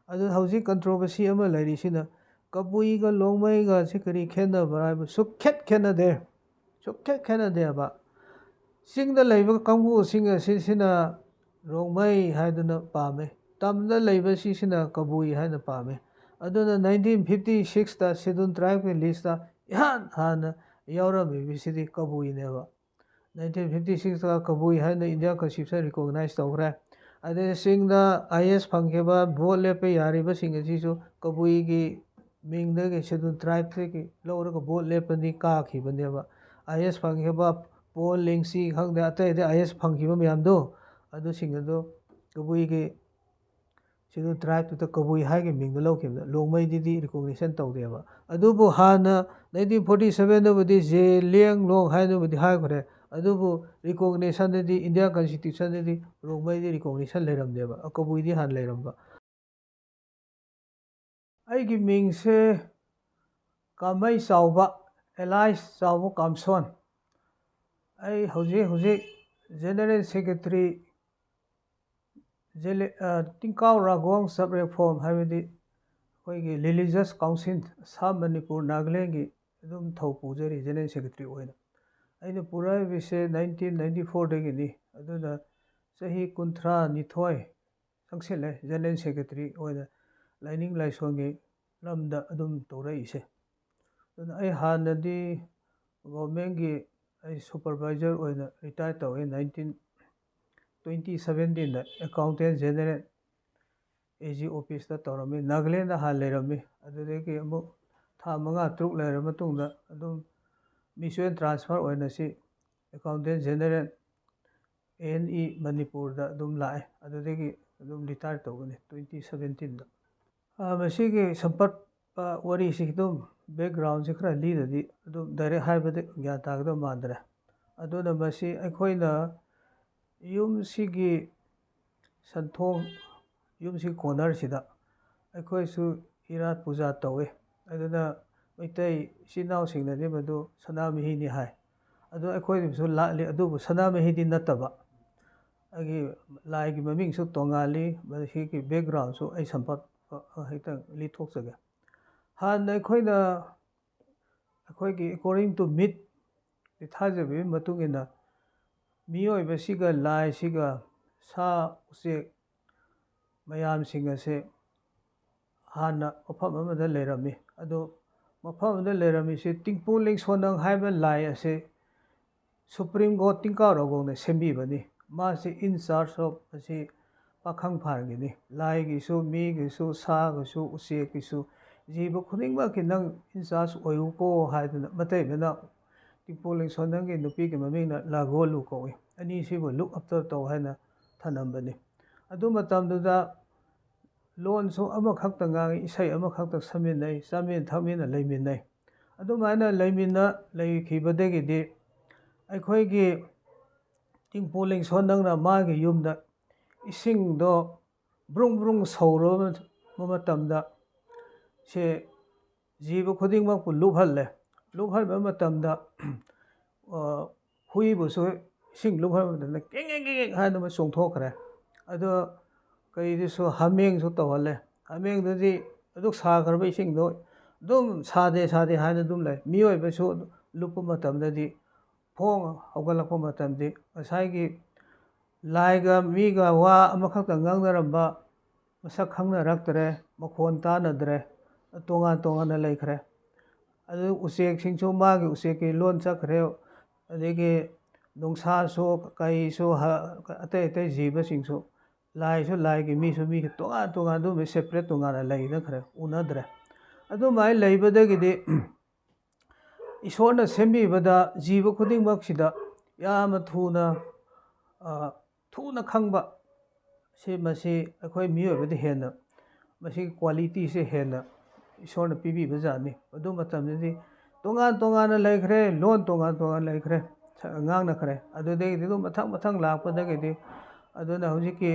ꯑꯗꯨ ꯍꯧꯖꯤꯛ ꯀꯟꯇ꯭ꯔꯣꯚꯔꯁꯤ ꯑꯃ ꯂꯩꯔꯤꯁꯤꯅ ꯀꯕꯨꯏꯒ ꯂꯣꯡꯃꯩꯒꯁꯤ ꯀꯔꯤ ꯈꯦꯠꯅꯕ꯭ꯔꯥ ꯍꯥꯏꯕ ꯈꯦꯠꯅꯗꯦ ꯈꯦꯠꯅꯗꯦꯕ ꯆꯤꯡꯗ ꯂꯩꯕ ꯀꯥꯡꯕꯨꯁꯤꯡ ꯑꯁꯤꯁꯤꯅ ꯔꯣꯡꯃꯩ ꯍꯥꯏꯗꯨꯅ ꯄꯥꯝꯃꯦ ꯇꯝꯗ ꯂꯩꯕꯁꯤꯁꯤꯅ ꯀꯕꯨꯏ ꯍꯥꯏꯅ ꯄꯥꯝꯃꯦ ꯑꯗꯨꯅ 1956ꯇ ꯁꯦꯗꯨꯜ ꯇ꯭ꯔꯥꯏꯕꯀꯤ ꯂꯤꯁꯇ ꯏꯍꯥꯟ ꯍꯥꯟꯅ ꯌꯥꯎꯔꯝꯃꯤꯕꯁꯤꯗꯤ ꯀꯕꯨꯏꯅꯦꯕ 1956ꯇ ꯀꯕꯨꯏ ꯍꯥꯏꯅ ꯏꯟꯗꯤꯌꯥ ꯀꯟꯁꯇꯤꯇ꯭ꯌꯨꯁꯟ ꯔꯤꯀꯣꯒꯅꯥꯏꯖ ꯇꯧꯈ꯭ꯔꯦ ꯑꯗꯩ ꯆꯤꯡꯗ IAS ꯐꯪꯈꯤꯕ ꯚꯣꯠ ꯂꯦꯞꯄ ꯌꯥꯔꯤꯕꯁꯤꯡ ꯑꯁꯤꯁꯨ ꯀꯕꯨꯏꯒꯤ ꯃꯤꯡꯗꯒꯤ ꯁꯦꯗꯨꯜ ꯇ꯭ꯔꯥꯏꯕꯇꯒꯤ ꯂꯧꯔꯒ ꯚꯣꯠ ꯂꯦꯞꯄꯗꯤ ꯀꯥꯈꯤꯕꯅꯦꯕ IAS ꯐꯪꯈꯤꯕ ꯄꯣꯜ ꯂꯤꯡꯁꯤꯈꯪꯗꯦ ꯑꯇꯩ IAS ꯐꯪꯈꯤꯕ ꯃꯌꯥꯝꯗꯣ ꯑꯗꯨꯁꯤꯡ ꯑꯗꯨ ꯀꯕꯨꯏꯒꯤ ꯁꯦꯗꯨꯜ ꯇ꯭ꯔꯥꯏꯕꯇꯨꯗ ꯀꯕꯨꯏ ꯍꯥꯏꯒꯤ ꯃꯤꯡꯗ ꯂꯧꯈꯤꯕꯗ ꯂꯣꯡꯃꯩꯗꯗꯤ ꯔꯤꯀꯣꯒꯅꯤꯁꯟ ꯇꯧꯗꯦꯕ ꯑꯗꯨꯕꯨ ꯍꯥꯟꯅ 1947ꯗꯕꯨꯗꯤ ꯖꯦ ꯂꯦꯡ ꯂꯣꯡ ꯍꯥꯏꯅꯕꯨꯗꯤ ꯍꯥꯏꯈ꯭ꯔꯦ ꯑꯗꯨꯕꯨ ꯔꯤꯀꯣꯒꯅꯤꯁꯟꯗꯗꯤ ꯏꯟꯗꯤꯌꯥ ꯀꯟꯁꯇꯤꯇ꯭ꯌꯨꯁꯟꯗꯗꯤ ꯔꯣꯡꯃꯩꯗꯤ ꯔꯤꯀꯣꯒꯅꯤꯁꯟ ꯂꯩꯔꯝꯗꯦꯕ ꯀꯕꯨꯏꯗꯤ ꯍꯥꯟꯅ ꯂꯩꯔꯝꯕ ꯑꯩꯒꯤ ꯃꯤꯡꯁꯦ ꯀꯥꯃꯩ ꯆꯥꯎꯕ ꯑꯦꯂꯥꯏꯁ ꯆꯥꯎꯕ ꯀꯥꯝꯁꯣꯟ ꯑꯩ ꯍꯧꯖꯤꯛ ꯖꯦꯅꯔꯦꯜ ꯁꯦꯀ꯭ꯔꯦꯇꯔꯤ ꯇꯤꯡꯀꯥꯎ ꯔꯥꯒꯣꯡ ꯁꯕ ꯔꯤꯐꯣꯔꯝ ꯍꯥꯏꯕꯗꯤ ꯑꯩꯈꯣꯏꯒꯤ ꯔꯤꯂꯤꯖꯁ ꯀꯥꯎꯟꯁꯤꯜ ꯑꯁꯥꯝ ꯃꯅꯤꯄꯨꯔ ꯅꯥꯒꯥꯂꯦꯟꯒꯤ ꯑꯗꯨꯝ ꯊꯧ ꯄꯨꯖꯔꯤ ꯖꯦꯅꯔꯦꯜ ꯁꯦꯀ꯭ꯔꯦꯇꯔꯤ ꯑꯣꯏꯅ ꯑꯩꯅ ꯄꯨꯔꯛꯏꯕꯁꯦ 1994ꯗꯒꯤꯅꯤ ꯑꯗꯨꯅ ꯆꯍꯤ 32 ꯆꯪꯁꯤꯜꯂꯦ ꯖꯦꯅꯔꯦꯜ ꯁꯦꯀ꯭ꯔꯦꯇꯔꯤ ꯑꯣꯏꯅ ꯂꯥꯏꯅꯤꯡ ꯂꯥꯏꯁꯣꯟꯒꯤ ꯂꯝꯗ ꯑꯗꯨꯝ ꯇꯧꯔꯛꯏꯁꯦ ꯑꯗꯨꯅ ꯑꯩ ꯍꯥꯟꯅꯗꯤ ꯒꯣꯔꯃꯦꯟꯒꯤ ꯑꯩ ꯁꯨꯄꯔꯚꯥꯏꯖꯔ ꯑꯣꯏꯅ ꯔꯤꯇꯥꯌꯔ ꯇꯧꯋꯦ 2017ꯗ ꯑꯦꯀꯥꯎꯟꯇꯦꯟ ꯖꯦꯅꯔꯦꯜ AG ꯑꯣꯐꯤꯁꯇ ꯇꯧꯔꯝꯃꯤ ꯅꯥꯒꯥꯂꯦꯟꯗ ꯍꯥꯟꯅ ꯂꯩꯔꯝꯃꯤ ꯑꯗꯨꯗꯒꯤ ꯑꯃꯨꯛ ꯊꯥ 5-6 ꯂꯩꯔꯕ ꯃꯇꯨꯡꯗ ꯑꯗꯨꯝ ꯃ꯭ꯌꯨꯆꯨꯋꯦꯜ ꯇ꯭ꯔꯥꯟꯁꯐꯔ ꯑꯣꯏꯅ ꯁꯤ ꯑꯦꯀꯥꯎꯟꯇꯦꯟ ꯖꯦꯅꯔꯦꯜ ANE ꯃꯅꯤꯄꯨꯔꯗ ꯑꯗꯨꯝ ꯂꯥꯛꯑꯦ ꯑꯗꯨꯗꯒꯤ ꯑꯗꯨꯝ ꯔꯤꯇꯥꯌꯔ ꯇꯧꯒꯅꯤ 2017ꯗ ꯃꯁꯤꯒꯤ ꯁꯝꯄꯠꯄ ꯋꯥꯔꯤꯁꯤ ꯑꯗꯨꯝ ꯕꯦꯛꯒ꯭ꯔꯥꯎꯟꯁꯤ ꯈꯔ ꯂꯤꯗꯗꯤ ꯑꯗꯨꯝ ꯗꯥꯏꯔꯦꯛ ꯍꯥꯏꯕꯗ ꯒ꯭ꯌꯥꯟ ꯇꯥꯒꯗꯕ ꯃꯥꯟꯗ꯭ꯔꯦ ꯑꯗꯨꯅ ꯃꯁꯤ ꯑꯩꯈꯣꯏꯅ ꯌꯨꯝꯁꯤꯒꯤ ꯁꯟꯊꯣꯡ ꯌꯨꯝꯁꯤ ꯀꯣꯅꯔꯁꯤꯗ ꯑꯩꯈꯣꯏꯁꯨ ꯏꯔꯥꯠ ꯄꯨꯖꯥ ꯇꯧꯋꯤ ꯑꯗꯨꯅ ꯃꯩꯇꯩ ꯏꯆꯤꯜ ꯏꯅꯥꯎꯁꯤꯡꯅꯗꯤ ꯃꯗꯨ ꯁꯅꯥꯃꯍꯤꯅꯤ ꯍꯥꯏ ꯑꯗꯨ ꯑꯩꯈꯣꯏꯗꯁꯨ ꯂꯥꯠꯂꯤ ꯑꯗꯨꯕꯨ ꯁꯅꯥꯃꯍꯤꯗꯤ ꯅꯠꯇꯕ ꯑꯩꯒꯤ ꯂꯥꯏꯒꯤ ꯃꯃꯤꯡꯁꯨ ꯇꯣꯡꯉꯥꯜꯂꯤ ꯃꯁꯤꯒꯤ ꯕꯦꯛꯒ꯭ꯔꯥꯎꯟꯁꯨ ꯑꯩ ꯁꯝꯄꯠꯄ ꯍꯦꯛꯇ ꯂꯤꯊꯣꯛꯆꯒꯦ ꯍꯥꯟꯅ ꯑꯩꯈꯣꯏꯒꯤ ꯑꯦꯀꯣꯔꯗꯤꯡ ꯇꯨ ꯃꯤꯠ ꯊꯥꯖꯕꯒꯤ ꯃꯇꯨꯡ ꯏꯟꯅ ꯃꯤꯑꯣꯏꯕꯁꯤꯒ ꯂꯥꯏꯁꯤꯒ ꯁꯥ ꯎꯆꯦꯛ ꯃꯌꯥꯝꯁꯤꯡ ꯑꯁꯦ ꯍꯥꯟꯅ ꯃꯐꯝ ꯑꯃꯗ ꯂꯩꯔꯝꯃꯤ ꯑꯗꯨ ꯃꯐꯝ ꯑꯃꯗ ꯂꯩꯔꯝꯃꯤꯁꯤ ꯇꯤꯡꯄꯨ ꯂꯤꯡꯁꯣꯟꯅꯪ ꯍꯥꯏꯕ ꯂꯥꯏ ꯑꯁꯤ ꯁꯨꯄ꯭ꯔꯤꯝ ꯀꯣꯔꯠ ꯇꯤꯡꯀꯥꯎ ꯔꯥꯒꯣꯡꯅ ꯁꯦꯝꯕꯤꯕꯅꯤ ꯃꯥꯁꯤ ꯏꯟ ꯆꯥꯔꯖ ꯑꯣꯐ ꯑꯁꯤ ꯄꯥꯈꯪ ꯐꯥꯟꯒꯤꯅꯤ ꯂꯥꯏꯒꯤꯁꯨ ꯃꯤꯒꯤꯁꯨ ꯁꯥꯒꯤꯁꯨ ꯎꯆꯦꯛꯀꯤꯁꯨ ꯖꯤꯕ ꯈꯨꯗꯤꯡꯃꯛꯀꯤ ꯅꯪ ꯏꯟ ꯆꯥꯔꯖ ꯑꯣꯏꯌꯨꯀꯣ ꯍꯥꯏꯗꯨꯅ ꯃꯇꯩ ꯃꯅꯥꯎ ꯇꯤꯡꯄꯨ ꯂꯤꯡꯁꯣꯟꯅꯪꯒꯤ ꯅꯨꯄꯤꯒꯤ ꯃꯃꯤꯡꯅ ꯂꯥꯒꯣꯂꯨ ꯀꯧꯏ ꯑꯅꯤꯁꯤꯕꯨ ꯂꯨꯛ ꯑꯞꯇꯔ ꯇꯧ ꯍꯥꯏꯅ ꯊꯅꯝꯕꯅꯤ ꯑꯗꯨ ꯃꯇꯝꯗꯨꯗ ꯂꯣꯟꯁꯨ ꯑꯃꯈꯛꯇ ꯉꯥꯡꯉꯤ ꯏꯁꯩ ꯑꯃꯈꯛꯇ ꯁꯛꯃꯤꯟꯅꯩ ꯆꯥꯃꯤꯟ ꯊꯛꯃꯤꯟꯅ ꯂꯩꯃꯤꯟꯅꯩ ꯑꯗꯨꯃꯥꯏꯅ ꯂꯩꯈꯤꯕꯗꯒꯤꯗꯤ ꯑꯩꯈꯣꯏꯒꯤ ꯇꯤꯡꯄꯨ ꯂꯤꯡꯁꯣꯟꯅꯪꯅ ꯃꯥꯒꯤ ꯌꯨꯝꯗ ꯏꯁꯤꯡꯗꯣ ꯕ꯭ꯔꯨꯡ ꯕ꯭ꯔꯨꯡ ꯁꯧꯔꯕ ꯃꯇꯝꯗ ꯁꯦ ꯖꯤꯕ ꯈꯨꯗꯤꯡꯃꯛꯄꯨ ꯂꯨꯞꯍꯟꯕ ꯃꯇꯝꯗ ꯍꯨꯏꯕꯨꯁꯨ ꯏꯁꯤꯡ ꯂꯨꯞꯍꯟꯕ ꯃꯇꯝꯗ ꯀꯦꯡ ꯀꯦꯡ ꯀꯦꯡ ꯍꯥꯏꯅ ꯆꯣꯡꯊꯣꯛꯈ꯭ꯔꯦ ꯑꯗꯣ ꯀꯩꯗꯨꯁꯨ ꯍꯥꯃꯦꯡꯁꯨ ꯇꯧꯍꯜꯂꯦ ꯍꯥꯃꯦꯡꯗꯨꯗꯤ ꯑꯗꯨꯛ ꯁꯥꯈ꯭ꯔꯕ ꯏꯁꯤꯡꯗꯣ ꯑꯗꯨꯝ ꯁꯥꯗꯦ ꯍꯥꯏꯅ ꯑꯗꯨꯝ ꯂꯩ ꯃꯤꯑꯣꯏꯕꯁꯨ ꯂꯨꯞꯄ ꯃꯇꯝꯗꯗꯤ ꯐꯣꯡ ꯍꯧꯒꯠꯂꯛꯄ ꯃꯇꯝꯗꯤ ꯉꯁꯥꯏꯒꯤ ꯂꯥꯏꯒ ꯃꯤꯒ ꯋꯥ ꯑꯃꯈꯛꯇ ꯉꯥꯡꯅꯔꯝꯕ ꯃꯁꯛ ꯈꯪꯅꯔꯛꯇ꯭ꯔꯦ ꯃꯈꯣꯟ ꯇꯥꯅꯗ꯭ꯔꯦ ꯇꯣꯉꯥꯟꯅ ꯂꯩꯈ꯭ꯔꯦ ꯑꯗꯨ ꯎꯆꯦꯛꯁꯤꯡꯁꯨ ꯃꯥꯒꯤ ꯎꯆꯦꯛꯀꯤ ꯂꯣꯟ ꯆꯠꯈ꯭ꯔꯦ ꯑꯗꯒꯤ ꯅꯨꯡꯁꯥꯁꯨ ꯀꯩꯁꯨ ꯑꯇꯩ ꯖꯤꯕꯁꯤꯡꯁꯨ ꯂꯥꯏꯁꯨ ꯂꯥꯏꯒꯤ ꯃꯤꯁꯨ ꯃꯤꯒꯤ ꯇꯣꯉꯥꯟ ꯑꯗꯨꯝꯕ ꯁꯦꯄꯔꯦꯠ ꯇꯣꯉꯥꯟꯅ ꯂꯩꯅꯈ꯭ꯔꯦ ꯎꯅꯗ꯭ꯔꯦ ꯑꯗꯨꯃꯥꯏꯅ ꯂꯩꯕꯗꯒꯤꯗꯤ ꯏꯁꯣꯔꯅ ꯁꯦꯝꯕꯤꯕꯗ ꯖꯤꯕ ꯈꯨꯗꯤꯡꯃꯛꯁꯤꯗ ꯌꯥꯝꯅ ꯊꯨꯅ ꯈꯪꯕ ꯃꯁꯤ ꯑꯩꯈꯣꯏ ꯃꯤꯑꯣꯏꯕꯗ ꯍꯦꯟꯅ ꯃꯁꯤꯒꯤ ꯀ꯭ꯋꯥꯂꯤꯇꯤꯁꯦ ꯍꯦꯟꯅ ꯏꯁꯣꯔꯅ ꯄꯤꯕꯤꯕꯖꯥꯠꯅꯤ ꯑꯗꯨ ꯃꯇꯝꯗꯗꯤ ꯇꯣꯉꯥꯟꯅ ꯂꯩꯈ꯭ꯔꯦ ꯂꯣꯟ ꯇꯣꯉꯥꯟ ꯂꯩꯈ꯭ꯔꯦ ꯉꯥꯡꯅꯈ꯭ꯔꯦ ꯑꯗꯨꯗꯒꯤꯗꯤ ꯑꯗꯨꯝ ꯃꯊꯪ ꯂꯥꯛꯄꯗꯒꯤꯗꯤ ꯑꯗꯨꯅ ꯍꯧꯖꯤꯛꯀꯤ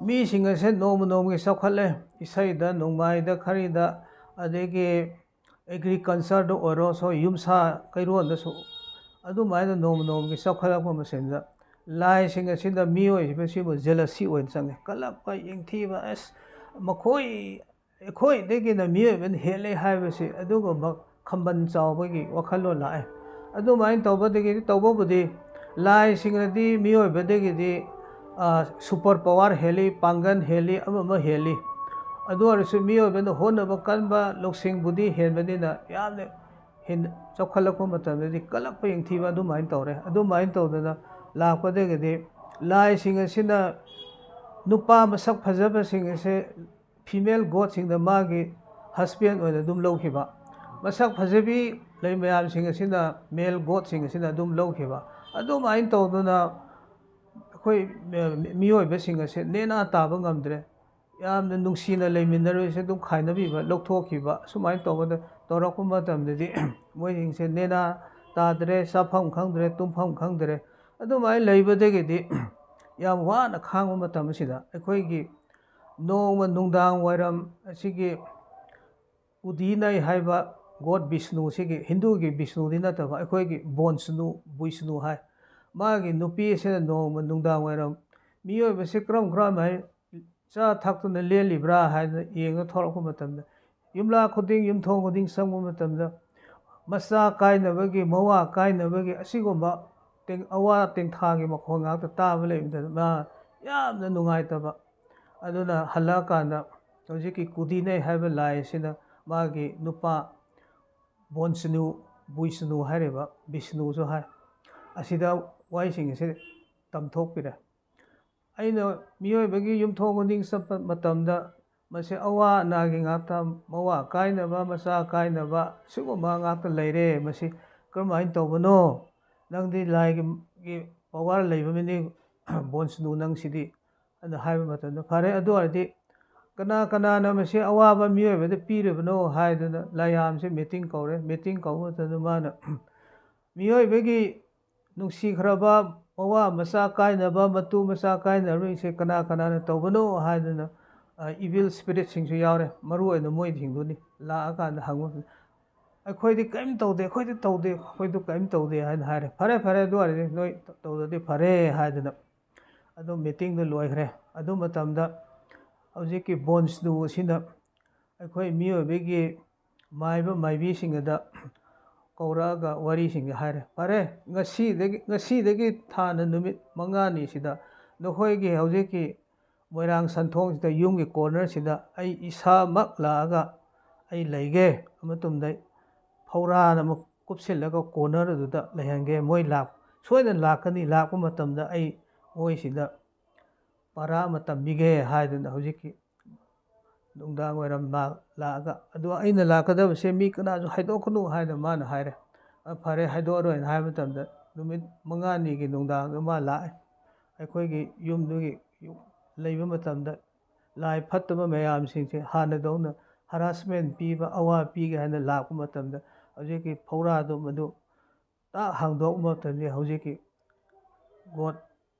ꯃꯤꯁꯤꯡ ꯑꯁꯦ ꯅꯣꯡꯃꯒꯤ ꯆꯥꯎꯈꯠꯂꯦ ꯏꯁꯩꯗ ꯅꯣꯡꯃꯥꯏꯗ ꯈꯔꯤꯗ ꯑꯗꯒꯤ ꯑꯦꯒ꯭ꯔꯤꯀꯜꯆꯔꯗ ꯑꯣꯏꯔꯣ ꯌꯨꯝꯁꯥ ꯀꯩꯔꯣꯜꯗꯁꯨ ꯑꯗꯨꯃꯥꯏꯅ ꯅꯣꯡꯃꯒꯤ ꯆꯥꯎꯈꯠꯂꯛꯄ ꯃꯇꯝꯗ ꯂꯥꯏꯁꯤꯡ ꯑꯁꯤꯗ ꯃꯤꯑꯣꯏꯕꯁꯤꯕꯨ ꯖꯦꯂꯁꯤ ꯑꯣꯏꯅ ꯆꯪꯉꯦ ꯀꯜꯂꯛꯄ ꯌꯦꯡꯊꯤꯕ ꯑꯩꯈꯣꯏꯗꯒꯤꯅ ꯃꯤꯑꯣꯏꯕꯅ ꯍꯦꯜꯂꯦ ꯍꯥꯏꯕꯁꯤ ꯑꯗꯨꯒꯨꯝꯕ ꯈꯝꯕꯟ ꯆꯥꯎꯕꯒꯤ ꯋꯥꯈꯜꯂꯣꯟ ꯂꯥꯛꯑꯦ ꯑꯗꯨꯃꯥꯏꯅ ꯇꯧꯕꯗꯒꯤꯗꯤ ꯇꯧꯕꯕꯨꯗꯤ ꯂꯥꯏꯁꯤꯡꯅꯗꯤ ꯃꯤꯑꯣꯏꯕꯗꯒꯤꯗꯤ ꯁꯨꯄꯔ ꯄꯋꯥꯔ ꯍꯦꯜꯂꯤ ꯄꯥꯡꯒꯜ ꯍꯦꯜꯂꯤ ꯑꯃ ꯍꯦꯜꯂꯤ ꯑꯗꯨ ꯑꯣꯏꯔꯁꯨ ꯃꯤꯑꯣꯏꯕꯅ ꯍꯣꯠꯅꯕ ꯀꯟꯕ ꯂꯧꯁꯤꯡꯕꯨꯗꯤ ꯍꯦꯟꯕꯅꯤꯅ ꯌꯥꯝꯅ ꯆꯥꯎꯈꯠꯂꯛꯄ ꯃꯇꯝꯗꯗꯤ ꯀꯜꯂꯛꯄ ꯌꯦꯡꯊꯤꯕ ꯑꯗꯨꯃꯥꯏꯅ ꯇꯧꯔꯦ ꯑꯗꯨꯃꯥꯏꯅ ꯇꯧꯗꯅ ꯂꯥꯛꯄꯗꯒꯤꯗꯤ ꯂꯥꯏꯁꯤꯡ ꯑꯁꯤꯅ ꯅꯨꯄꯥ ꯃꯁꯛ ꯐꯖꯕꯁꯤꯡ ꯑꯁꯦ ꯐꯤꯃꯦꯜ ꯒꯣꯗꯁꯤꯡꯗ ꯃꯥꯒꯤ ꯍꯁꯕꯦꯟ ꯑꯣꯏꯅ ꯑꯗꯨꯝ ꯂꯧꯈꯤꯕ ꯃꯁꯛ ꯐꯖꯕꯤ ꯂꯩ ꯃꯌꯥꯝꯁꯤꯡ ꯑꯁꯤꯅ ꯃꯦꯜ ꯒꯣꯗꯁꯤꯡ ꯑꯁꯤꯅ ꯑꯗꯨꯝ ꯂꯧꯈꯤꯕ ꯑꯗꯨꯃꯥꯏꯅ ꯇꯧꯗꯨꯅ ꯑꯩꯈꯣꯏ ꯃꯤꯑꯣꯏꯕꯁꯤꯡ ꯑꯁꯦ ꯅꯦꯅꯥ ꯇꯥꯕ ꯉꯝꯗ꯭ꯔꯦ ꯌꯥꯝꯅ ꯅꯨꯡꯁꯤꯅ ꯂꯩꯃꯤꯟꯅꯔꯣꯏꯁꯦ ꯑꯗꯨꯝ ꯈꯥꯏꯅꯕꯤꯕ ꯂꯧꯊꯣꯛꯈꯤꯕ ꯁꯨꯃꯥꯏꯅ ꯇꯧꯔꯛꯄ ꯃꯇꯝꯗꯗꯤ ꯃꯣꯏꯁꯤꯡꯁꯦ ꯅꯦꯅꯥ ꯇꯥꯗ꯭ꯔꯦ ꯆꯥꯐꯝ ꯈꯪꯗ꯭ꯔꯦ ꯇꯨꯝꯐꯝ ꯈꯪꯗ꯭ꯔꯦ ꯑꯗꯨꯃꯥꯏꯅ ꯂꯩꯕꯗꯒꯤꯗꯤ ꯌꯥꯝ ꯋꯥꯅ ꯈꯥꯡꯕ ꯃꯇꯝ ꯑꯁꯤꯗ ꯑꯩꯈꯣꯏꯒꯤ ꯅꯣꯡꯃ ꯅꯨꯡꯗꯥꯡ ꯋꯥꯏꯔꯝ ꯑꯁꯤꯒꯤ ꯎꯗꯤꯅꯩ ꯍꯥꯏꯕ ꯒꯣꯗ ꯕꯤꯁꯅꯨꯁꯤꯒꯤ ꯍꯤꯟꯗꯨꯒꯤ ꯕꯤꯁꯅꯨꯗꯤ ꯅꯠꯇꯕ ꯑꯩꯈꯣꯏꯒꯤ ꯕꯨꯏꯁꯅꯨ ꯍꯥꯏ ꯃꯥꯒꯤ ꯅꯨꯄꯤ ꯑꯁꯤꯅ ꯅꯣꯡꯃ ꯅꯨꯡꯗꯥꯡ ꯋꯥꯏꯔꯝ ꯃꯤꯑꯣꯏꯕꯁꯤ ꯀꯔꯝ ꯍꯥꯏ ꯆꯥ ꯊꯛꯇꯨꯅ ꯂꯦꯜꯂꯤꯕ꯭ꯔꯥ ꯍꯥꯏꯅ ꯌꯦꯡꯉ ꯊꯣꯛꯂꯛꯄ ꯃꯇꯝꯗ ꯌꯨꯝꯂꯥ ꯈꯨꯗꯤꯡ ꯌꯨꯝꯊꯣꯡ ꯈꯨꯗꯤꯡ ꯆꯪꯕ ꯃꯇꯝꯗ ꯃꯆꯥ ꯀꯥꯏꯅꯕꯒꯤ ꯃꯋꯥ ꯀꯥꯏꯅꯕꯒꯤ ꯑꯁꯤꯒꯨꯝꯕ ꯑꯋꯥ ꯇꯦꯡꯊꯥꯒꯤ ꯃꯈꯣꯜ ꯉꯥꯛꯇ ꯇꯥꯕ ꯂꯩꯕꯗ ꯃꯥ ꯌꯥꯝꯅ ꯅꯨꯡꯉꯥꯏꯇꯕ ꯑꯗꯨꯅ ꯍꯜꯂꯛꯑꯀꯥꯟꯗ ꯍꯧꯖꯤꯛꯀꯤ ꯀꯨꯗꯤꯅꯩ ꯍꯥꯏꯕ ꯂꯥꯏ ꯑꯁꯤꯅ ꯃꯥꯒꯤ ꯅꯨꯄꯥ ꯕꯨꯏꯁꯅꯨ ꯍꯥꯏꯔꯤꯕ ꯕꯤꯁꯅꯨꯁꯨ ꯍꯥꯏ ꯑꯁꯤꯗ ꯋꯥꯍꯩꯁꯤꯡ ꯑꯁꯤ ꯇꯝꯊꯣꯛꯄꯤꯔꯦ ꯑꯩꯅ ꯃꯤꯑꯣꯏꯕꯒꯤ ꯌꯨꯝꯊꯣꯡ ꯈꯨꯗꯤꯡ ꯆꯠꯄ ꯃꯇꯝꯗ ꯃꯁꯤ ꯑꯋꯥ ꯑꯅꯥꯒꯤ ꯉꯥꯛꯇ ꯃꯋꯥ ꯀꯥꯏꯅꯕ ꯃꯆꯥ ꯀꯥꯏꯅꯕ ꯁꯤꯒꯨꯝꯕ ꯉꯥꯛꯇ ꯂꯩꯔꯦ ꯃꯁꯤ ꯀꯔꯝꯍꯥꯏꯅ ꯇꯧꯕꯅꯣ ꯅꯪꯗꯤ ꯂꯥꯏꯒꯤ ꯄꯋꯥꯔ ꯂꯩꯕ ꯃꯤꯅꯤ ꯕꯣꯟꯁꯅꯨ ꯅꯪꯁꯤꯗꯤ ꯑꯗꯨ ꯍꯥꯏꯕ ꯃꯇꯝꯗ ꯐꯔꯦ ꯑꯗꯨ ꯑꯣꯏꯔꯗꯤ ꯀꯅꯥꯅ ꯃꯁꯤ ꯑꯋꯥꯕ ꯃꯤꯑꯣꯏꯕꯗ ꯄꯤꯔꯤꯕꯅꯣ ꯍꯥꯏꯗꯨꯅ ꯂꯥꯏꯌꯥꯝꯁꯦ ꯃꯤꯇꯤꯡ ꯀꯧꯔꯦ ꯃꯤꯇꯤꯡ ꯀꯧꯕ ꯃꯇꯝꯗ ꯃꯥꯅ ꯃꯤꯑꯣꯏꯕꯒꯤ ꯅꯨꯡꯁꯤꯈ꯭ꯔꯕ ꯃꯋꯥ ꯃꯆꯥ ꯀꯥꯏꯅꯕ ꯃꯇꯨ ꯃꯆꯥ ꯀꯥꯏꯅꯔꯣꯏꯁꯦ ꯀꯅꯥꯅ ꯇꯧꯕꯅꯣ ꯍꯥꯏꯗꯨꯅ ꯏꯚꯤꯜ ꯁ꯭ꯄꯤꯔꯤꯠꯁꯤꯡꯁꯨ ꯌꯥꯎꯔꯦ ꯃꯔꯨꯑꯣꯏꯅ ꯃꯣꯏꯁꯤꯡꯗꯨꯅꯤ ꯂꯥꯛꯑꯀꯥꯟꯗ ꯍꯪꯕ ꯑꯩꯈꯣꯏꯗꯤ ꯀꯔꯤꯝ ꯇꯧꯗꯦ ꯑꯩꯈꯣꯏꯗꯨ ꯀꯔꯤꯝ ꯇꯧꯗꯦ ꯍꯥꯏꯅ ꯍꯥꯏꯔꯦ ꯐꯔꯦ ꯑꯗꯨ ꯑꯣꯏꯔꯗꯤ ꯅꯣꯏ ꯇꯧꯗꯔꯗꯤ ꯐꯔꯦ ꯍꯥꯏꯗꯨꯅ ꯑꯗꯨ ꯃꯤꯇꯤꯡꯗꯨ ꯂꯣꯏꯈ꯭ꯔꯦ ꯑꯗꯨ ꯃꯇꯝꯗ ꯍꯧꯖꯤꯛꯀꯤ ꯕꯣꯟꯁꯅꯨ ꯑꯁꯤꯅ ꯑꯩꯈꯣꯏ ꯃꯤꯑꯣꯏꯕꯒꯤ ꯃꯥꯏꯕ ꯃꯥꯏꯕꯤꯁꯤꯡꯗ ꯀꯧꯔꯛꯑꯒ ꯋꯥꯔꯤꯁꯤꯡꯁꯦ ꯍꯥꯏꯔꯦ ꯐꯔꯦ ꯉꯁꯤꯗꯒꯤ ꯊꯥꯅ ꯅꯨꯃꯤꯠ 5ꯅꯤꯁꯤꯗ ꯅꯈꯣꯏꯒꯤ ꯍꯧꯖꯤꯛꯀꯤ ꯃꯣꯏꯔꯥꯡ ꯁꯟꯊꯣꯡꯁꯤꯗ ꯌꯨꯝꯒꯤ ꯀꯣꯔꯅꯔꯁꯤꯗ ꯑꯩ ꯏꯁꯥꯃꯛ ꯂꯥꯛꯑꯒ ꯑꯩ ꯂꯩꯒꯦ ꯃꯇꯨꯡꯗ ꯐꯧꯔꯥꯅ ꯑꯃꯨꯛ ꯀꯨꯞꯁꯤꯜꯂꯒ ꯀꯣꯔꯅꯔ ꯑꯗꯨꯗ ꯂꯩꯍꯟꯒꯦ ꯃꯣꯏ ꯁꯣꯏꯗꯅ ꯂꯥꯛꯀꯅꯤ ꯂꯥꯛꯄ ꯃꯇꯝꯗ ꯑꯩ ꯃꯣꯏꯁꯤꯗ ꯄꯔꯥ ꯑꯃ ꯇꯝꯕꯤꯒꯦ ꯍꯥꯏꯗꯨꯅ ꯍꯧꯖꯤꯛꯀꯤ ꯅꯨꯡꯗꯥꯡ ꯋꯥꯏꯔꯝ ꯂꯥꯛꯑꯒ ꯑꯗꯨ ꯑꯩꯅ ꯂꯥꯛꯀꯗꯕꯁꯦ ꯃꯤ ꯀꯅꯥꯁꯨ ꯍꯥꯏꯗꯣꯛꯀꯅꯨ ꯍꯥꯏꯅ ꯃꯥꯅ ꯍꯥꯏꯔꯦ ꯐꯔꯦ ꯍꯥꯏꯗꯣꯛꯑꯔꯣꯏꯅ ꯍꯥꯏꯕ ꯃꯇꯝꯗ ꯅꯨꯃꯤꯠ 5ꯅꯤꯒꯤ ꯅꯨꯡꯗꯥꯡꯗ ꯃꯥ ꯂꯥꯛꯑꯦ ꯑꯩꯈꯣꯏꯒꯤ ꯌꯨꯝꯗꯨꯒꯤ ꯂꯩꯕ ꯃꯇꯝꯗ ꯂꯥꯏ ꯐꯠꯇꯕ ꯃꯌꯥꯝꯁꯤꯡꯁꯦ ꯍꯥꯟꯅꯗꯧꯅ ꯍꯔꯥꯁꯃꯦꯟ ꯄꯤꯕ ꯑꯋꯥ ꯄꯤꯒꯦ ꯍꯥꯏꯅ ꯂꯥꯛꯄ ꯃꯇꯝꯗ ꯍꯧꯖꯤꯛꯀꯤ ꯐꯧꯔꯥꯗꯣ ꯃꯗꯨ ꯍꯥꯡꯗꯣꯛꯄ ꯃꯇꯝꯗ ꯍꯧꯖꯤꯛꯀꯤ ꯒꯣꯗ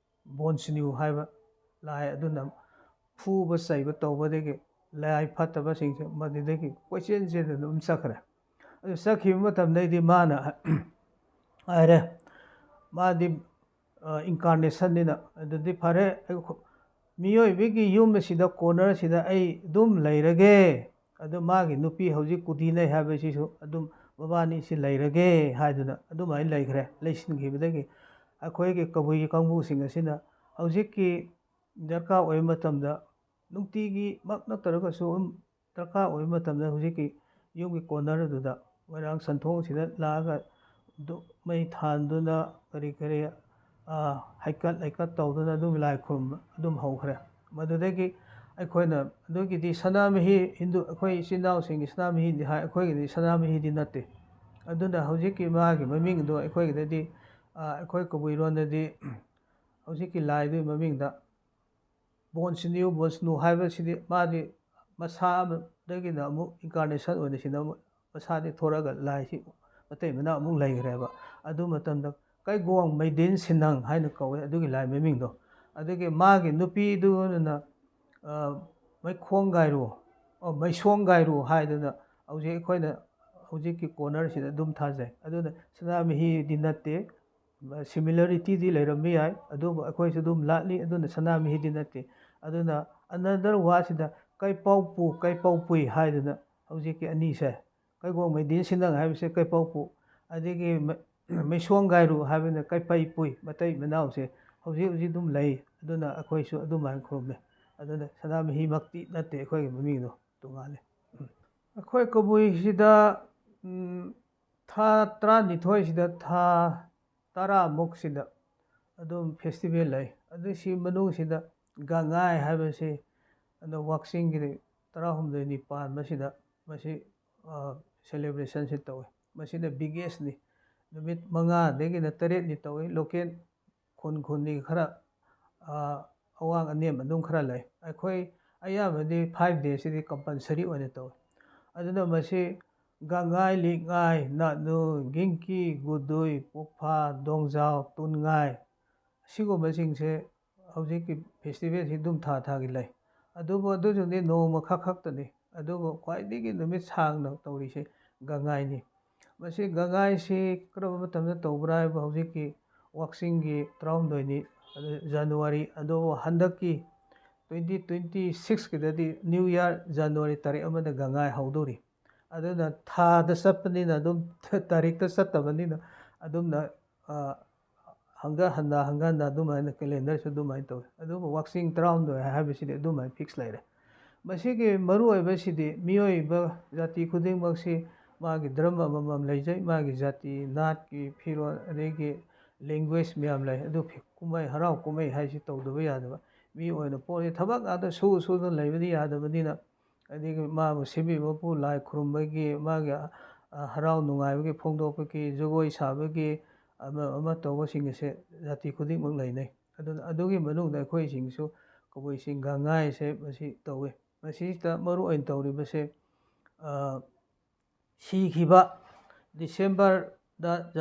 ꯕꯣꯟꯁꯅꯨ ꯍꯥꯏꯕ ꯂꯥꯏ ꯑꯗꯨꯅ ꯐꯨꯕ ꯆꯩꯕ ꯇꯧꯕꯗꯒꯤ ꯂꯥꯏ ꯐꯠꯇꯕꯁꯤꯡꯁꯦ ꯃꯗꯨꯗꯒꯤ ꯀꯣꯏꯆꯦꯟ ꯆꯦꯟꯗꯨꯅ ꯑꯗꯨꯝ ꯆꯠꯈ꯭ꯔꯦ ꯑꯗꯨ ꯆꯠꯈꯤꯕ ꯃꯇꯝꯗꯩꯗꯤ ꯃꯥꯅ ꯍꯥꯏꯔꯦ ꯃꯥꯗꯤ ꯏꯟꯀꯥꯔꯅꯦꯁꯟꯅꯤꯅ ꯑꯗꯨꯗꯤ ꯐꯔꯦ ꯃꯤꯑꯣꯏꯕꯒꯤ ꯌꯨꯝ ꯑꯁꯤꯗ ꯀꯣꯔꯅꯔꯁꯤꯗ ꯑꯩ ꯑꯗꯨꯝ ꯂꯩꯔꯒꯦ ꯑꯗꯨ ꯃꯥꯒꯤ ꯅꯨꯄꯤ ꯍꯧꯖꯤꯛ ꯀꯨꯗꯤꯅꯩ ꯍꯥꯏꯕꯁꯤꯁꯨ ꯑꯗꯨꯝ ꯃꯕꯥꯅꯤꯁꯤ ꯂꯩꯔꯒꯦ ꯍꯥꯏꯗꯨꯅ ꯑꯗꯨꯃꯥꯏꯅ ꯂꯩꯁꯤꯟꯈꯤꯕꯗꯒꯤ ꯑꯩꯈꯣꯏꯒꯤ ꯀꯕꯨꯏ ꯀꯥꯡꯕꯨꯁꯤꯡ ꯑꯁꯤꯅ ꯍꯧꯖꯤꯛꯀꯤ ꯗꯔꯀꯥꯔ ꯑꯣꯏꯕ ꯃꯇꯝꯗ ꯅꯨꯡꯇꯤꯒꯤꯃꯛ ꯅꯠꯇ꯭ꯔꯒꯁꯨ ꯗꯔꯀꯥꯔ ꯑꯣꯏꯕ ꯃꯇꯝꯗ ꯍꯧꯖꯤꯛꯀꯤ ꯌꯨꯝꯒꯤ ꯀꯣꯔꯅꯔ ꯑꯗꯨꯗ ꯃꯣꯏꯔꯥꯡ ꯁꯟꯊꯣꯡꯁꯤꯗ ꯂꯥꯛꯑꯒ ꯃꯩ ꯊꯥꯟꯗꯨꯅ ꯀꯔꯤ ꯍꯩꯀꯠ ꯂꯩꯀꯠ ꯇꯧꯗꯨꯅ ꯑꯗꯨꯝ ꯂꯥꯏ ꯈꯨꯔꯨꯝꯕ ꯑꯗꯨꯝ ꯍꯧꯈ꯭ꯔꯦ ꯃꯗꯨꯗꯒꯤ ꯑꯩꯈꯣꯏꯅ ꯑꯗꯨꯒꯤꯗꯤ ꯁꯅꯥꯃꯍꯤ ꯍꯤꯟꯗꯨ ꯑꯩꯈꯣꯏ ꯏꯆꯤꯜ ꯏꯅꯥꯎꯁꯤꯡꯒꯤ ꯁꯅꯥꯃꯍꯤꯗꯤ ꯍꯥꯏ ꯑꯩꯈꯣꯏꯒꯤꯗꯤ ꯁꯅꯥꯃꯍꯤꯗꯤ ꯅꯠꯇꯦ ꯑꯗꯨꯅ ꯍꯧꯖꯤꯛꯀꯤ ꯃꯥꯒꯤ ꯃꯃꯤꯡꯗꯣ ꯑꯩꯈꯣꯏꯒꯤꯗꯗꯤ ꯑꯩꯈꯣꯏ ꯀꯕꯨꯏꯔꯣꯟꯗꯗꯤ ꯍꯧꯖꯤꯛꯀꯤ ꯂꯥꯏꯗꯨꯒꯤ ꯃꯃꯤꯡꯗ ꯕꯣꯟꯁꯅꯨ ꯍꯥꯏꯕꯁꯤꯗꯤ ꯃꯥꯗꯤ ꯃꯁꯥ ꯑꯃꯗꯒꯤꯅ ꯑꯃꯨꯛ ꯏꯟꯀꯥꯔꯅꯦꯁꯟ ꯑꯣꯏꯅ ꯁꯤꯅ ꯃꯁꯥꯗꯤ ꯊꯣꯔꯛꯑꯒ ꯂꯥꯏꯁꯤ ꯃꯇꯩ ꯃꯅꯥꯎ ꯑꯃꯨꯛ ꯂꯩꯈ꯭ꯔꯦꯕ ꯑꯗꯨ ꯃꯇꯝꯗ ꯀꯩꯒꯣꯡ ꯃꯩꯗꯤꯟ ꯁꯤꯅꯪ ꯍꯥꯏꯅ ꯀꯧꯋꯦ ꯑꯗꯨꯒꯤ ꯂꯥꯏ ꯃꯃꯤꯡꯗꯣ ꯑꯗꯨꯒꯤ ꯃꯥꯒꯤ ꯅꯨꯄꯤꯗꯨꯅ ꯃꯩꯁꯣꯡ ꯒꯥꯏꯔꯨ ꯍꯥꯏꯗꯨꯅ ꯍꯧꯖꯤꯛ ꯑꯩꯈꯣꯏꯅ ꯍꯧꯖꯤꯛꯀꯤ ꯀꯣꯔꯅꯔꯁꯤꯗ ꯑꯗꯨꯝ ꯊꯥꯖꯩ ꯑꯗꯨꯅ ꯁꯅꯥꯃꯍꯤꯗꯤ ꯅꯠꯇꯦ ꯁꯤꯃꯤꯂꯔꯤꯇꯤꯗꯤ ꯂꯩꯔꯝꯕ ꯌꯥꯏ ꯑꯗꯨꯕꯨ ꯑꯩꯈꯣꯏꯁꯨ ꯑꯗꯨꯝ ꯂꯥꯠꯂꯤ ꯑꯗꯨꯅ ꯁꯅꯥꯃꯍꯤꯗꯤ ꯅꯠꯇꯦ ꯑꯗꯨꯅ ꯑꯅꯗꯔ ꯋꯥꯁꯤꯗ ꯀꯩꯄꯥꯎꯄꯨ ꯀꯩꯄꯥꯎꯄꯨꯏ ꯍꯥꯏꯗꯅ ꯍꯧꯖꯤꯛꯀꯤ ꯑꯅꯤꯁꯦ ꯀꯩꯒꯣꯡ ꯃꯩꯗꯤꯟ ꯁꯤꯟꯅꯪ ꯍꯥꯏꯕꯁꯦ ꯀꯩꯄꯥꯎꯄꯨ ꯑꯗꯒꯤ ꯃꯩꯁꯣꯡꯒꯥꯏꯔꯨ ꯍꯥꯏꯕꯅ ꯀꯩꯄꯩꯄꯨꯏ ꯃꯇꯩ ꯃꯅꯥꯎꯁꯦ ꯍꯧꯖꯤꯛ ꯍꯧꯖꯤꯛ ꯑꯗꯨꯝ ꯂꯩ ꯑꯗꯨꯅ ꯑꯩꯈꯣꯏꯁꯨ ꯑꯗꯨꯃꯥꯏꯅ ꯈꯨꯔꯨꯝꯃꯦ ꯑꯗꯨꯅ ꯁꯅꯥꯃꯍꯤꯃꯛꯇꯤ ꯅꯠꯇꯦ ꯑꯩꯈꯣꯏꯒꯤ ꯃꯃꯤꯡꯗꯣ ꯇꯣꯉꯥꯜꯂꯦ ꯑꯩꯈꯣꯏ ꯀꯕꯨꯏꯁꯤꯗ ꯊꯥ 12ꯁꯤꯗ ꯊꯥ 10ꯃꯨꯛꯁꯤꯗ ꯑꯗꯨꯝ ꯐꯦꯁꯇꯤꯚꯦꯜ ꯂꯩ ꯑꯗꯨ ꯁꯤ ꯃꯅꯨꯡꯁꯤꯗ ꯒꯉꯥꯏ ꯍꯥꯏꯕꯁꯤ ꯑꯗꯣ ꯋꯥꯛꯆꯤꯡꯒꯤ 18ꯅꯤ ꯄꯥꯟꯕꯁꯤꯗ ꯃꯁꯤ ꯁꯦꯂꯦꯕ꯭ꯔꯦꯁꯟꯁꯤ ꯇꯧꯏ ꯃꯁꯤꯅ ꯕꯤꯒꯦꯁꯅꯤ ꯅꯨꯃꯤꯠ 5ꯗꯒꯤꯅ 8ꯅꯤ ꯇꯧꯏ ꯂꯣꯀꯦꯜ ꯈꯨꯟꯒꯤ ꯈꯔ ꯑꯋꯥꯡ ꯑꯅꯦꯝ ꯑꯗꯨꯝ ꯈꯔ ꯂꯩ ꯑꯩꯈꯣꯏ ꯑꯌꯥꯝꯕꯗꯤ 5 ꯗꯦꯁꯁꯤꯗꯤ ꯀꯝꯄꯜꯁꯔꯤ ꯑꯣꯏꯅ ꯇꯧꯏ ꯑꯗꯨꯅ ꯃꯁꯤ ꯒꯉꯥꯏ ꯂꯤꯛꯉꯥꯏ ꯅꯥꯠꯅꯨ ꯒꯤꯡꯀꯤ ꯒꯨꯗꯨꯏ ꯄꯣꯛꯐꯥ ꯗꯣꯡꯖꯥꯎ ꯇꯨꯟꯉꯥꯏ ꯑꯁꯤꯒꯨꯝꯕꯁꯤꯡꯁꯦ ꯍꯧꯖꯤꯛꯀꯤ ꯐꯦꯁꯇꯤꯚꯦꯜꯁꯤ ꯑꯗꯨꯝ ꯊꯥꯒꯤ ꯂꯩ ꯑꯗꯨꯕꯨ ꯑꯗꯨꯁꯨꯗꯤ ꯅꯣꯡꯃ ꯈꯛꯇꯅꯤ ꯑꯗꯨꯕꯨ ꯈ꯭ꯋꯥꯏꯗꯒꯤ ꯅꯨꯃꯤꯠ ꯁꯥꯡꯅ ꯇꯧꯔꯤꯁꯦ ꯒꯉꯥꯏꯅꯤ ꯃꯁꯤ ꯒꯉꯥꯏꯁꯤ ꯀꯔꯝꯕ ꯃꯇꯝꯗ ꯇꯧꯕ꯭ꯔꯥ ꯍꯥꯏꯕ ꯍꯧꯖꯤꯛꯀꯤ ꯋꯥꯛꯆꯤꯡꯒꯤ 18ꯅꯤ ꯖꯅꯋꯥꯔꯤ ꯑꯗꯨꯕꯨ ꯍꯟꯗꯛꯀꯤ 2026ꯀꯤꯗꯗꯤ ꯅ꯭ꯌꯨ ꯏꯌꯥꯔ ꯖꯅꯋꯥꯔꯤ ꯇꯥꯔꯤꯛ 1ꯗ ꯒꯉꯥꯏ ꯍꯧꯗꯣꯔꯤ ꯑꯗꯨꯅ ꯊꯥꯗ ꯆꯠꯄꯅꯤꯅ ꯑꯗꯨꯝ ꯇꯥꯔꯤꯛꯇ ꯆꯠꯇꯕꯅꯤꯅ ꯑꯗꯨꯝꯅ ꯍꯪꯒꯠ ꯍꯟꯗ ꯑꯗꯨꯃꯥꯏꯅ ꯀꯦꯂꯦꯟꯗꯔꯁꯨ ꯑꯗꯨꯃꯥꯏꯅ ꯇꯧꯏ ꯑꯗꯨꯕꯨ ꯋꯥꯛꯆꯤꯡ 12 ꯍꯥꯏꯕꯁꯤꯗꯤ ꯑꯗꯨꯃꯥꯏꯅ ꯐꯤꯛꯁ ꯂꯩꯔꯦ ꯃꯁꯤꯒꯤ ꯃꯔꯨꯑꯣꯏꯕꯁꯤꯗꯤ ꯃꯤꯑꯣꯏꯕ ꯖꯥꯇꯤ ꯈꯨꯗꯤꯡꯃꯛꯁꯤ ꯃꯥꯒꯤ ꯙꯔꯃ ꯑꯃꯃꯝ ꯂꯩꯖꯩ ꯃꯥꯒꯤ ꯖꯥꯇꯤ ꯅꯥꯠꯀꯤ ꯐꯤꯔꯣꯜ ꯑꯗꯒꯤ ꯂꯦꯡꯒ꯭ꯋꯦꯖ ꯃꯌꯥꯝ ꯂꯩ ꯑꯗꯨ ꯀꯨꯝꯍꯩ ꯍꯔꯥꯎ ꯀꯨꯝꯍꯩ ꯍꯥꯏꯁꯤ ꯇꯧꯗꯕ ꯌꯥꯗꯕ ꯃꯤ ꯑꯣꯏꯅ ꯄꯣꯛꯏ ꯊꯕꯛ ꯉꯥꯛꯇ ꯁꯨꯗꯅ ꯂꯩꯕꯗꯤ ꯌꯥꯗꯕꯅꯤꯅ ꯑꯗꯒꯤ ꯃꯥꯕꯨ ꯁꯦꯝꯕꯤꯕꯕꯨ ꯂꯥꯏ ꯈꯨꯔꯨꯝꯕꯒꯤ ꯃꯥꯒꯤ ꯍꯔꯥꯎ ꯅꯨꯡꯉꯥꯏꯕꯒꯤ ꯐꯣꯡꯗꯣꯛꯄꯒꯤ ꯖꯒꯣꯏ ꯁꯥꯕꯒꯤ ꯑꯃ ꯇꯧꯕꯁꯤꯡ ꯑꯁꯦ ꯖꯥꯇꯤ ꯈꯨꯗꯤꯡꯃꯛ ꯂꯩꯅꯩ ꯑꯗꯨꯅ ꯑꯗꯨꯒꯤ ꯃꯅꯨꯡꯗ ꯑꯩꯈꯣꯏꯁꯤꯡꯁꯨ ꯀꯕꯨꯏꯁꯤꯡ ꯒꯉꯥꯏꯁꯦ ꯃꯁꯤ ꯇꯧꯏ ꯃꯁꯤꯗ ꯃꯔꯨ ꯑꯣꯏꯅ ꯇꯧꯔꯤꯕꯁꯦ ꯁꯤꯈꯤꯕ ꯗꯤꯁꯦꯝꯕꯔꯗ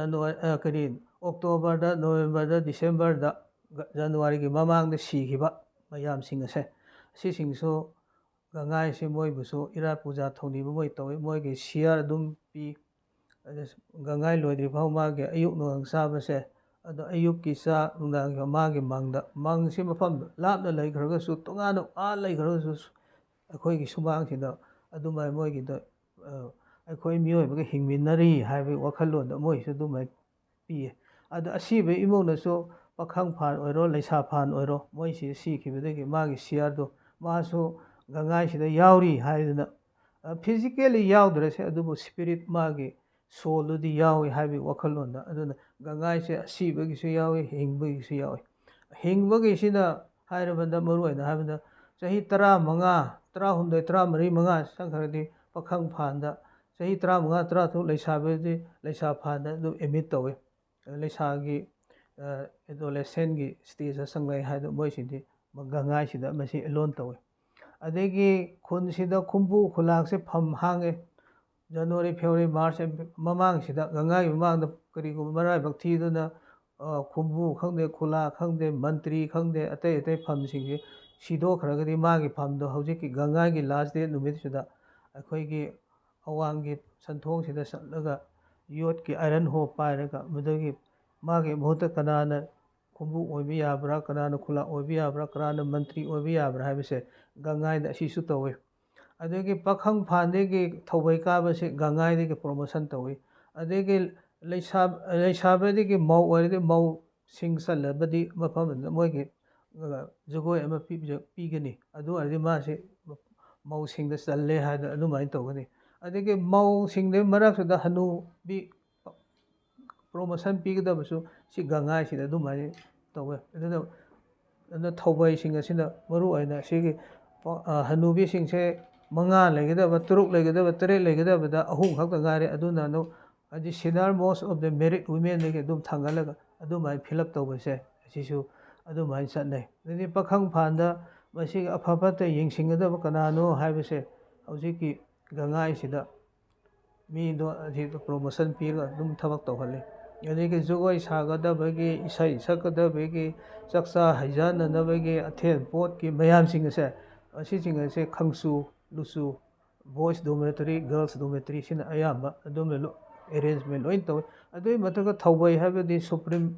ꯑꯣꯛꯇꯣꯕꯔꯗ ꯅꯣꯕꯦꯝꯕꯔꯗ ꯗꯤꯁꯦꯝꯕꯔꯗ ꯖꯅꯋꯥꯔꯤꯒꯤ ꯃꯃꯥꯡꯗ ꯁꯤꯈꯤꯕ ꯃꯌꯥꯝꯁꯤꯡ ꯑꯁꯦ ꯑꯁꯤꯁꯤꯡꯁꯨ ꯒꯉꯥꯏꯁꯤ ꯃꯣꯏꯕꯨꯁꯨ ꯏꯔꯥꯠ ꯄꯨꯖꯥ ꯊꯧꯅꯤꯕ ꯃꯣꯏ ꯇꯧꯏ ꯃꯣꯏꯒꯤ ꯁꯤꯌꯥꯔ ꯑꯗꯨꯝ ꯄꯤ ꯒꯉꯥꯏ ꯂꯣꯏꯗ꯭ꯔꯤ ꯐꯥꯎ ꯃꯥꯒꯤ ꯑꯌꯨꯛ ꯅꯨꯡꯗꯥꯡ ꯆꯥꯕꯁꯦ ꯑꯗꯣ ꯑꯌꯨꯛꯀꯤ ꯆꯥꯛ ꯅꯨꯡꯗꯥꯡꯒꯤ ꯃꯥꯒꯤ ꯃꯪꯁꯤ ꯃꯐꯝ ꯂꯥꯞꯅ ꯂꯩꯈ꯭ꯔꯒꯁꯨ ꯇꯣꯉꯥꯟꯅ ꯂꯩꯈ꯭ꯔꯒꯁꯨ ꯑꯩꯈꯣꯏꯒꯤ ꯁꯨꯃꯥꯡꯁꯤꯗ ꯑꯗꯨꯃꯥꯏꯅ ꯃꯣꯏꯒꯤꯗ ꯑꯩꯈꯣꯏ ꯃꯤꯑꯣꯏꯕꯒ ꯍꯤꯡꯃꯤꯟꯅꯔꯤ ꯍꯥꯏꯕꯒꯤ ꯋꯥꯈꯜꯂꯣꯟꯗ ꯃꯣꯏꯁꯨ ꯑꯗꯨꯃꯥꯏꯅ ꯄꯤꯌꯦ ꯑꯗꯣ ꯑꯁꯤꯕ ꯏꯃꯨꯡꯅꯁꯨ ꯄꯥꯈꯪ ꯐꯥꯟ ꯑꯣꯏꯔꯣ ꯂꯩꯁꯥ ꯐꯥꯟ ꯑꯣꯏꯔో ꯃꯣꯏꯁꯤ ꯁꯤꯈꯤꯕꯗꯒꯤ ꯃꯥꯒꯤ ꯁꯤꯌꯥꯔꯗꯣ ꯃꯥꯁꯨ ꯒꯉꯥꯏꯁꯤꯗ ꯌꯥꯎꯔꯤ ꯍꯥꯏꯗꯅ ꯐꯤꯖꯤꯀꯦꯜꯂꯤ ꯌꯥꯎꯗ꯭ꯔꯁꯦ ꯑꯗꯨꯕꯨ ꯁ꯭ꯄꯤꯔꯤꯠ ꯃꯥꯒꯤ ꯁꯣꯜꯗꯨꯗꯤ ꯌꯥꯎꯏ ꯍꯥꯏꯕꯒꯤ ꯋꯥꯈꯜꯂꯣꯟꯗ ꯑꯗꯨꯅ ꯒꯉꯥꯏꯁꯦ ꯑꯁꯤꯕꯒꯤꯁꯨ ꯌꯥꯎꯏ ꯍꯤꯡꯕꯒꯤꯁꯨ ꯌꯥꯎꯏ ꯍꯤꯡꯕꯒꯤꯁꯤꯅ ꯍꯥꯏꯔꯕꯗ ꯃꯔꯨꯑꯣꯏꯅ ꯍꯥꯏꯕꯗ ꯆꯍꯤ 15 18 13 5 ꯆꯪꯈ꯭ꯔꯗꯤ ꯄꯥꯈꯪ ꯐꯥꯟꯗ ꯆꯍꯤ 15 16 ꯂꯩꯁꯥꯕꯤꯗꯤ ꯂꯩꯁꯥ ꯐꯥꯟꯗ ꯑꯗꯨꯝ ꯑꯦꯗꯃꯤꯠ ꯇꯧꯏ ꯂꯩꯁꯥꯒꯤ ꯑꯦꯗꯣꯂꯦꯁꯦꯟꯒꯤ ꯁ꯭ꯇꯦꯖꯇ ꯆꯪꯂꯛꯏ ꯍꯥꯏꯗꯣ ꯃꯣꯏꯁꯤꯗꯤ ꯒꯉꯥꯏꯁꯤꯗ ꯃꯁꯤ ꯑꯦꯂꯣꯟ ꯇꯧꯏ ꯑꯗꯒꯤ ꯈꯨꯟꯁꯤꯗ ꯈꯨꯝꯕꯨ ꯈꯨꯂꯥꯛꯁꯦ ꯐꯝ ꯍꯥꯡꯉꯦ ꯖꯅꯋꯥꯔꯤ ꯐꯦꯕꯋꯥꯔꯤ ꯃꯥꯔꯆ ꯃꯃꯥꯡꯁꯤꯗ ꯒꯉꯥꯏꯒꯤ ꯃꯃꯥꯡꯗ ꯀꯔꯤꯒꯨꯝꯕ ꯃꯔꯥꯏꯕꯛ ꯊꯤꯗꯨꯅ ꯈꯨꯝꯕꯨ ꯈꯪꯗꯦ ꯈꯨꯂꯥ ꯈꯪꯗꯦ ꯃꯟꯇ꯭ꯔꯤ ꯈꯪꯗꯦ ꯑꯇꯩ ꯐꯝꯁꯤꯡꯁꯤ ꯁꯤꯗꯣꯛꯈ꯭ꯔꯒꯗꯤ ꯃꯥꯒꯤ ꯐꯝꯗꯣ ꯍꯧꯖꯤꯛꯀꯤ ꯒꯉꯥꯏꯒꯤ ꯂꯥꯁ ꯗꯦ ꯅꯨꯃꯤꯠꯁꯤꯗ ꯑꯩꯈꯣꯏꯒꯤ ꯑꯋꯥꯡꯒꯤ ꯁꯟꯊꯣꯡꯁꯤꯗ ꯆꯠꯂꯒ ꯌꯣꯠꯀꯤ ꯑꯥꯏꯔꯟ ꯍꯣ ꯄꯥꯏꯔꯒ ꯃꯗꯨꯒꯤ ꯃꯥꯒꯤ ꯃꯍꯨꯠꯇ ꯀꯅꯥꯅ ꯈꯨꯝꯕꯨ ꯑꯣꯏꯕ ꯌꯥꯕ꯭ꯔꯥ ꯀꯅꯥꯅ ꯈꯨꯂꯥꯛ ꯑꯣꯏꯕ ꯌꯥꯕ꯭ꯔꯥ ꯀꯅꯥꯅ ꯃꯟꯇ꯭ꯔꯤ ꯑꯣꯏꯕ ꯌꯥꯕ꯭ꯔꯥ ꯍꯥꯏꯕꯁꯦ ꯒꯉꯥꯏꯗ ꯑꯁꯤꯁꯨ ꯇꯧꯏ ꯑꯗꯒꯤ ꯄꯥꯈꯪ ꯐꯥꯟꯗꯒꯤ ꯊꯧꯕꯩ ꯀꯥꯕꯁꯤ ꯒꯉꯥꯏꯗꯒꯤ ꯄ꯭ꯔꯣꯃꯣꯁꯟ ꯇꯧꯏ ꯑꯗꯒꯤ ꯂꯩꯁꯥꯕꯤꯗꯒꯤ ꯃꯧ ꯑꯣꯏꯔꯗꯤ ꯃꯧꯁꯤꯡ ꯆꯜꯂꯕꯗꯤ ꯃꯐꯝ ꯑꯗꯨꯗ ꯃꯣꯏꯒꯤ ꯖꯒꯣꯏ ꯑꯃ ꯄꯤꯒꯅꯤ ꯑꯗꯨ ꯑꯣꯏꯔꯗꯤ ꯃꯥꯁꯤ ꯃꯧꯁꯤꯡꯗ ꯆꯜꯂꯦ ꯍꯥꯏꯗꯅ ꯑꯗꯨꯃꯥꯏꯅ ꯇꯧꯒꯅꯤ ꯑꯗꯒꯤ ꯃꯧꯁꯤꯡꯗꯨꯒꯤ ꯃꯔꯛꯇꯨꯗ ꯍꯅꯨꯕꯤ ꯄ꯭ꯔꯣꯃꯣꯁꯟ ꯄꯤꯒꯗꯕꯁꯨ ꯁꯤ ꯒꯉꯥꯏꯁꯤꯗ ꯑꯗꯨꯃꯥꯏꯅ ꯇꯧꯋꯦ ꯑꯗꯨꯅ ꯊꯧꯕꯩꯁꯤꯡ ꯑꯁꯤꯅ ꯃꯔꯨꯑꯣꯏꯅ ꯁꯤꯒꯤ ꯍꯅꯨꯕꯤꯁꯤꯡꯁꯦ 5 ꯂꯩꯒꯗꯕ 6 ꯂꯩꯒꯗꯕ 8 ꯂꯩꯒꯗꯕꯗ 3 ꯈꯛꯇ ꯉꯥꯏꯔꯦ ꯑꯗꯨꯅ ꯍꯥꯏꯗꯤ senior most of the merit ꯋꯤꯃꯦꯟꯗꯒꯤ ꯑꯗꯨꯝ ꯊꯥꯡꯒꯠꯂꯒ ꯑꯗꯨꯃꯥꯏꯅ ꯐꯤꯜꯑꯞ ꯇꯧꯕꯁꯦ ꯑꯁꯤꯁꯨ ꯑꯗꯨꯃꯥꯏꯅ ꯆꯠꯅꯩ ꯑꯗꯩꯗꯤ ꯄꯥꯈꯪ ꯐꯥꯟꯗ ꯃꯁꯤꯒꯤ ꯑꯐ ꯐꯠꯇ ꯌꯦꯡꯁꯤꯟꯒꯗꯕ ꯀꯅꯥꯅꯣ ꯍꯥꯏꯕꯁꯦ ꯍꯧꯖꯤꯛꯀꯤ ꯒꯉꯥꯏꯁꯤꯗ ꯃꯤꯗꯣ ꯑꯁꯤꯗ ꯄ꯭ꯔꯣꯃꯣꯁꯟ ꯄꯤꯔꯒ ꯑꯗꯨꯝ ꯊꯕꯛ ꯇꯧꯍꯜꯂꯤ ꯑꯗꯒꯤ ꯖꯒꯣꯏ ꯁꯥꯒꯗꯕꯒꯤ ꯏꯁꯩ ꯁꯛꯀꯗꯕꯒꯤ ꯆꯥꯛꯆꯥ ꯍꯩꯖꯥꯟꯅꯅꯕꯒꯤ ꯑꯊꯦꯟ ꯄꯣꯠꯀꯤ ꯃꯌꯥꯝꯁꯤꯡ ꯑꯁꯦ ꯑꯁꯤꯁꯤꯡ ꯑꯁꯦ ꯈꯪꯆꯨ ꯂꯨꯆꯨ ꯕꯣꯏꯁ ꯗꯣꯃꯦꯇꯔꯤ ꯒꯔꯜꯁ ꯗꯣꯃꯦꯇꯔꯤ ꯁꯤꯅ ꯑꯌꯥꯝꯕ ꯑꯗꯨꯝꯅ ꯑꯦꯔꯦꯟꯖꯃꯦꯟ ꯂꯣꯏ ꯇꯧꯏ ꯑꯗꯨꯒꯤ ꯃꯊꯛꯇ ꯊꯧꯕꯩ ꯍꯥꯏꯕꯗꯤ ꯁꯨꯄ꯭ꯔꯤꯝ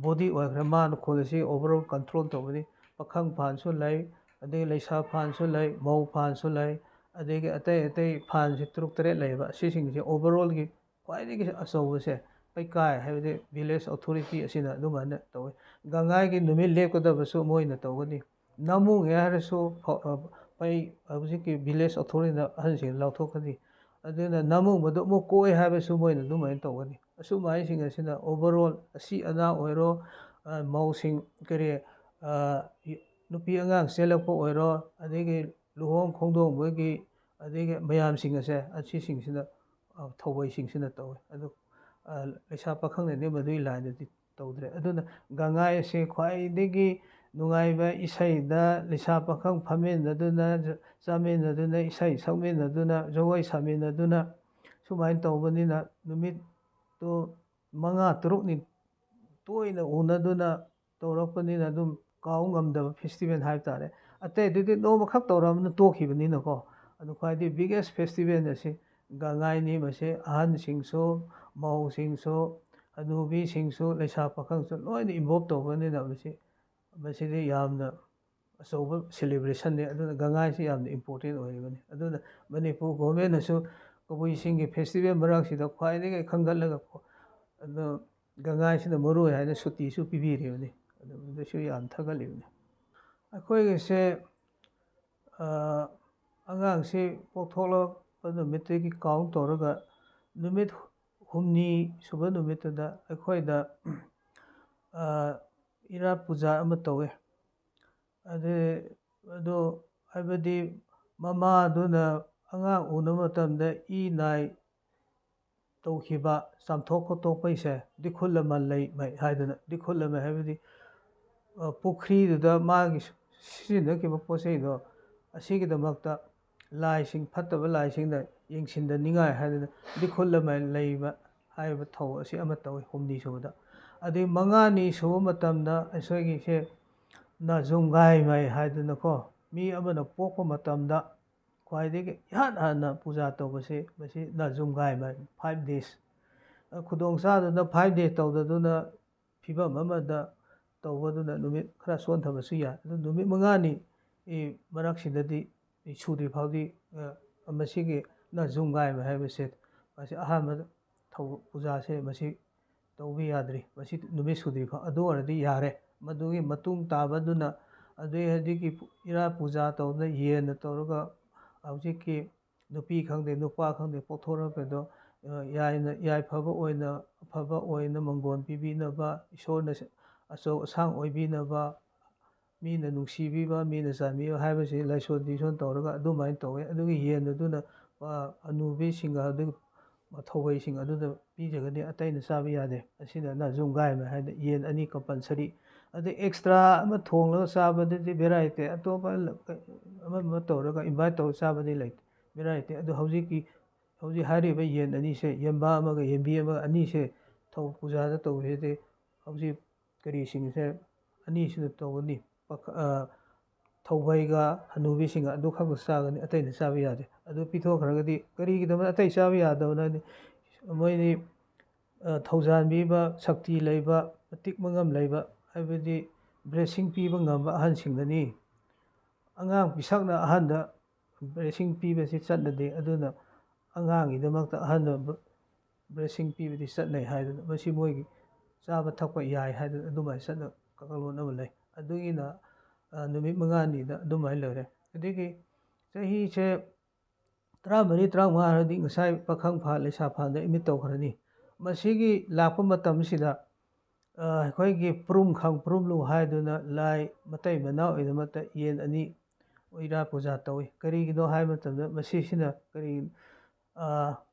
ꯕꯣꯗꯤ ꯑꯣꯏꯈ꯭ꯔꯦ ꯃꯥꯅ ꯈꯨꯜ ꯑꯁꯤ ꯑꯣꯚꯔꯑꯣꯜ ꯀꯟꯇ꯭ꯔꯣꯜ ꯇꯧꯕꯅꯤ ꯄꯥꯈꯪ ꯐꯥꯟꯁꯨ ꯂꯩ ꯑꯗꯒꯤ ꯂꯩꯁꯥ ꯐꯥꯟꯁꯨ ꯂꯩ, ꯃꯧ ꯐꯥꯟꯁꯨ ꯂꯩ, ꯑꯗꯒꯤ ꯑꯇꯩ ꯑꯇꯩ ꯐꯥꯟꯁꯤ 6-7 ꯂꯩꯌꯦꯕ ꯑꯁꯤꯁꯤꯡꯁꯦ ꯑꯣꯚꯔꯑꯣꯜꯒꯤ ꯈ꯭ꯋꯥꯏꯗꯒꯤ ꯑꯆꯧꯕꯁꯦ ꯂꯩꯀꯥꯏ ꯍꯥꯏꯕꯗꯤ ꯚꯤꯂꯦꯖ ꯑꯣꯊꯣꯔꯤꯇꯤ ꯑꯁꯤꯅ ꯑꯗꯨꯃꯥꯏꯅ ꯇꯧꯋꯤ꯫ ꯒꯪꯉꯥꯏꯒꯤ ꯅꯨꯃꯤꯠ ꯂꯦꯞꯀꯗꯕꯁꯨ ꯃꯣꯏꯅ ꯇꯧꯒꯅꯤ꯫ ꯅꯝꯃꯨꯒꯦ ꯍꯥꯏꯔꯁꯨ ꯍꯧꯖꯤꯛꯀꯤ ꯚꯤꯂꯦꯖ ꯑꯣꯊꯣꯔꯤꯇꯤꯅ ꯑꯍꯟꯁꯤꯡꯅ ꯂꯥꯎꯊꯣꯛꯀꯅꯤ꯫ ꯑꯗꯨꯅ ꯅꯝꯃꯨꯕꯗꯨ ꯑꯃꯨꯛ ꯀꯣꯛꯑꯦ ꯍꯥꯏꯕꯁꯨ ꯃꯣꯏꯅ ꯑꯗꯨꯃꯥꯏꯅ ꯇꯧꯒꯅꯤ꯫ ꯑꯁꯨꯃꯥꯏꯅꯁꯤꯡ ꯑꯁꯤꯅ ꯑꯣꯚꯔꯑꯣꯜ ꯑꯁꯤ ꯑꯅꯥ ꯑꯣꯏꯔꯣ, ꯃꯧꯁꯤꯡ ꯅꯨꯄꯤ ꯑꯉꯥꯡ ꯆꯦꯜꯂꯛꯄ ꯑꯣꯏꯔꯣ, ꯑꯗꯒꯤ ꯂꯨꯍꯣꯡ ꯈꯣꯡꯗꯣꯡꯕꯒꯤ ꯑꯗꯒꯤ ꯃꯌꯥꯝꯁꯤꯡ ꯑꯁꯦ ꯑꯁꯤꯁꯤꯡꯁꯤꯅ ꯊꯧꯕꯩꯁꯤꯡꯁꯤꯅ ꯇꯧꯋꯤ꯫ ꯑꯗꯨ ꯂꯩꯁꯥ ꯄꯥꯈꯪꯅꯗꯤ ꯃꯗꯨꯒꯤ ꯂꯥꯏꯟꯗꯗꯤ ꯇꯧꯗ꯭ꯔꯦ꯫ ꯑꯗꯨꯅ ꯒꯪꯉꯥꯏ ꯑꯁꯤ ꯈ꯭ꯋꯥꯏꯗꯒꯤ ꯅꯨꯡꯉꯥꯏꯕ ꯏꯁꯩꯗ ꯂꯩꯁꯥ ꯄꯥꯈꯪ ꯐꯝꯃꯤꯟꯅꯗꯨꯅ, ꯆꯥꯃꯤꯟꯅꯗꯨꯅ, ꯏꯁꯩ ꯁꯛꯃꯤꯟꯅꯗꯨꯅ, ꯖꯒꯣꯏ ꯁꯥꯃꯤꯟꯅꯗꯨꯅ ꯁꯨꯃꯥꯏꯅ ꯇꯧꯕꯅꯤꯅ ꯅꯨꯃꯤꯠꯇꯨ 5-6ꯅꯤ ꯇꯣꯏꯅ ꯎꯅꯗꯨꯅ ꯇꯧꯔꯛꯄꯅꯤꯅ ꯑꯗꯨꯝ ꯀꯥꯎ ꯉꯝꯗꯕ ꯐꯦꯁꯇꯤꯚꯦꯜ ꯍꯥꯏꯕ ꯇꯥꯔꯦ꯫ ꯑꯇꯩꯗꯨꯗꯤ ꯅꯣꯡꯃꯈꯛ ꯇꯧꯔꯕꯅꯤꯅ ꯇꯣꯛꯈꯤꯕꯅꯤꯅꯀꯣ꯫ ꯑꯗꯨ ꯈ꯭ꯋꯥꯏꯗꯒꯤ ꯕꯤꯒꯦꯁ ꯐꯦꯁꯇꯤꯚꯦꯜ ꯑꯁꯤ ꯒꯪꯉꯥꯏꯅꯤ꯫ ꯃꯁꯤ ꯑꯍꯟꯁꯤꯡꯁꯨ, ꯃꯧꯁꯤꯡꯁꯨ, ꯍꯅꯨꯕꯤꯁꯤꯡꯁꯨ, ꯂꯩꯁꯥ ꯄꯥꯈꯪꯁꯨ ꯂꯣꯏꯅ ꯏꯟꯚꯣꯜꯞ ꯇꯧꯕꯅꯤꯅ ꯃꯁꯤꯗꯤ ꯌꯥꯝꯅ ꯑꯆꯧꯕ ꯁꯦꯂꯦꯕ꯭ꯔꯦꯁꯟꯅꯤ꯫ ꯑꯗꯨꯅ ꯒꯪꯉꯥꯏꯁꯤ ꯌꯥꯝꯅ ꯏꯝꯄꯣꯔꯇꯦꯟ ꯑꯣꯏꯔꯤꯕꯅꯤ꯫ ꯑꯗꯨꯅ ꯃꯅꯤꯄꯨꯔ ꯒꯣꯔꯃꯦꯟꯅꯁꯨ ꯀꯕꯨꯏꯁꯤꯡꯒꯤ ꯐꯦꯁꯇꯤꯚꯦꯜ ꯃꯔꯛꯁꯤꯗ ꯈ꯭ꯋꯥꯏꯗꯒꯤ ꯈꯟꯒꯠꯂꯒ ꯑꯗꯨ ꯒꯪꯉꯥꯏꯁꯤꯅ ꯃꯔꯨ ꯑꯣꯏ ꯍꯥꯏꯅ ꯁꯨꯇꯤꯁꯨ ꯄꯤꯕꯤꯔꯤꯕꯅꯤ꯫ ꯑꯗꯨꯁꯨ ꯌꯥꯝ ꯊꯥꯒꯠꯂꯤꯕꯅꯤ꯫ ꯑꯩꯈꯣꯏꯒꯤꯁꯦ ꯑꯉꯥꯡꯁꯤ ꯄꯣꯛꯊꯣꯛꯂꯛꯄ ꯅꯨꯃꯤꯠꯇꯒꯤ ꯀꯥꯎꯟ ꯇꯧꯔꯒ ꯅꯨꯃꯤꯠ 5ꯅꯤ ꯁꯨꯕ ꯅꯨꯃꯤꯠꯇꯨꯗ ꯑꯩꯈꯣꯏꯗ ꯏꯔꯥꯠ ꯄꯨꯖꯥ ꯑꯃ ꯇꯧꯋꯤ꯫ ꯑꯗꯨ ꯍꯥꯏꯕꯗꯤ ꯃꯃꯥꯗꯨꯅ ꯑꯉꯥꯡ ꯎꯅꯕ ꯃꯇꯝꯗ ꯏ-ꯅꯥꯏ ꯇꯧꯈꯤꯕ ꯆꯥꯝꯊꯣꯛ ꯈꯣꯠꯇꯣꯛꯄꯩꯁꯦ ꯗꯤꯈꯨꯜꯂꯃ ꯂꯩꯃꯩ ꯍꯥꯏꯗꯅ, ꯗꯤꯈꯨꯜꯂꯃꯩ ꯍꯥꯏꯕꯗꯤ ꯄꯨꯈ꯭ꯔꯤꯗꯨꯗ ꯃꯥꯒꯤ ꯁꯤꯖꯤꯟꯅꯈꯤꯕ ꯄꯣꯠ ꯆꯩꯗꯣ ꯑꯁꯤꯒꯤꯗꯃꯛꯇ ꯂꯥꯏꯁꯤꯡ, ꯐꯠꯇꯕ ꯂꯥꯏꯁꯤꯡꯅ ꯌꯦꯡꯁꯤꯟꯗꯅꯤꯡꯉꯥꯏ ꯍꯥꯏꯗꯅ ꯗꯤꯈꯨꯜꯂꯃꯩ ꯂꯩꯕ ꯍꯥꯏꯕ ꯊꯧ ꯑꯁꯤ ꯑꯃ ꯇꯧꯋꯤ 5ꯅꯤ ꯁꯨꯕꯗ꯫ ꯑꯗꯩ 5ꯅꯤ ꯁꯨꯕ ꯃꯇꯝꯗ ꯑꯩꯈꯣꯏꯒꯤꯁꯦ ꯅꯥꯖꯨꯡꯒꯥꯏꯃꯩ ꯍꯥꯏꯗꯅꯀꯣ, ꯃꯤ ꯑꯃꯅ ꯄꯣꯛꯄ ꯃꯇꯝꯗ ꯈ꯭ꯋꯥꯏꯗꯒꯤ ꯏꯍꯥꯟ ꯍꯥꯟꯅ ꯄꯨꯖꯥ ꯇꯧꯕꯁꯤ ꯃꯁꯤ ꯅꯥꯖꯨꯡꯒꯥꯏꯃꯩ 5 days꯫ ꯈꯨꯗꯣꯡꯆꯥꯗꯅ 5 days ꯇꯧꯗꯗꯨꯅ ꯐꯤꯕꯝ ꯑꯃꯗ ꯇꯧꯕꯗꯨꯅ ꯅꯨꯃꯤꯠ ꯈꯔ ꯆꯣꯟꯊꯕꯁꯨ ꯌꯥꯏ꯫ ꯑꯗꯨ ꯅꯨꯃꯤꯠ 5ꯅꯤ ꯃꯔꯛꯁꯤꯗꯗꯤ ꯁꯨꯗ꯭ꯔꯤ ꯐꯥꯎꯗꯤ ꯃꯁꯤꯒꯤ ꯅꯥꯖꯨꯡꯒꯥꯏꯃꯩ ꯍꯥꯏꯕꯁꯦ ꯃꯁꯤ ꯑꯍꯥꯟꯕ ꯄꯨꯖꯥꯁꯦ ꯃꯁꯤ ꯇꯧꯕ ꯌꯥꯗ꯭ꯔꯤ, ꯃꯁꯤ ꯅꯨꯃꯤꯠ ꯁꯨꯗ꯭ꯔꯤ ꯐꯥꯎ꯫ ꯑꯗꯨ ꯑꯣꯏꯔꯗꯤ ꯌꯥꯔꯦ꯫ ꯃꯗꯨꯒꯤ ꯃꯇꯨꯡ ꯇꯥꯕꯗꯨꯅ ꯍꯧꯖꯤꯛꯀꯤ ꯏꯔꯥꯠ ꯄꯨꯖꯥ ꯇꯧꯗꯨꯅ ꯌꯦꯟꯅ ꯇꯧꯔꯒ ꯍꯧꯖꯤꯛꯀꯤ ꯅꯨꯄꯤ ꯈꯪꯗꯦ ꯅꯨꯄꯥ ꯈꯪꯗꯦ ꯄꯣꯛꯊꯣꯔꯛꯄꯗꯣ ꯌꯥꯏꯐꯕ ꯑꯣꯏꯅ, ꯑꯐꯕ ꯑꯣꯏꯅ ꯃꯪꯒꯣꯜ ꯄꯤꯕꯤꯅꯕ, ꯏꯁꯣꯔꯅ ꯑꯆꯧ ꯑꯁꯥꯡ ꯑꯣꯏꯕꯤꯅꯕ, ꯃꯤꯅ ꯅꯨꯡꯁꯤꯕꯤꯕ, ꯃꯤꯅ ꯆꯥꯟꯕꯤꯕ ꯍꯥꯏꯕꯁꯤ ꯂꯥꯏꯁꯣꯟ ꯇꯤꯟꯁꯣꯟ ꯇꯧꯔꯒ ꯑꯗꯨꯃꯥꯏꯅ ꯇꯧꯋꯤ꯫ ꯑꯗꯨꯒꯤ ꯌꯦꯟ ꯑꯗꯨꯅ ꯍꯅꯨꯕꯤꯁꯤꯡꯒ ꯑꯗꯨꯒ ꯊꯧꯕꯩꯁꯤꯡ ꯑꯗꯨꯗ ꯄꯤꯖꯒꯅꯤ, ꯑꯇꯩꯅ ꯆꯥꯕ ꯌꯥꯗꯦ꯫ ꯑꯁꯤꯅ ꯅꯥꯖꯨꯡꯒꯥꯏꯃꯩ ꯍꯥꯏꯅ ꯌꯦꯟ 2 ꯀꯝꯄꯜꯁꯔꯤ꯫ ꯑꯗꯩ ꯑꯦꯛꯁꯇ꯭ꯔꯥ ꯑꯃ ꯊꯣꯡꯂꯒ ꯆꯥꯕꯗꯗꯤ ꯚꯦꯔꯥꯏꯇꯤ ꯑꯇꯣꯞꯄ ꯑꯃ ꯇꯧꯔꯒ ꯏꯟꯚꯥꯏꯠ ꯇꯧꯔꯒ ꯆꯥꯕꯗꯤ ꯂꯩꯇꯦ, ꯚꯦꯔꯥꯏꯇꯤ꯫ ꯑꯗꯨ ꯍꯧꯖꯤꯛ ꯍꯥꯏꯔꯤꯕ ꯌꯦꯟ 2ꯁꯦ, ꯌꯦꯟꯕꯥ ꯑꯃꯒ ꯌꯦꯟꯕꯤ ꯑꯃꯒ 2ꯁꯦ ꯄꯨꯖꯥꯗ ꯇꯧꯕꯁꯤꯗꯤ ꯍꯧꯖꯤꯛ ꯀꯔꯤꯁꯤꯡꯁꯦ 2ꯁꯤꯗ ꯇꯧꯒꯅꯤ, ꯊꯧꯕꯩꯒ ꯍꯅꯨꯕꯤꯁꯤꯡꯒ ꯑꯗꯨ ꯈꯛꯇ ꯆꯥꯒꯅꯤ, ꯑꯇꯩꯅ ꯆꯥꯕ ꯌꯥꯗꯦ꯫ ꯑꯗꯨ ꯄꯤꯊꯣꯛꯈ꯭ꯔꯒꯗꯤ ꯀꯔꯤꯒꯤꯗꯃꯛꯇ ꯑꯇꯩ ꯆꯥꯕ ꯌꯥꯗꯕꯅꯣ? ꯃꯣꯏꯗꯤ ꯊꯧꯖꯥꯟꯕꯤꯕ ꯁꯛꯇꯤ ꯂꯩꯕ, ꯃꯇꯤꯛ ꯃꯉꯝ ꯂꯩꯕ, ꯍꯥꯏꯕꯗꯤ ꯕ꯭ꯂꯦꯁꯤꯡ ꯄꯤꯕ ꯉꯝꯕ ꯑꯍꯟꯁꯤꯡꯗꯅꯤ꯫ ꯑꯉꯥꯡ ꯄꯤꯁꯛꯅ ꯑꯍꯟꯗ ꯕ꯭ꯂꯦꯁꯤꯡ ꯄꯤꯕꯁꯤ ꯆꯠꯅꯗꯦ꯫ ꯑꯗꯨꯅ ꯑꯉꯥꯡꯒꯤꯗꯃꯛꯇ ꯑꯍꯟꯅ ꯕ꯭ꯂꯦꯁꯤꯡ ꯄꯤꯕꯗꯤ ꯆꯠꯅꯩ ꯍꯥꯏꯗꯅ ꯃꯁꯤ ꯃꯣꯏꯒꯤ ꯆꯥꯕ ꯊꯛꯄ ꯌꯥꯏ ꯍꯥꯏꯗꯅ ꯑꯗꯨꯃꯥꯏꯅ ꯀꯥꯡꯂꯣꯟ ꯑꯃ ꯂꯩ꯫ ꯑꯗꯨꯒꯤꯅ ꯅꯨꯃꯤꯠ 5ꯅꯤꯗ ꯑꯗꯨꯃꯥꯏꯅ ꯂꯣꯏꯔꯦ꯫ ꯑꯗꯒꯤ ꯆꯍꯤꯁꯦ 14-15 ꯍꯥꯏꯔꯗꯤ ꯉꯁꯥꯏ ꯄꯥꯈꯪ ꯐꯥꯟ, ꯂꯩꯁꯥ ꯐꯥꯟꯗ ꯏꯃꯤꯠ ꯇꯧꯈ꯭ꯔꯅꯤ꯫ ꯃꯁꯤꯒꯤ ꯂꯥꯛꯄ ꯃꯇꯝꯁꯤꯗ ꯑꯩꯈꯣꯏꯒꯤ ꯄꯨꯔꯨꯝꯈꯪ ꯄꯨꯔꯨꯝꯂꯨ ꯍꯥꯏꯗꯨꯅ ꯂꯥꯏ ꯃꯇꯩ ꯃꯅꯥꯎ ꯑꯣꯏꯅꯃꯛꯇ ꯌꯦꯟ 2 ꯏꯔꯥꯠ ꯄꯨꯖꯥ ꯇꯧꯋꯤ꯫ ꯀꯔꯤꯒꯤꯅꯣ ꯍꯥꯏꯕ ꯃꯇꯝꯗ ꯃꯁꯤꯁꯤꯅ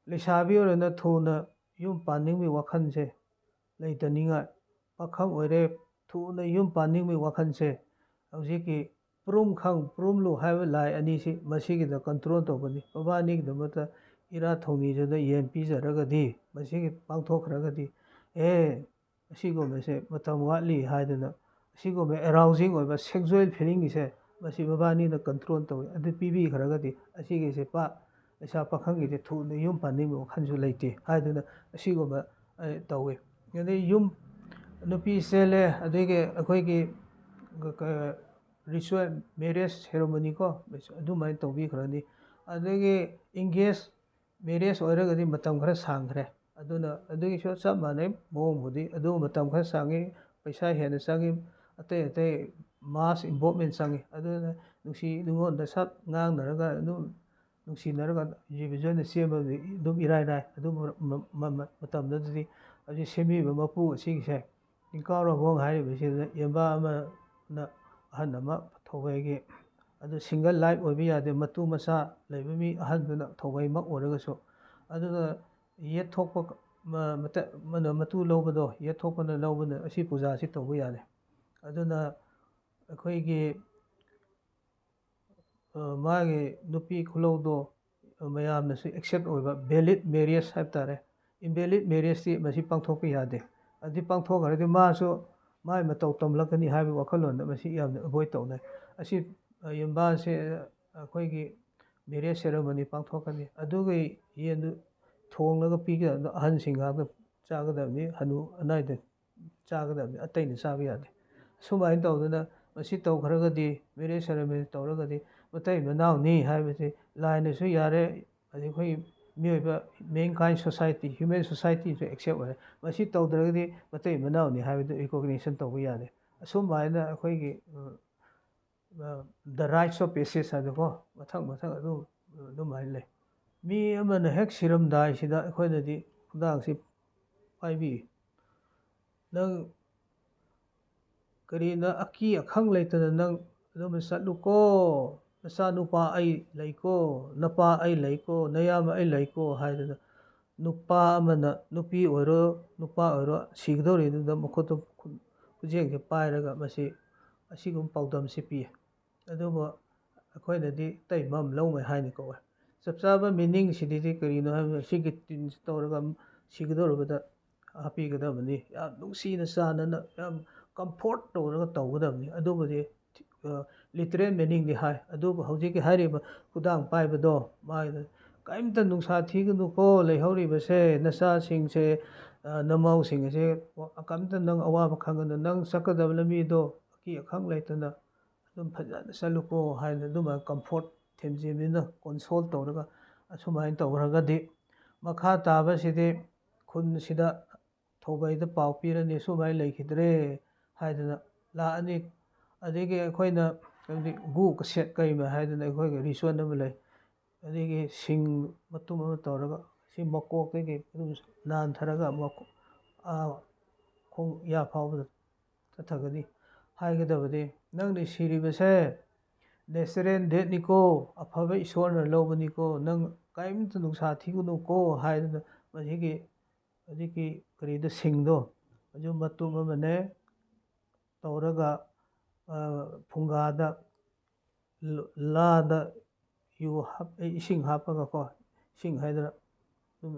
ꯂꯩꯁꯥꯕꯤ ꯑꯣꯏꯔꯒꯅ ꯊꯨꯅ ꯌꯨꯝ ꯄꯥꯟꯅꯤꯡꯕꯒꯤ ꯋꯥꯈꯜꯁꯦ ꯂꯩꯇꯅꯤꯡꯉꯥꯏ, ꯄꯥꯈꯪ ꯑꯣꯏꯔꯦ ꯊꯨꯅ ꯌꯨꯝ ꯄꯥꯟꯅꯤꯡꯕꯒꯤ ꯋꯥꯈꯜꯁꯦ ꯍꯧꯖꯤꯛꯀꯤ ꯄꯨꯔꯨꯝꯈꯪ ꯄꯨꯔꯨꯝꯂꯨ ꯍꯥꯏꯕ ꯂꯥꯏ 2ꯁꯤ ꯃꯁꯤꯒꯤꯗ ꯀꯟꯇ꯭ꯔꯣꯜ ꯇꯧꯕꯅꯤ꯫ ꯃꯕꯥꯅꯤꯒꯤꯗꯃꯛꯇ ꯏꯔꯥꯠ ꯊꯧꯅꯤꯖꯗ ꯌꯦꯟ ꯄꯤꯖꯔꯒꯗꯤ, ꯃꯁꯤꯒꯤ ꯄꯥꯡꯊꯣꯛꯈ꯭ꯔꯒꯗꯤ ꯑꯁꯤꯒꯨꯝꯕꯁꯦ ꯃꯇꯝ ꯋꯥꯠꯂꯤ ꯍꯥꯏꯗꯅ ꯑꯁꯤꯒꯨꯝꯕ ꯑꯦꯔꯥꯎꯖꯤꯡ ꯑꯣꯏꯕ ꯁꯦꯛꯖꯨꯋꯦꯜ ꯐꯤꯂꯤꯡꯒꯤꯁꯦ ꯃꯁꯤ ꯃꯕꯥꯅꯤꯅ ꯀꯟꯇ꯭ꯔꯣꯜ ꯇꯧꯋꯤ꯫ ꯑꯗꯨ ꯄꯤꯕꯤꯈ꯭ꯔꯒꯗꯤ ꯑꯁꯤꯒꯤꯁꯦ ꯂꯩꯁꯥ ꯄꯥꯈꯪꯒꯤꯗꯤ ꯊꯨꯅ ꯌꯨꯝ ꯄꯥꯟꯅꯤꯡꯕ ꯋꯥꯈꯜꯁꯨ ꯂꯩꯇꯦ ꯍꯥꯏꯗꯨꯅ ꯑꯁꯤꯒꯨꯝꯕ ꯇꯧꯋꯤ꯫ ꯑꯗꯩ ꯅꯨꯄꯤ ꯆꯦꯜꯂꯦ, ꯑꯗꯒꯤ ꯑꯩꯈꯣꯏꯒꯤ ꯔꯤꯆꯨꯋꯦꯜ ꯃꯦꯔꯦꯖ ꯁꯦꯔꯣꯃꯣꯅꯤꯀꯣ ꯑꯗꯨꯃꯥꯏꯅ ꯇꯧꯕꯤꯈ꯭ꯔꯅꯤ ꯑꯗꯒꯤ ꯏꯪꯒꯦꯖ ꯃꯦꯔꯦꯖ ꯑꯣꯏꯔꯒꯗꯤ ꯃꯇꯝ ꯈꯔ ꯁꯥꯡꯈ꯭ꯔꯦ ꯑꯗꯨꯅ ꯑꯗꯨꯒꯤꯁꯨ ꯆꯞ ꯃꯥꯟꯅꯩ ꯃꯑꯣꯡꯕꯨꯗꯤ ꯑꯗꯨ ꯃꯇꯝ ꯈꯔ ꯆꯪꯉꯤ ꯄꯩꯁꯥ ꯍꯦꯟꯅ ꯆꯪꯉꯤ ꯑꯇꯩ ꯑꯇꯩ ꯃꯥꯁ ꯏꯟꯚꯣꯜꯞꯃꯦꯟ ꯆꯪꯉꯤ ꯑꯗꯨꯅ ꯅꯨꯡꯁꯤ ꯅꯨꯡꯉꯣꯟꯗ ꯁꯛ ꯉꯥꯡꯅꯔꯒ ꯑꯗꯨꯝ ꯅꯨꯡꯁꯤꯅꯔꯒ ꯖꯤꯕꯤꯖꯣꯏꯅ ꯆꯦꯟꯕꯗꯤ ꯑꯗꯨꯝ ꯏꯔꯥꯏ ꯂꯥꯏ ꯑꯗꯨ ꯃꯇꯝꯗꯨꯗꯗꯤ ꯍꯧꯖꯤꯛ ꯁꯦꯝꯕꯤꯕ ꯃꯄꯨ ꯑꯁꯤꯒꯤꯁꯦ ꯆꯤꯡꯀꯥꯎꯔꯣꯡ ꯍꯥꯏꯔꯤꯕꯁꯤꯗ ꯌꯦꯟꯕꯥ ꯑꯃꯅ ꯑꯍꯟ ꯑꯃ ꯊꯧꯕꯩꯒꯤ ꯑꯗꯨ ꯁꯤꯡꯒꯜ ꯂꯥꯏꯐ ꯑꯣꯏꯕ ꯌꯥꯗꯦ ꯃꯇꯨ ꯃꯆꯥ ꯂꯩꯕ ꯃꯤ ꯑꯍꯟꯗꯨꯅ ꯊꯧꯕꯩꯃꯛ ꯑꯣꯏꯔꯒꯁꯨ ꯑꯗꯨꯒ ꯌꯦꯠ ꯊꯣꯛꯄ ꯃꯇꯨ ꯂꯧꯕꯗꯣ ꯌꯦꯠ ꯊꯣꯛꯄꯅ ꯂꯧꯕꯅ ꯑꯁꯤ ꯄꯨꯖꯥꯁꯤ ꯇꯧꯕ ꯌꯥꯗꯦ ꯑꯗꯨꯅ ꯑꯩꯈꯣꯏꯒꯤ ꯃꯥꯒꯤ ꯅꯨꯄꯤ ꯈꯨꯂꯧꯗꯣ ꯃꯌꯥꯝꯅꯁꯨ ꯑꯦꯛꯁꯦꯞ ꯑꯣꯏꯕ ꯚꯦꯂꯤꯠ ꯃꯦꯔꯤꯌꯦꯖ ꯍꯥꯏꯕ ꯇꯥꯔꯦ ꯏꯟꯚꯦꯂꯤꯠ ꯃꯦꯔꯤꯌꯦꯖꯇꯤ ꯃꯁꯤ ꯄꯥꯡꯊꯣꯛꯄ ꯌꯥꯗꯦ ꯑꯗꯨ ꯄꯥꯡꯊꯣꯛꯈ꯭ꯔꯗꯤ ꯃꯥꯁꯨ ꯃꯥꯒꯤ ꯃꯇꯧ ꯇꯝꯂꯛꯀꯅꯤ ꯍꯥꯏꯕ ꯋꯥꯈꯜꯂꯣꯟꯗ ꯃꯁꯤ ꯌꯥꯝꯅ ꯑꯦꯚꯣꯏꯠ ꯇꯧꯅꯩ ꯑꯁꯤ ꯌꯨꯝꯕꯥꯁꯦ ꯑꯩꯈꯣꯏꯒꯤ ꯃꯦꯔꯦꯖ ꯁꯦꯔꯃꯣꯅꯤ ꯄꯥꯡꯊꯣꯛꯀꯅꯤ ꯑꯗꯨꯒꯤ ꯌꯦꯟꯗꯨ ꯊꯣꯡꯂꯒ ꯄꯤꯒꯗꯕꯅꯤ ꯑꯍꯟꯁꯤꯡ ꯉꯥꯛꯇ ꯆꯥꯒꯗꯕꯅꯤ ꯍꯅꯨ ꯑꯅꯥꯏꯗ ꯆꯥꯒꯗꯕꯅꯤ ꯑꯇꯩꯅ ꯆꯥꯕ ꯌꯥꯗꯦ ꯁꯨꯃꯥꯏꯅ ꯇꯧꯗꯅ ꯃꯁꯤ ꯇꯧꯈ꯭ꯔꯒꯗꯤ ꯃꯦꯔꯦꯖ ꯁꯦꯔꯃꯣꯅꯤ ꯇꯧꯔꯒꯗꯤ ꯃꯇꯩ ꯃꯅꯥꯎꯅꯤ ꯍꯥꯏꯕꯁꯤ ꯂꯥꯏꯅꯁꯨ ꯌꯥꯔꯦ ꯑꯗꯩ ꯑꯩꯈꯣꯏ ꯃꯤꯑꯣꯏꯕ ꯃꯦꯟꯀꯥꯏꯟ ꯁꯣꯁꯥꯏꯇꯤ ꯍ꯭ꯌꯨꯃꯦꯟ ꯁꯣꯁꯥꯏꯇꯤꯁꯨ ꯑꯦꯛꯁꯦꯞ ꯑꯣꯏꯔꯦ ꯃꯁꯤ ꯇꯧꯗ꯭ꯔꯒꯗꯤ ꯃꯇꯩ ꯃꯅꯥꯎꯅꯤ ꯍꯥꯏꯕꯗꯨ ꯔꯤꯀꯣꯒꯅꯤꯁꯟ ꯇꯧꯕ ꯌꯥꯗꯦ ꯑꯁꯨꯃꯥꯏꯅ ꯑꯩꯈꯣꯏꯒꯤ ꯗ ꯔꯥꯏꯠꯁ ꯑꯣꯐ ꯄꯦꯁꯦꯁ ꯍꯥꯏꯕꯀꯣ ꯃꯊꯪ ꯃꯊꯪ ꯑꯗꯨꯃꯥꯏꯅ ꯂꯩ ꯃꯤ ꯑꯃꯅ ꯍꯦꯛ ꯁꯤꯔꯝꯗꯥꯏꯁꯤꯗ ꯑꯩꯈꯣꯏꯅꯗꯤ ꯈꯨꯗꯥꯡꯁꯤ ꯄꯥꯏꯕꯤ ꯅꯪ ꯀꯔꯤꯅ ꯑꯀꯤ ꯑꯈꯪ ꯂꯩꯇꯅ ꯅꯪ ꯑꯗꯨꯝ ꯆꯠꯂꯨꯀꯣ ꯅꯆꯥꯅꯨꯄꯥ ꯑꯩ ꯂꯩꯀꯣ ꯅꯄꯥ ꯑꯩ ꯂꯩꯀꯣ ꯅꯌꯥꯝꯕ ꯑꯩ ꯂꯩꯀꯣ ꯍꯥꯏꯗꯅ ꯅꯨꯄꯥ ꯑꯃꯅ ꯅꯨꯄꯤ ꯑꯣꯏꯔꯣ ꯅꯨꯄꯥ ꯑꯣꯏꯔꯣ ꯁꯤꯒꯗꯧꯔꯤꯗꯨꯗ ꯃꯈꯨꯠꯇꯣ ꯈꯨꯖꯦꯡꯁꯦ ꯄꯥꯏꯔꯒ ꯃꯁꯤ ꯑꯁꯤꯒꯨꯝꯕ ꯄꯥꯎꯗꯝꯁꯤ ꯄꯤꯌꯦ ꯑꯗꯨꯕꯨ ꯑꯩꯈꯣꯏꯅꯗꯤ ꯇꯩꯃꯝ ꯂꯧꯃꯩ ꯍꯥꯏꯅ ꯀꯧꯋꯦ ꯆꯞ ꯆꯥꯕ ꯃꯤꯅꯤꯡꯁꯤꯗꯤ ꯀꯔꯤꯅꯣ ꯍꯥꯏꯕꯗ ꯁꯤꯒꯤ ꯇꯤꯟꯁꯤ ꯇꯧꯔꯒ ꯁꯤꯒꯗꯧꯔꯕꯗ ꯍꯥꯞꯄꯤꯒꯗꯕꯅꯤ ꯌꯥꯝ ꯅꯨꯡꯁꯤꯅ ꯆꯥꯟꯅꯅ ꯌꯥꯝ ꯀꯝꯐꯣꯔꯠ ꯇꯧꯔꯒ ꯇꯧꯒꯗꯕꯅꯤ ꯑꯗꯨꯕꯨꯗꯤ ꯂꯤꯇꯔꯦꯜ ꯃꯤꯅꯤꯡꯗꯤ ꯍꯥꯏ ꯑꯗꯨꯕꯨ ꯍꯧꯖꯤꯛꯀꯤ ꯍꯥꯏꯔꯤꯕ ꯈꯨꯗꯥꯡ ꯄꯥꯏꯕꯗꯣ ꯃꯥꯒꯤ ꯀꯔꯤꯝꯇ ꯅꯨꯡꯁꯥ ꯊꯤꯒꯅꯨꯀꯣ ꯂꯩꯍꯧꯔꯤꯕꯁꯦ ꯅꯆꯥꯁꯤꯡꯁꯦ ꯅꯃꯧꯁꯤꯡ ꯑꯁꯦ ꯀꯔꯤꯝꯇ ꯅꯪ ꯑꯋꯥꯕ ꯈꯪꯒꯅꯨ ꯅꯪ ꯆꯠꯀꯗꯕ ꯂꯝꯕꯤꯗꯣ ꯑꯀꯤ ꯑꯈꯪ ꯂꯩꯇꯅ ꯑꯗꯨꯝ ꯐꯖꯅ ꯆꯠꯂꯨꯀꯣ ꯍꯥꯏꯅ ꯑꯗꯨꯃꯥꯏꯅ ꯀꯝꯐꯣꯔꯠ ꯊꯦꯝꯖꯤꯟꯕꯤꯅ ꯀꯣꯟꯁꯣꯜ ꯇꯧꯔꯒ ꯑꯁꯨꯃꯥꯏꯅ ꯇꯧꯈ꯭ꯔꯒꯗꯤ ꯃꯈꯥ ꯇꯥꯕꯁꯤꯗꯤ ꯈꯨꯟꯁꯤꯗ ꯊꯧꯕꯩꯗ ꯄꯥꯎ ꯄꯤꯔꯅꯤ ꯁꯨꯃꯥꯏꯅ ꯂꯩꯈꯤꯗ꯭ꯔꯦ ꯍꯥꯏꯗꯅ ꯂꯥꯛꯑꯅꯤ ꯑꯗꯒꯤ ꯑꯩꯈꯣꯏꯅ ꯍꯥꯏꯕꯗꯤ ꯒꯨ ꯀꯁꯦꯠ ꯀꯩꯃ ꯍꯥꯏꯗꯅ ꯑꯩꯈꯣꯏꯒꯤ ꯔꯤꯆꯨꯋꯦꯜ ꯑꯃ ꯂꯩ ꯑꯗꯒꯤ ꯁꯤꯡ ꯃꯇꯨꯝ ꯑꯃ ꯇꯧꯔꯒ ꯁꯤ ꯃꯀꯣꯛꯇꯒꯤ ꯑꯗꯨꯝ ꯅꯥꯟꯊꯔꯒ ꯈꯣꯡ ꯌꯥ ꯐꯥꯎꯕꯗ ꯆꯠꯊꯒꯅꯤ ꯍꯥꯏꯒꯗꯕꯗꯤ ꯅꯪꯅ ꯁꯤꯔꯤꯕꯁꯦ ꯅꯦꯆꯔꯦꯜ ꯗꯦꯠꯅꯤꯀꯣ ꯑꯐꯕ ꯏꯁꯣꯔꯅ ꯂꯧꯕꯅꯤꯀꯣ ꯅꯪ ꯀꯔꯤꯝꯇ ꯅꯨꯡꯁꯥ ꯊꯤꯒꯅꯨꯀꯣ ꯍꯥꯏꯗꯅ ꯃꯁꯤꯒꯤ ꯍꯧꯖꯤꯛꯀꯤ ꯀꯔꯤꯗ ꯁꯤꯡꯗꯣ ꯑꯗꯨ ꯃꯇꯨꯝ ꯑꯃꯅꯦ ꯇꯧꯔꯒ ꯐꯨꯡꯒꯥꯗ ꯂꯥꯗ ꯏꯁꯤꯡ ꯍꯥꯞꯄꯒꯀꯣ ꯏꯁꯤꯡ ꯍꯥꯏꯗꯅ ꯑꯗꯨꯝ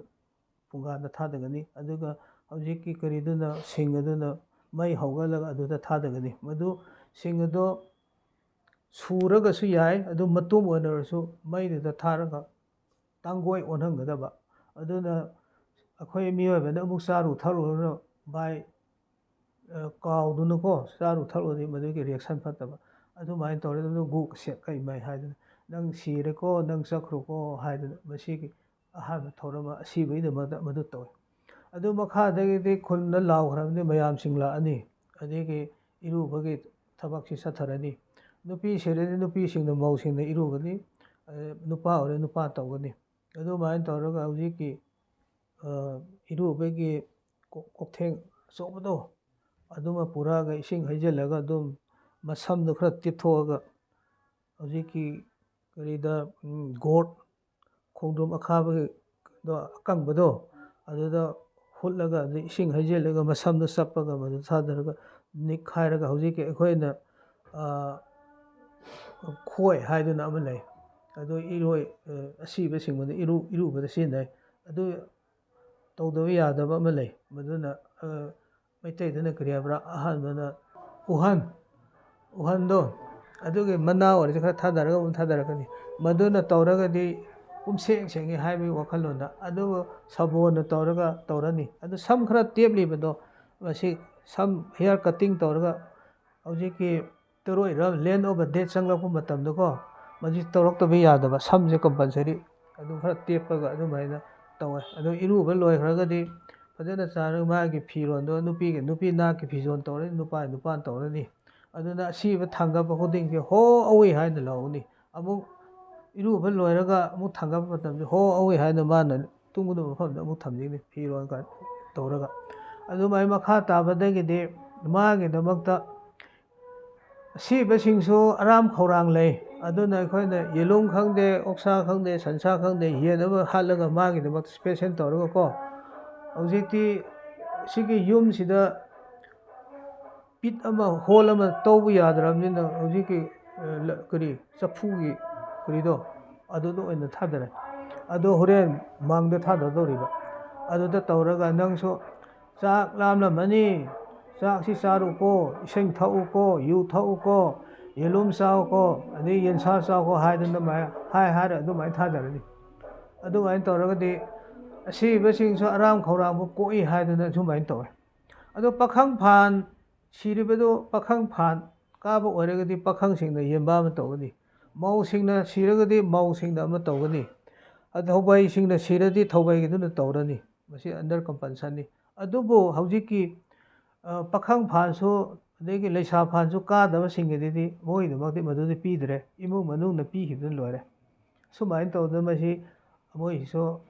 ꯐꯨꯡꯒꯥꯗ ꯊꯥꯗꯒꯅꯤ ꯑꯗꯨꯒ ꯍꯧꯖꯤꯛꯀꯤ ꯀꯔꯤꯗꯨꯅ ꯁꯤꯡ ꯑꯗꯨꯅ ꯃꯩ ꯍꯧꯒꯠꯂꯒ ꯑꯗꯨꯗ ꯊꯥꯗꯒꯅꯤ ꯃꯗꯨ ꯁꯤꯡ ꯑꯗꯣ ꯁꯨꯔꯒꯁꯨ ꯌꯥꯏ ꯑꯗꯨ ꯃꯇꯨꯝ ꯑꯣꯏꯅꯔꯁꯨ ꯃꯩꯗꯨꯗ ꯊꯥꯔꯒ ꯇꯥꯡꯒꯣꯏ ꯑꯣꯟꯍꯟꯒꯗꯕ ꯑꯗꯨꯅ ꯑꯩꯈꯣꯏ ꯃꯤꯑꯣꯏꯕꯅ ꯑꯃꯨꯛ ꯆꯥꯔꯨ ꯊꯛꯂꯨꯔꯒ ꯕꯥꯏ ꯀꯥꯎꯗꯨꯅꯀꯣ ꯆꯥꯔꯨ ꯊꯛꯂꯨꯔꯗꯤ ꯃꯗꯨꯒꯤ ꯔꯤꯌꯦꯛꯁꯟ ꯐꯠꯇꯕ ꯑꯗꯨꯃꯥꯏꯅ ꯇꯧꯔꯦ ꯑꯗꯨꯅ ꯒꯨ ꯀꯁꯦꯠ ꯀꯩꯃꯥꯏ ꯍꯥꯏꯗꯅ ꯅꯪ ꯁꯤꯔꯦꯀꯣ ꯅꯪ ꯆꯠꯈ꯭ꯔꯣꯀꯣ ꯍꯥꯏꯗꯅ ꯃꯁꯤꯒꯤ ꯑꯍꯥꯟꯕ ꯊꯧꯔꯝ ꯑꯁꯤꯕꯒꯤꯗꯃꯛꯇ ꯃꯗꯨ ꯇꯧꯏ ꯑꯗꯨ ꯃꯈꯥꯗꯒꯤꯗꯤ ꯈꯨꯟꯗ ꯂꯥꯎꯈ꯭ꯔꯕꯅꯤ ꯃꯌꯥꯝꯁꯤꯡ ꯂꯥꯛꯑꯅꯤ ꯑꯗꯒꯤ ꯏꯔꯨꯕꯒꯤ ꯊꯕꯛꯁꯤ ꯆꯠꯊꯔꯅꯤ ꯅꯨꯄꯤ ꯁꯤꯔꯗꯤ ꯅꯨꯄꯤꯁꯤꯡꯅ ꯃꯧꯁꯤꯡꯅ ꯏꯔꯨꯒꯅꯤ ꯅꯨꯄꯥ ꯑꯣꯏꯔꯦ ꯅꯨꯄꯥ ꯇꯧꯒꯅꯤ ꯑꯗꯨꯃꯥꯏꯅ ꯇꯧꯔꯒ ꯍꯧꯖꯤꯛꯀꯤ ꯏꯔꯨꯕꯒꯤ ꯀꯣꯛꯊꯦꯡ ꯑꯆꯧꯕꯗꯣ ꯑꯗꯨꯃ ꯄꯨꯔꯛꯑꯒ ꯏꯁꯤꯡ ꯍꯩꯖꯤꯜꯂꯒ ꯑꯗꯨꯝ ꯃꯁꯝꯗꯣ ꯈꯔ ꯇꯤꯞꯊꯣꯛꯑꯒ ꯍꯧꯖꯤꯛꯀꯤ ꯀꯔꯤꯗ ꯒꯣꯔꯠ ꯈꯣꯡꯗ꯭ꯔꯨꯝ ꯑꯈꯥꯕꯒꯤꯗꯣ ꯑꯀꯪꯕꯗꯣ ꯑꯗꯨꯗ ꯍꯨꯠꯂꯒ ꯑꯗꯩ ꯏꯁꯤꯡ ꯍꯩꯖꯤꯜꯂꯒ ꯃꯁꯝꯗꯣ ꯆꯞꯄꯒ ꯃꯗꯨ ꯊꯥꯗꯔꯒ ꯅꯤꯛꯈꯥꯏꯔꯒ ꯍꯧꯖꯤꯛꯀꯤ ꯑꯩꯈꯣꯏꯅ ꯈꯣꯏ ꯍꯥꯏꯗꯨꯅ ꯑꯃ ꯂꯩ ꯑꯗꯨ ꯏꯔꯣꯏ ꯑꯁꯤꯕꯁꯤꯡꯕꯗ ꯏꯔꯨꯕꯗ ꯁꯤꯖꯤꯟꯅꯩ ꯑꯗꯨ ꯇꯧꯗꯕ ꯌꯥꯗꯕ ꯑꯃ ꯂꯩ ꯃꯗꯨꯅ ꯃꯩꯇꯩꯗꯅ ꯀꯔꯤ ꯍꯥꯏꯕ꯭ꯔꯥ ꯑꯍꯥꯟꯕꯅ ꯎꯍꯟꯗꯣ ꯑꯗꯨꯒꯤ ꯃꯅꯥ ꯑꯣꯏꯔꯁꯨ ꯈꯔ ꯊꯥꯗꯔꯒ ꯑꯃꯨꯛ ꯊꯥꯗꯔꯛꯀꯅꯤ ꯃꯗꯨꯅ ꯇꯧꯔꯒꯗꯤ ꯄꯨꯝꯁꯦꯡ ꯁꯦꯡꯉꯤ ꯍꯥꯏꯕꯒꯤ ꯋꯥꯈꯜꯂꯣꯟꯗ ꯑꯗꯨꯕꯨ ꯁꯥꯕꯣꯟꯅ ꯇꯧꯔꯒ ꯇꯧꯔꯅꯤ ꯑꯗꯨ ꯁꯝ ꯈꯔ ꯇꯦꯞꯂꯤꯕꯗꯣ ꯃꯁꯤ ꯁꯝ ꯍꯤꯌꯥꯔ ꯀꯠꯇꯤꯡ ꯇꯧꯔꯒ ꯍꯧꯖꯤꯛꯀꯤ ꯇꯔꯣꯏꯔ ꯂꯦꯟ ꯑꯣꯚꯔ ꯗꯦꯠ ꯆꯪꯂꯛꯄ ꯃꯇꯝꯗꯀꯣ ꯃꯁꯤ ꯇꯧꯔꯛꯇꯕ ꯌꯥꯗꯕ ꯁꯝꯁꯦ ꯀꯝꯄꯜꯁꯔꯤ ꯑꯗꯨꯝ ꯈꯔ ꯇꯦꯞꯄꯒ ꯑꯗꯨꯃꯥꯏꯅ ꯇꯧꯋꯦ ꯑꯗꯣ ꯏꯔꯨꯕ ꯂꯣꯏꯈ꯭ꯔꯒꯗꯤ ꯐꯖꯅ ꯆꯥꯔꯒ ꯃꯥꯒꯤ ꯐꯤꯔꯣꯟꯗꯣ ꯅꯨꯄꯤ ꯅꯥꯛꯀꯤ ꯐꯤꯖꯣꯜ ꯇꯧꯔꯅꯤ ꯅꯨꯄꯥ ꯇꯧꯔꯅꯤ ꯑꯗꯨꯅ ꯑꯁꯤꯕ ꯊꯥꯡꯒꯠꯄ ꯈꯨꯗꯤꯡꯁꯦ ꯍꯣ ꯑꯋꯤ ꯍꯥꯏꯅ ꯂꯧꯅꯤ ꯑꯃꯨꯛ 이루ꯕ ꯂꯣꯏꯔꯒ ꯑꯃꯨꯛ ꯊꯥꯡꯒꯠꯄ ꯃꯇꯝꯗ ꯍꯣ ꯑꯋꯤ ꯍꯥꯏꯅ ꯃꯥꯅ ꯇꯨꯡꯒꯗꯕ ꯃꯐꯝꯗ ꯑꯃꯨꯛ ꯊꯝꯖꯤꯅꯤ ꯐꯤꯔꯣꯜ ꯇꯧꯔꯒ ꯑꯗꯨꯃꯥꯏꯅ ꯃꯈꯥ ꯇꯥꯕꯗꯒꯤꯗꯤ ꯃꯥꯒꯤꯗꯃꯛꯇ ꯑꯁꯤꯕꯁꯤꯡꯁꯨ ꯑꯔꯥꯝ ꯈꯧꯔꯥꯡ ꯂꯩ ꯑꯗꯨꯅ ꯑꯩꯈꯣꯏꯅ ꯌꯦꯂꯨꯝ ꯈꯪꯗꯦ ꯑꯣꯛꯁꯥ ꯈꯪꯗꯦ ꯁꯟꯁꯥ ꯈꯪꯗꯦ ꯌꯦꯟ ꯑꯃ ꯍꯥꯠꯂꯒ ꯃꯥꯒꯤꯗꯃꯛꯇ ꯁ꯭ꯄꯦꯁꯦꯜ ꯇꯧꯔꯒꯀꯣ ꯍꯧꯖꯤꯛꯇꯤ ꯁꯤꯒꯤ ꯌꯨꯝꯁꯤꯗ ꯄꯤꯠ ꯑꯃ ꯍꯣꯜ ꯑꯃ ꯇꯧꯕ ꯌꯥꯗ꯭ꯔꯕꯅꯤꯅ ꯍꯧꯖꯤꯛꯀꯤ ꯀꯔꯤ ꯆꯐꯨꯒꯤ ꯀꯔꯤꯗꯣ ꯑꯗꯨꯗ ꯑꯣꯏꯅ ꯊꯥꯗꯔꯦ ꯑꯗꯣ ꯍꯣꯔꯦꯟ ꯃꯪꯗ ꯊꯥꯗꯗꯧꯔꯤꯕ ꯑꯗꯨꯗ ꯇꯧꯔꯒ ꯅꯪꯁꯨ ꯆꯥꯛ ꯂꯥꯝꯂꯝꯃꯅꯤ ꯆꯥꯛꯁꯤ ꯆꯥꯔꯨꯀꯣ ꯏꯁꯤꯡ ꯊꯛꯎꯀꯣ ꯌꯨ ꯊꯛꯎꯀꯣ ꯌꯦꯂꯨꯝ ꯆꯥꯎꯀꯣ ꯑꯗꯩ ꯌꯦꯟꯁꯥ ꯆꯥꯎꯀꯣ ꯍꯥꯏꯗꯅ ꯍꯥꯏꯔ ꯑꯗꯨꯃꯥꯏꯅ ꯊꯥꯗꯔꯅꯤ ꯑꯗꯨꯃꯥꯏꯅ ꯇꯧꯔꯒꯗꯤ ꯑꯁꯤꯕꯁꯤꯡꯁꯨ ꯑꯔꯥꯝ ꯈꯧꯔꯥꯡꯕ ꯀꯣꯛꯏ ꯍꯥꯏꯗꯅ ꯁꯨꯃꯥꯏꯅ ꯇꯧꯋꯦ ꯑꯗꯣ ꯄꯥꯈꯪ ꯐꯥꯟ ꯁꯤꯔꯤꯕꯗꯨ ꯄꯥꯈꯪ ꯐꯥꯟ ꯀꯥꯕ ꯑꯣꯏꯔꯒꯗꯤ ꯄꯥꯈꯪꯁꯤꯡꯅ ꯌꯦꯡꯕ ꯑꯃ ꯇꯧꯒꯅꯤ ꯃꯧꯁꯤꯡꯅ ꯁꯤꯔꯒꯗꯤ ꯃꯧꯁꯤꯡꯅ ꯑꯃ ꯇꯧꯒꯅꯤ ꯊꯧꯕꯩꯁꯤꯡꯅ ꯁꯤꯔꯗꯤ ꯊꯧꯕꯩꯒꯤꯗꯨꯅ ꯇꯧꯔꯅꯤ ꯃꯁꯤ ꯑꯟꯗꯔ ꯀꯝꯄꯜꯁꯟꯅꯤ ꯑꯗꯨꯕꯨ ꯍꯧꯖꯤꯛꯀꯤ ꯄꯥꯈꯪ ꯐꯥꯟꯁꯨ ꯑꯗꯒꯤ ꯂꯩꯁꯥ ꯐꯥꯟꯁꯨ ꯀꯥꯗꯕꯁꯤꯡꯒꯤꯗꯤ ꯃꯣꯏꯒꯤꯗꯃꯛꯇꯤ ꯃꯗꯨꯗꯤ ꯄꯤꯗ꯭ꯔꯦ ꯏꯃꯨꯡ ꯃꯅꯨꯡꯅ ꯄꯤꯈꯤꯕꯗꯨꯅ ꯂꯣꯏꯔꯦ ꯁꯨꯃꯥꯏꯅ ꯇꯧꯗꯅ ꯃꯁꯤ ꯃꯣꯏꯁꯤꯁꯨ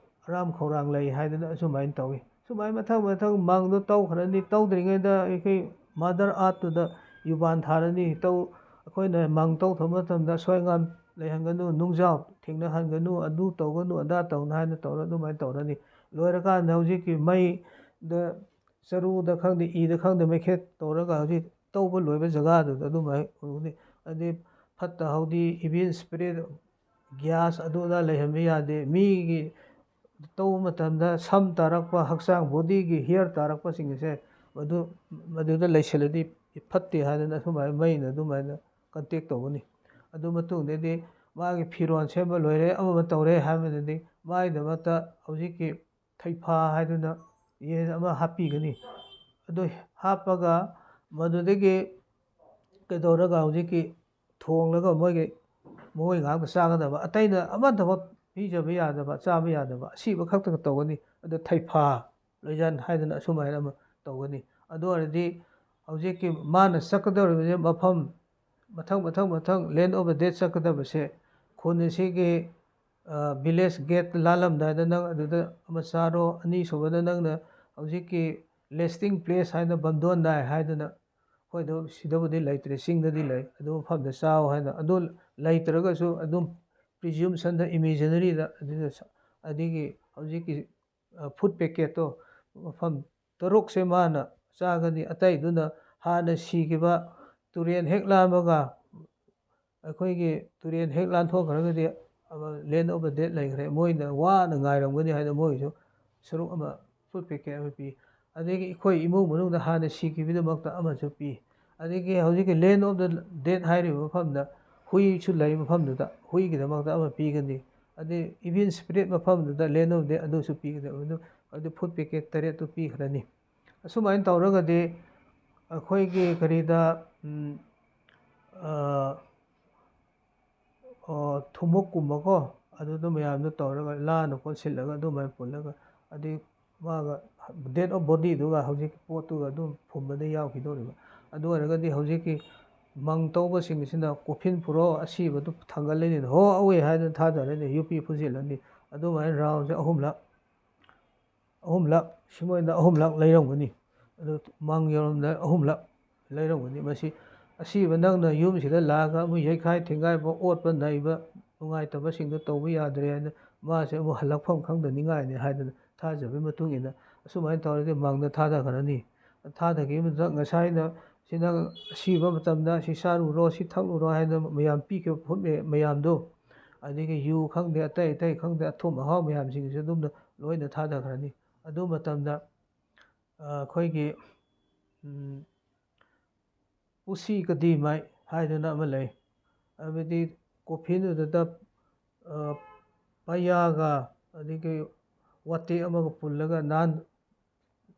ꯑꯔꯥꯝ ꯈꯧꯔꯥꯡ ꯂꯩ ꯍꯥꯏꯗꯅ ꯑꯁꯨꯃꯥꯏꯅ ꯇꯧꯋꯤ ꯁꯨꯃꯥꯏꯅ ꯃꯊꯪ ꯃꯪꯗꯣ ꯇꯧꯈ꯭ꯔꯅꯤ ꯇꯧꯗ꯭ꯔꯤꯉꯩꯗ ꯑꯩꯈꯣꯏ ꯃꯥꯗꯔ ꯑꯥꯔꯠꯇꯨꯗ ꯌꯨꯕꯥꯟ ꯊꯥꯔꯅꯤ ꯑꯩꯈꯣꯏꯅ ꯃꯪ ꯇꯧꯊꯕ ꯃꯇꯝꯗ ꯑꯁꯣꯏ ꯑꯉꯥꯝ ꯂꯩꯍꯟꯒꯅꯨ ꯅꯨꯡꯖꯥꯎ ꯊꯦꯡꯅꯍꯟꯒꯅꯨ ꯑꯗꯨ ꯇꯧꯒꯅꯨ ꯑꯗꯥ ꯇꯧꯅ ꯍꯥꯏꯅ ꯇꯧꯔ ꯑꯗꯨꯃꯥꯏꯅ ꯇꯧꯔꯅꯤ ꯂꯣꯏꯔꯀꯥꯟꯗ ꯍꯧꯖꯤꯛꯀꯤ ꯃꯩꯗ ꯆꯔꯨꯗ ꯈꯪꯗꯦ ꯏꯗ ꯈꯪꯗꯦ ꯃꯩꯈꯦꯠ ꯇꯧꯔꯒ ꯍꯧꯖꯤꯛ ꯇꯧꯕ ꯂꯣꯏꯕ ꯖꯒꯥꯗꯨꯗ ꯑꯗꯨꯃꯥꯏꯅ ꯑꯣꯏꯒꯅꯤ ꯑꯗꯩ ꯐꯠꯇ ꯍꯥꯎꯗꯤ ꯏꯚꯤꯜ ꯁ꯭ꯄꯤꯔꯤꯠ ꯒ꯭ꯌꯥꯁ ꯑꯗꯨ ꯑꯗꯥ ꯂꯩꯍꯟꯕ ꯌꯥꯗꯦ ꯃꯤꯒꯤ ꯇꯧꯕ ꯃꯇꯝꯗ ꯁꯝ ꯇꯥꯔꯛꯄ ꯍꯛꯆꯥꯡ ꯕꯣꯗꯤꯒꯤ ꯍꯤꯌꯔ ꯇꯥꯔꯛꯄꯁꯤꯡ ꯑꯁꯦ ꯃꯗꯨꯗ ꯂꯩꯁꯤꯜꯂꯗꯤ ꯐꯠꯇꯦ ꯍꯥꯏꯗꯅ ꯑꯁꯨꯃꯥꯏꯅ ꯃꯩꯅ ꯑꯗꯨꯃꯥꯏꯅ ꯀꯟꯇꯦꯛ ꯇꯧꯒꯅꯤ ꯑꯗꯨ ꯃꯇꯨꯡꯗꯗꯤ ꯃꯥꯒꯤ ꯐꯤꯔꯣꯜ ꯁꯦꯝꯕ ꯂꯣꯏꯔꯦ ꯑꯃ ꯇꯧꯔꯦ ꯍꯥꯏꯕꯗꯗꯤ ꯃꯥꯒꯤꯗꯃꯛꯇ ꯍꯧꯖꯤꯛꯀꯤ ꯊꯩꯐꯥ ꯍꯥꯏꯗꯨꯅ ꯌꯦꯟ ꯑꯃ ꯍꯥꯞꯄꯤꯒꯅꯤ ꯑꯗꯨ ꯍꯥꯞꯄꯒ ꯃꯗꯨꯗꯒꯤ ꯀꯩꯗꯧꯔꯒ ꯍꯧꯖꯤꯛꯀꯤ ꯊꯣꯡꯂꯒ ꯃꯣꯏ ꯉꯥꯛꯇ ꯆꯥꯒꯗꯕ ꯑꯇꯩꯅ ꯑꯃꯠꯇꯐꯥꯎ ꯄꯤꯖꯕ ꯌꯥꯗꯕ ꯆꯥꯕ ꯌꯥꯗꯕ ꯑꯁꯤꯕ ꯈꯛꯇꯒ ꯇꯧꯒꯅꯤ ꯑꯗꯨ ꯊꯩꯐꯥ ꯂꯣꯏꯖꯟ ꯍꯥꯏꯗꯅ ꯑꯁꯨꯃꯥꯏꯅ ꯑꯃ ꯇꯧꯒꯅꯤ ꯑꯗꯨ ꯑꯣꯏꯔꯗꯤ ꯍꯧꯖꯤꯛꯀꯤ ꯃꯥꯅ ꯆꯠꯀꯗꯧꯔꯤꯕꯁꯦ ꯃꯐꯝ ꯃꯊꯪ ꯂꯦꯟ ꯑꯣꯚꯔ ꯗꯦꯠ ꯆꯠꯀꯗꯕꯁꯦ ꯈꯨꯟ ꯑꯁꯤꯒꯤ ꯚꯤꯂꯦꯖ ꯒꯦꯠ ꯂꯥꯜꯂꯝꯗꯥꯏꯗ ꯅꯪ ꯑꯗꯨꯗ ꯑꯃ ꯆꯥꯔꯣ ꯑꯅꯤꯁꯨꯕꯗ ꯅꯪꯅ ꯍꯧꯖꯤꯛꯀꯤ ꯂꯦꯁꯇꯤꯡ ꯄ꯭लेꯁ ꯍꯥꯏꯅ ꯕꯟꯗꯣꯟ ꯅꯥꯏ ꯍꯥꯏꯗꯅ ꯑꯩꯈꯣꯏꯗ ꯁꯤꯗꯕꯨꯗꯤ ꯂꯩꯇ꯭ꯔꯦ ꯆꯤꯡꯗꯗꯤ ꯂꯩ ꯑꯗꯨ ꯃꯐꯝꯗ ꯆꯥꯎ ꯍꯥꯏꯅ ꯑꯗꯨ ꯂꯩꯇ꯭ꯔꯒꯁꯨ ꯑꯗꯨꯝ ꯄ꯭ꯔꯤꯖ꯭ꯌꯨꯝꯁꯟꯗ ꯏꯃꯦꯖꯤꯅꯔꯤꯗ ꯑꯗꯒꯤ ꯍꯧꯖꯤꯛꯀꯤ ꯐꯨꯗ ꯄꯦꯀꯦꯠꯇꯣ ꯃꯐꯝ ꯇꯔꯨꯛꯁꯦ ꯃꯥꯅ ꯆꯥꯒꯅꯤ ꯑꯇꯩꯗꯨꯅ ꯍꯥꯟꯅ ꯁꯤꯈꯤꯕ ꯇꯨꯔꯦꯟ ꯍꯦꯛ ꯂꯥꯟꯕꯒ ꯑꯩꯈꯣꯏꯒꯤ ꯇꯨꯔꯦꯟ ꯍꯦꯛ ꯂꯥꯟꯊꯣꯛꯈ꯭ꯔꯒꯗꯤ ꯂꯦꯟ ꯑꯣꯚꯔ ꯗꯦꯠ ꯂꯩꯈ꯭ꯔꯦ ꯃꯣꯏꯅ ꯋꯥꯅ ꯉꯥꯏꯔꯝꯒꯅꯤ ꯍꯥꯏꯅ ꯃꯣꯏꯁꯨ ꯁꯔꯨꯛ ꯑꯃ ꯐꯨꯗ ꯄꯦꯀꯦꯠ ꯑꯃ ꯄꯤ ꯑꯗꯒꯤ ꯑꯩꯈꯣꯏ ꯏꯃꯨꯡ ꯃꯅꯨꯡꯗ ꯍꯥꯟꯅ ꯁꯤꯈꯤꯕꯒꯤꯗꯃꯛꯇ ꯑꯃꯁꯨ ꯄꯤ ꯑꯗꯒꯤ ꯍꯧꯖꯤꯛꯀꯤ ꯂꯦꯟ ꯑꯣꯐ ꯗ ꯗꯦꯠ ꯍꯥꯏꯔꯤꯕ ꯃꯐꯝꯗ ꯍꯨꯏꯁꯨ ꯂꯩ ꯃꯐꯝꯗꯨꯗ ꯍꯨꯏꯒꯤꯗꯃꯛꯇ ꯑꯃ ꯄꯤꯒꯅꯤ ꯑꯗꯩ ꯏꯚꯤꯜ ꯁ꯭ꯄꯤꯔꯤꯠ ꯃꯐꯝꯗꯨꯗ ꯂꯦꯟ ꯑꯣꯐ ꯗꯦꯠ ꯑꯗꯨꯁꯨ ꯄꯤꯒꯗꯕ ꯑꯗꯨ ꯐꯨꯗ ꯄꯦꯀꯦꯠ 8ꯇꯨ ꯄꯤꯈ꯭ꯔꯅꯤ ꯑꯁꯨꯃꯥꯏꯅ ꯇꯧꯔꯒꯗꯤ ꯑꯩꯈꯣꯏꯒꯤ ꯀꯔꯤꯗ ꯊꯨꯝꯃꯣꯛꯀꯨꯝꯕꯀꯣ ꯑꯗꯨꯗ ꯃꯌꯥꯝꯗꯣ ꯇꯧꯔꯒ ꯂꯥꯅ ꯀꯣꯟꯁꯤꯜꯂꯒ ꯑꯗꯨꯃꯥꯏꯅ ꯄꯨꯜꯂꯒ ꯑꯗꯩ ꯃꯥꯒ ꯗꯦꯠ ꯑꯣꯐ ꯕꯣꯗꯤꯗꯨꯒ ꯍꯧꯖꯤꯛꯀꯤ ꯄꯣꯠꯇꯨꯒ ꯑꯗꯨꯝ ꯐꯨꯝꯕꯗ ꯌꯥꯎꯈꯤꯗꯧꯔꯤꯕ ꯑꯗꯨ ꯑꯣꯏꯔꯒꯗꯤ ꯍꯧꯖꯤꯛꯀꯤ ꯃꯪ ꯇꯧꯕꯁꯤꯡꯁꯤꯅ ꯀꯣꯐꯤꯟ ꯄꯨꯔꯛꯑꯣ ꯑꯁꯤꯕꯗꯨ ꯊꯥꯡꯒꯠꯂꯅꯤ ꯍꯣ ꯑꯋꯦ ꯍꯥꯏꯗꯅ ꯊꯥꯗꯔꯅꯤ ꯌꯨꯄꯤ ꯐꯨꯖꯤꯜꯂꯅꯤ ꯑꯗꯨꯃꯥꯏꯅ ꯔꯥꯎꯟꯁꯦ ꯑꯍꯨꯝꯂꯛ ꯁꯤꯃꯣꯏꯅ ꯑꯍꯨꯝꯂꯛ ꯂꯩꯔꯝꯒꯅꯤ ꯑꯗꯨ ꯃꯪ ꯌꯧꯔꯝꯗꯥꯏ ꯑꯍꯨꯝꯂꯛ ꯂꯩꯔꯝꯒꯅꯤ ꯃꯁꯤ ꯑꯁꯤꯕ ꯅꯪꯅ ꯌꯨꯝꯁꯤꯗ ꯂꯥꯛꯑꯒ ꯑꯃꯨꯛ ꯌꯩꯈꯥꯏ ꯊꯤꯡꯒꯥꯏꯕ ꯑꯣꯠꯄ ꯅꯩꯕ ꯅꯨꯡꯉꯥꯏꯇꯕꯁꯤꯡꯗꯣ ꯇꯧꯕ ꯌꯥꯗ꯭ꯔꯦ ꯍꯥꯏꯅ ꯃꯥꯁꯦ ꯑꯃꯨꯛ ꯍꯜꯂꯛꯐꯝ ꯈꯪꯗꯅꯤꯡꯉꯥꯏꯅꯤ ꯍꯥꯏꯗꯅ ꯊꯥꯖꯕꯒꯤ ꯃꯇꯨꯡ ꯏꯟꯅ ꯑꯁꯨꯃꯥꯏꯅ ꯇꯧꯔꯗꯤ ꯃꯪꯗ ꯊꯥꯗꯈ꯭ꯔꯅꯤ ꯊꯥꯗꯈꯤꯕ ꯃꯇꯨꯡꯗ ꯉꯁꯥꯏꯅ ꯁꯤ ꯅꯪ ꯁꯤꯕ ꯃꯇꯝꯗ ꯁꯤ ꯆꯥꯔꯨꯔꯣ ꯁꯤ ꯊꯛꯂꯨꯔꯣ ꯍꯥꯏꯅ ꯃꯌꯥꯝ ꯄꯤꯈꯤꯕ ꯐꯨꯗ ꯃꯌꯥꯝꯗꯣ ꯑꯗꯒꯤ ꯌꯨ ꯈꯪꯗꯦ ꯑꯇꯩ ꯈꯪꯗꯦ ꯑꯊꯨꯝ ꯑꯍꯥꯎ ꯃꯌꯥꯝꯁꯤꯡꯁꯨ ꯑꯗꯨꯝꯅ ꯂꯣꯏꯅ ꯊꯥꯗꯈ꯭ꯔꯅꯤ ꯑꯗꯨ ꯃꯇꯝꯗ ꯑꯩꯈꯣꯏꯒꯤ ꯎꯁꯤ ꯀꯗꯤ ꯃꯥꯏ ꯍꯥꯏꯗꯅ ꯑꯃ ꯂꯩ ꯍꯥꯏꯕꯗꯤ ꯀꯣꯐꯤꯟꯗꯨꯗ ꯄꯩꯌꯥꯒ ꯑꯗꯒꯤ ꯋꯥꯇꯦꯛ ꯑꯃꯒ ꯄꯨꯜꯂꯒ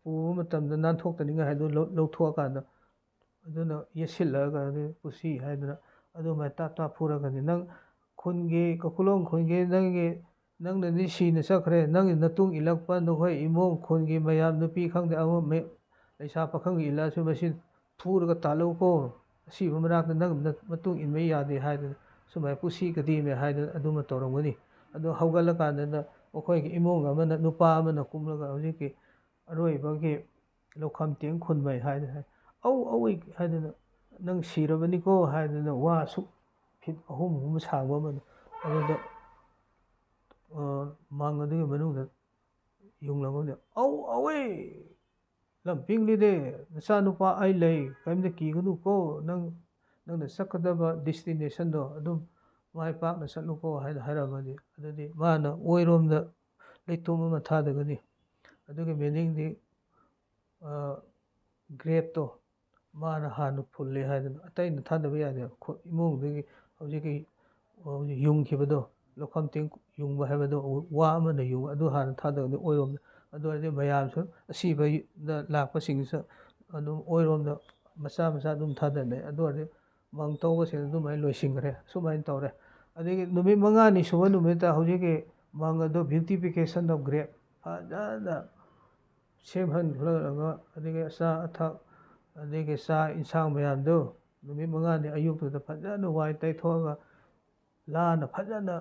ꯄꯨꯕ ꯃꯇꯝꯗ ꯅꯥꯟꯊꯣꯛꯇꯅꯤꯡꯉꯥꯏ ꯍꯥꯏꯗꯨ ꯂꯧꯊꯣꯛꯑꯀꯥꯟꯗ ꯑꯗꯨꯅ ꯌꯦꯠꯁꯤꯜꯂꯒ ꯄꯨꯁꯤ ꯍꯥꯏꯗꯅ ꯑꯗꯨꯃꯥꯏꯅ ꯇꯥꯞ ꯐꯨꯔꯒꯅꯤ ꯅꯪ ꯈꯨꯟꯒꯤ ꯀꯈꯨꯂꯣꯡ ꯈꯨꯟꯒꯤ ꯅꯪꯅꯗꯤ ꯁꯤꯅ ꯆꯠꯈ꯭ꯔꯦ ꯅꯪꯒꯤ ꯃꯇꯨꯡ ꯏꯜꯂꯛꯄ ꯅꯈꯣꯏ ꯏꯃꯨꯡ ꯈꯨꯟꯒꯤ ꯃꯌꯥꯝ ꯅꯨꯄꯤ ꯈꯪꯗꯦ ꯑꯃ ꯂꯩꯁꯥ ꯄꯥꯈꯪꯒꯤ ꯏꯜꯂꯛꯑꯁꯨ ꯃꯁꯤ ꯐꯨꯔꯒ ꯇꯥꯜꯂꯨꯀꯣ ꯑꯁꯤꯕ ꯃꯅꯥꯛꯇ ꯅꯪ ꯃꯇꯨꯡ inba ꯌꯥꯗꯦ ꯍꯥꯏꯗꯅ ꯁꯨꯃꯥꯏꯅ ꯄꯨꯁꯤ ꯀꯗꯤꯃꯦ ꯍꯥꯏꯗꯅ ꯑꯗꯨꯃ ꯇꯧꯔꯝꯒꯅꯤ ꯑꯗꯣ ꯍꯧꯒꯠꯂꯀꯥꯟꯗꯅ ꯃꯈꯣꯏꯒꯤ ꯏꯃꯨꯡ ꯑꯃꯅ ꯅꯨꯄꯥ ꯑꯃꯅ ꯀꯨꯝꯂꯒ ꯍꯧꯖꯤꯛꯀꯤ ꯑꯔꯣꯏꯕꯒꯤ ꯂꯧꯈꯝ ꯇꯦꯡ ꯈꯨꯟꯕꯩ ꯍꯥꯏꯗꯅ ꯑꯧꯏ ꯍꯥꯏꯗꯅ ꯅꯪ ꯁꯤꯔꯕꯅꯤꯀꯣ ꯍꯥꯏꯗꯅ ꯋꯥ ꯁꯨꯛ ꯐꯤꯠ 3 ꯁꯥꯡꯕ ꯑꯃꯅ ꯑꯗꯨꯗ ꯃꯪ ꯑꯗꯨꯒꯤ ꯃꯅꯨꯡꯗ ꯌꯨꯡꯂꯝꯒꯅꯤ ꯑꯧꯏ ꯂꯝꯄꯤꯡꯂꯤꯗꯦ ꯅꯆꯥꯅꯨꯄꯥ ꯑꯩ ꯂꯩ ꯀꯔꯤꯝꯇ ꯀꯤꯒꯅꯨꯀꯣ ꯅꯪꯅ ꯆꯠꯀꯗꯕ ꯗꯦꯁꯇꯤꯅꯦꯁꯟꯗꯣ ꯑꯗꯨꯝ ꯃꯥꯏ ꯄꯥꯛꯅ ꯆꯠꯂꯨꯀꯣ ꯍꯥꯏꯅ ꯍꯥꯏꯔꯝꯃꯗꯤ ꯑꯗꯨꯗꯤ ꯃꯥꯅ ꯑꯣꯏꯔꯣꯝꯗ ꯂꯩꯇꯣꯝ ꯑꯃ ꯊꯥꯗꯒꯅꯤ ꯑꯗꯨꯒꯤ ꯃꯤꯅꯤꯡꯗꯤ ꯒ꯭ꯔꯦꯞꯇꯣ ꯃꯥꯅ ꯍꯥꯟꯅ ꯐꯨꯜꯂꯦ ꯍꯥꯏꯗꯅ ꯑꯇꯩꯅ ꯊꯥꯗꯕ ꯌꯥꯗꯦ ꯏꯃꯨꯡꯗꯒꯤ ꯍꯧꯖꯤꯛꯀꯤ ꯌꯨꯡꯈꯤꯕꯗꯣ ꯂꯧꯈꯝ ꯇꯦꯡ ꯌꯨꯡꯕ ꯍꯥꯏꯕꯗꯣ ꯋꯥ ꯑꯃꯅ ꯌꯨꯡꯕ ꯑꯗꯨ ꯍꯥꯟꯅ ꯊꯥꯗꯒꯅꯤ ꯑꯣꯏꯔꯣꯝꯗ ꯑꯗꯨ ꯑꯣꯏꯔꯗꯤ ꯃꯌꯥꯝꯁꯨ ꯑꯁꯤꯕꯗ ꯂꯥꯛꯄꯁꯤꯡꯁꯨ ꯑꯗꯨꯝ ꯑꯣꯏꯔꯣꯝꯗ ꯃꯆꯥ ꯑꯗꯨꯝ ꯊꯥꯗꯅꯩ ꯑꯗꯨ ꯑꯣꯏꯔꯗꯤ ꯃꯪ ꯇꯧꯕꯁꯤꯡ ꯑꯗꯨꯃꯥꯏꯅ ꯂꯣꯏꯁꯤꯟꯈ꯭ꯔꯦ ꯁꯨꯃꯥꯏꯅ ꯇꯧꯔꯦ ꯑꯗꯒꯤ ꯅꯨꯃꯤꯠ 5ꯅꯤ ꯁꯨꯕ ꯅꯨꯃꯤꯠꯇ ꯍꯧꯖꯤꯛꯀꯤ ꯃꯪ ꯑꯗꯨ ꯕ꯭ꯌꯨꯇꯤꯐꯤꯀꯦꯁꯟ ꯑꯣꯐ ꯒ꯭ꯔꯦꯞ ꯐꯖꯅ ꯁꯦꯝꯍꯟꯈ꯭ꯔꯒ ꯑꯗꯒꯤ ꯑꯆꯥ ꯑꯊꯛ ꯑꯗꯒꯤ ꯆꯥꯛ ꯏꯟꯁꯥꯡ ꯃꯌꯥꯝꯗꯨ ꯅꯨꯃꯤꯠ 5ꯅꯤ ꯑꯌꯨꯛꯇꯨꯗ ꯐꯖꯅ ꯋꯥꯏ ꯇꯩꯊꯣꯛꯑꯒ ꯂꯥꯟꯅ ꯐꯖꯅ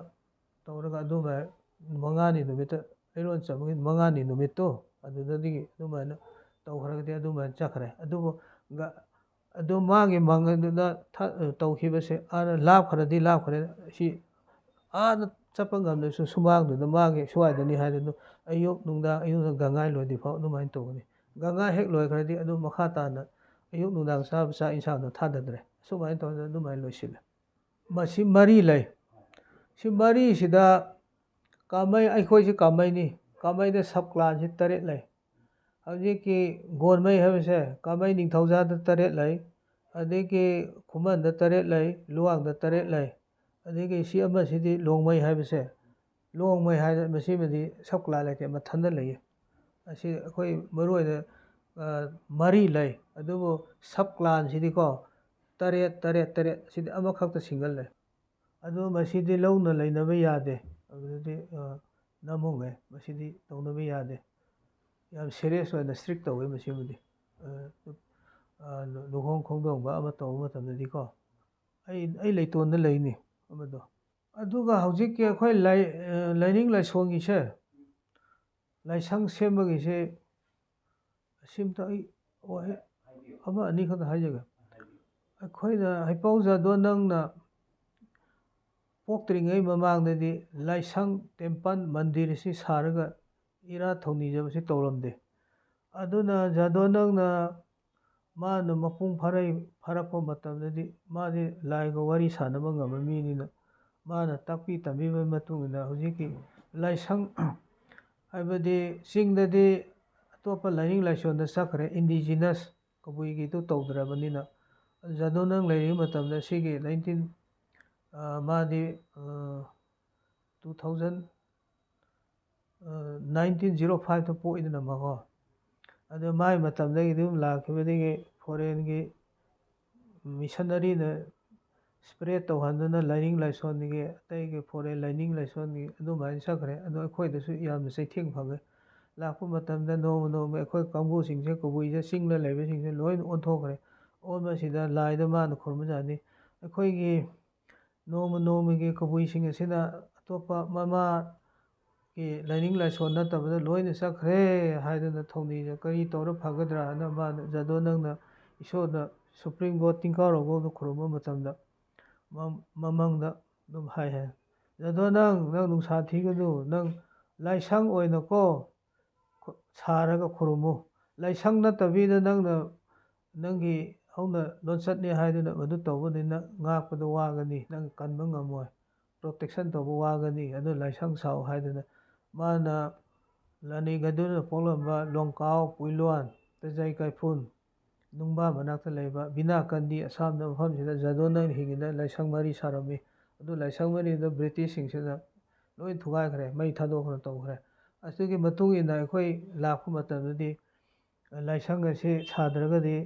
ꯇꯧꯔꯒ ꯑꯗꯨꯃꯥꯏꯅ 5ꯅꯤ ꯅꯨꯃꯤꯠꯇ ꯂꯩꯔꯣꯟ ꯆꯟꯕꯒꯤ 5ꯅꯤ ꯅꯨꯃꯤꯠꯇꯣ ꯑꯗꯨꯗꯒꯤ ꯑꯗꯨꯃꯥꯏꯅ ꯇꯧꯈ꯭ꯔꯒꯗꯤ ꯑꯗꯨꯃꯥꯏꯅ ꯆꯠꯈ꯭ꯔꯦ ꯑꯗꯨꯕꯨ ꯑꯗꯨ ꯃꯥꯒꯤ ꯃꯪꯗꯨꯗ ꯇꯧꯈꯤꯕꯁꯦ ꯑꯥꯗ ꯂꯥꯞꯈ꯭ꯔꯦ ꯁꯤ ꯑꯥꯗ ꯆꯠꯄ ꯉꯝꯗ꯭ꯔꯁꯨ ꯁꯨꯃꯥꯡꯗꯨꯗ ꯃꯥꯒꯤ ꯁ꯭ꯋꯥꯏꯗꯅꯤ ꯍꯥꯏꯗꯅ ꯑꯌꯨꯛ ꯅꯨꯡꯗꯥꯡ ꯒꯪꯉꯥꯏ ꯂꯣꯏꯗ꯭ꯔꯤ ꯐꯥꯎ ꯑꯗꯨꯃꯥꯏꯅ ꯇꯧꯒꯅꯤ ꯒꯪꯉꯥꯏ ꯍꯦꯛ ꯂꯣꯏꯈ꯭ꯔꯗꯤ ꯑꯗꯨ ꯃꯈꯥ ꯇꯥꯅ ꯑꯌꯨꯛ ꯅꯨꯡꯗꯥꯡ ꯆꯥꯕ ꯆꯥꯛ ꯏꯟꯁꯥꯡꯗꯣ ꯊꯥꯗꯗ꯭ꯔꯦ ꯁꯨꯃꯥꯏꯅ ꯇꯧꯗꯅ ꯑꯗꯨꯃꯥꯏꯅ ꯂꯣꯏꯁꯤꯜꯂꯦ ꯃꯁꯤ 4 ꯂꯩ ꯁꯤ 4ꯁꯤꯗ ꯀꯥꯃꯩ ꯑꯩꯈꯣꯏꯁꯤ ꯀꯥꯃꯩꯅꯤ ꯀꯥꯃꯩꯗ ꯁꯕ ꯀ꯭ꯂꯥꯟꯁꯤ 8 ꯂꯩ ꯍꯧꯖꯤꯛꯀꯤ ꯒꯣꯟꯃꯩ ꯍꯥꯏꯕꯁꯦ ꯀꯥꯃꯩ ꯅꯤꯡꯊꯧꯖꯥꯗ 8 ꯂꯩ ꯑꯗꯒꯤ ꯈꯨꯃꯟꯗ 8 ꯂꯩ ꯂꯨꯋꯥꯡꯗ 8 ꯂꯩ ꯑꯗꯒꯤ ꯁꯤ ꯑꯃꯁꯤꯗꯤ ꯂꯣꯡꯃꯩ ꯍꯥꯏꯕꯁꯦ ꯂꯣꯡꯃꯩ ꯍꯥꯏꯕ ꯃꯁꯤꯃꯗꯤ ꯁꯕ ꯀ꯭ꯂꯥꯟ ꯂꯩꯇꯦ ꯃꯊꯟꯇ ꯂꯩꯌꯦ ꯑꯁꯤ ꯑꯩꯈꯣꯏ ꯃꯔꯨꯑꯣꯏꯅ 4 ꯂꯩ ꯑꯗꯨꯕꯨ ꯁꯕ ꯀ꯭ꯂꯥꯟꯁꯤꯗꯤꯀꯣ 8 ꯁꯤꯗꯤ ꯑꯃꯈꯛꯇ ꯁꯤꯡꯒꯜ ꯂꯩ ꯑꯗꯨ ꯃꯁꯤꯗꯤ ꯂꯧꯅ ꯂꯩꯅꯕ ꯌꯥꯗꯦ ꯑꯗꯨꯗꯤ ꯅꯝꯃꯨꯡꯉꯦ ꯃꯁꯤꯗꯤ ꯇꯧꯅꯕ ꯌꯥꯗꯦ ꯌꯥꯝ ꯁꯦꯔꯤꯌꯁ ꯑꯣꯏꯅ ꯁꯇ꯭ꯔꯤꯛ ꯇꯧꯋꯦ ꯃꯁꯤꯃꯗꯤ ꯂꯨꯍꯣꯡ ꯈꯣꯡꯗꯣꯡꯕ ꯑꯃ ꯇꯧꯕ ꯃꯇꯝꯗꯗꯤꯀꯣ ꯑꯩ ꯂꯩꯇꯣꯟꯗ ꯂꯩꯅꯤ ꯑꯃꯗꯣ ꯑꯗꯨꯒ ꯍꯧꯖꯤꯛꯀꯤ ꯑꯩꯈꯣꯏ ꯂꯥꯏꯅꯤꯡ ꯂꯥꯏꯁꯣꯟꯒꯤꯁꯦ ꯂꯥꯏꯁꯪ ꯁꯦꯝꯕꯒꯤꯁꯦ ꯑꯁꯤꯝꯇ ꯑꯩ ꯑꯃ ꯑꯅꯤ ꯈꯛꯇ ꯍꯥꯏꯖꯒꯦ ꯑꯩꯈꯣꯏꯅ ꯍꯩꯄꯥꯎ ꯅꯪꯅ ꯄꯣꯛꯇ꯭ꯔꯤꯉꯩ ꯃꯃꯥꯡꯗꯗꯤ ꯂꯥꯏꯁꯪ ꯇꯦꯝꯄꯜ ꯃꯟꯗꯤꯔ ꯑꯁꯤ ꯁꯥꯔꯒ ꯏꯔꯥꯠ ꯊꯧꯅꯤꯖꯕꯁꯤ ꯇꯧꯔꯝꯗꯦ ꯑꯗꯨꯅ ꯅꯪꯅ ꯃꯥꯅ ꯃꯄꯨꯡ ꯐꯥꯔꯛꯄ ꯃꯇꯝꯗꯗꯤ ꯃꯥꯗꯤ ꯂꯥꯏꯒ ꯋꯥꯔꯤ ꯁꯥꯟꯅꯕ ꯉꯝꯕ ꯃꯤꯅꯤꯅ ꯃꯥꯅ ꯇꯥꯛꯄꯤ ꯇꯝꯕꯤꯕꯒꯤ ꯃꯇꯨꯡꯏꯟꯅ ꯍꯧꯖꯤꯛꯀꯤ ꯂꯥꯏꯁꯪ ꯍꯥꯏꯕꯗꯤ ꯆꯤꯡꯗꯗꯤ ꯑꯇꯣꯞꯄ ꯂꯥꯏꯅꯤꯡ ꯂꯥꯏꯁꯣꯟꯗ ꯆꯠꯈ꯭ꯔꯦ ꯏꯟꯗꯤꯖꯤꯅꯁ ꯀꯕꯨꯏꯒꯤꯗꯨ ꯇꯧꯗ꯭ꯔꯕꯅꯤꯅ ꯅꯪ ꯂꯩꯔꯤꯉꯩ ꯃꯇꯝꯗ ꯁꯤꯒꯤ ꯃꯥꯗꯤ 1905ꯗ ꯄꯣꯛꯏꯗꯅ ꯃꯀꯣ ꯑꯗꯨ ꯃꯥꯏ ꯃꯇꯝꯗꯒꯤ ꯑꯗꯨꯝ ꯂꯥꯛꯈꯤꯕꯗꯒꯤ ꯐꯣꯔꯦꯟꯒꯤ ꯃꯤꯁꯟꯅꯔꯤꯅ ꯁ꯭ꯄ꯭ꯔꯦꯗ ꯇꯧꯍꯟꯗꯨꯅ ꯂꯥꯏꯅꯤꯡ ꯂꯥꯏꯁꯣꯟꯒꯤ ꯑꯇꯩꯒꯤ ꯐꯣꯔꯦꯟ ꯂꯥꯏꯅꯤꯡ ꯂꯥꯏꯁꯣꯟꯒꯤ ꯑꯗꯨꯃꯥꯏꯅ ꯆꯠꯈ꯭ꯔꯦ ꯑꯗꯣ ꯑꯩꯈꯣꯏꯗꯁꯨ ꯌꯥꯝꯅ ꯆꯩꯊꯦꯡ ꯐꯪꯉꯦ ꯂꯥꯛꯄ ꯃꯇꯝꯗ ꯅꯣꯡꯃ ꯑꯩꯈꯣꯏ ꯀꯥꯡꯕꯨꯁꯤꯡꯁꯦ ꯀꯕꯨꯏꯁꯦ ꯆꯤꯡꯗ ꯂꯩꯕꯁꯤꯡꯁꯦ ꯂꯣꯏꯅ ꯑꯣꯟꯊꯣꯛꯈ꯭ꯔꯦ ꯑꯣꯟꯕꯁꯤꯗ ꯂꯥꯏꯗ ꯃꯥꯅ ꯈꯨꯔꯨꯝꯕꯖꯥꯠꯅꯤ ꯑꯩꯈꯣꯏꯒꯤ ꯅꯣꯡꯃꯒꯤ ꯀꯕꯨꯏꯁꯤꯡ ꯑꯁꯤꯅ ꯑꯇꯣꯞꯄ ꯃꯃꯥꯒꯤ ꯂꯥꯏꯅꯤꯡ ꯂꯥꯏꯁꯣꯟ ꯅꯠꯇꯕꯗ ꯂꯣꯏꯅ ꯆꯠꯈ꯭ꯔꯦ ꯍꯥꯏꯗꯨꯅ ꯊꯧꯅꯤꯖ ꯀꯔꯤ ꯇꯧꯔ ꯐꯒꯗ꯭ꯔꯥꯅ ꯃꯥꯅ ꯅꯪꯅ ꯏꯁꯣꯔꯗ ꯁꯨꯄ꯭ꯔꯤꯝ ꯀꯣꯔꯠ ꯇꯤꯡꯀꯥꯎꯔꯒꯣꯗ ꯈꯨꯔꯨꯝꯕ ꯃꯇꯝꯗ ꯃꯃꯪꯗ ꯑꯗꯨꯝ ꯍꯥꯏ ꯅꯪ ꯅꯨꯡꯁꯥ ꯊꯤꯒꯅꯨ ꯅꯪ ꯂꯥꯏꯁꯪ ꯑꯣꯏꯅꯀꯣ ꯁꯥꯔꯒ ꯈꯨꯔꯨꯝꯃꯨ ꯂꯥꯏꯁꯪ ꯅꯠꯇꯕꯤꯗ ꯅꯪꯒꯤ ꯍꯧꯅ ꯂꯣꯟꯆꯠꯅꯤ ꯍꯥꯏꯗꯨꯅ ꯃꯗꯨ ꯇꯧꯕꯅꯤꯅ ꯉꯥꯛꯄꯗ ꯋꯥꯒꯅꯤ ꯅꯪ ꯀꯟꯕ ꯉꯝꯃꯣꯏ ꯄ꯭ꯔꯣꯇꯦꯛꯁꯟ ꯇꯧꯕ ꯋꯥꯒꯅꯤ ꯑꯗꯨ ꯂꯥꯏꯁꯪ ꯁꯥꯎ ꯍꯥꯏꯗꯨꯅ ꯃꯥꯅ ꯂꯥꯅꯤꯒꯗꯨꯅ ꯄꯣꯛꯂꯝꯕ ꯂꯣꯡꯀꯥꯎ ꯄꯨꯏꯂꯣꯟ ꯇꯖꯩ ꯀꯥꯏꯐꯨꯟ ꯅꯨꯡꯕꯥ ꯃꯅꯥꯛꯇ ꯂꯩꯕ ꯕꯤꯅꯥꯀꯟꯗꯤ ꯑꯁꯥꯝꯗ ꯃꯐꯝꯁꯤꯗ ꯅꯪ ꯍꯤꯡꯉꯤꯗ ꯂꯥꯏꯁꯪ 4 ꯁꯥꯔꯝꯃꯤ ꯑꯗꯨ ꯂꯥꯏꯁꯪ 4ꯗ ꯕ꯭ꯔꯤꯇꯤꯁꯁꯤꯡꯁꯤꯅ ꯂꯣꯏ ꯊꯨꯒꯥꯏꯈ꯭ꯔꯦ ꯃꯩ ꯊꯥꯗꯣꯛꯈ꯭ꯔ ꯇꯧꯈ꯭ꯔꯦ ꯑꯗꯨꯒꯤ ꯃꯇꯨꯡ ꯏꯟꯅ ꯑꯩꯈꯣꯏ ꯂꯥꯛꯄ ꯃꯇꯝꯗꯗꯤ ꯂꯥꯏꯁꯪ ꯑꯁꯤ ꯁꯥꯗ꯭ꯔꯒꯗꯤ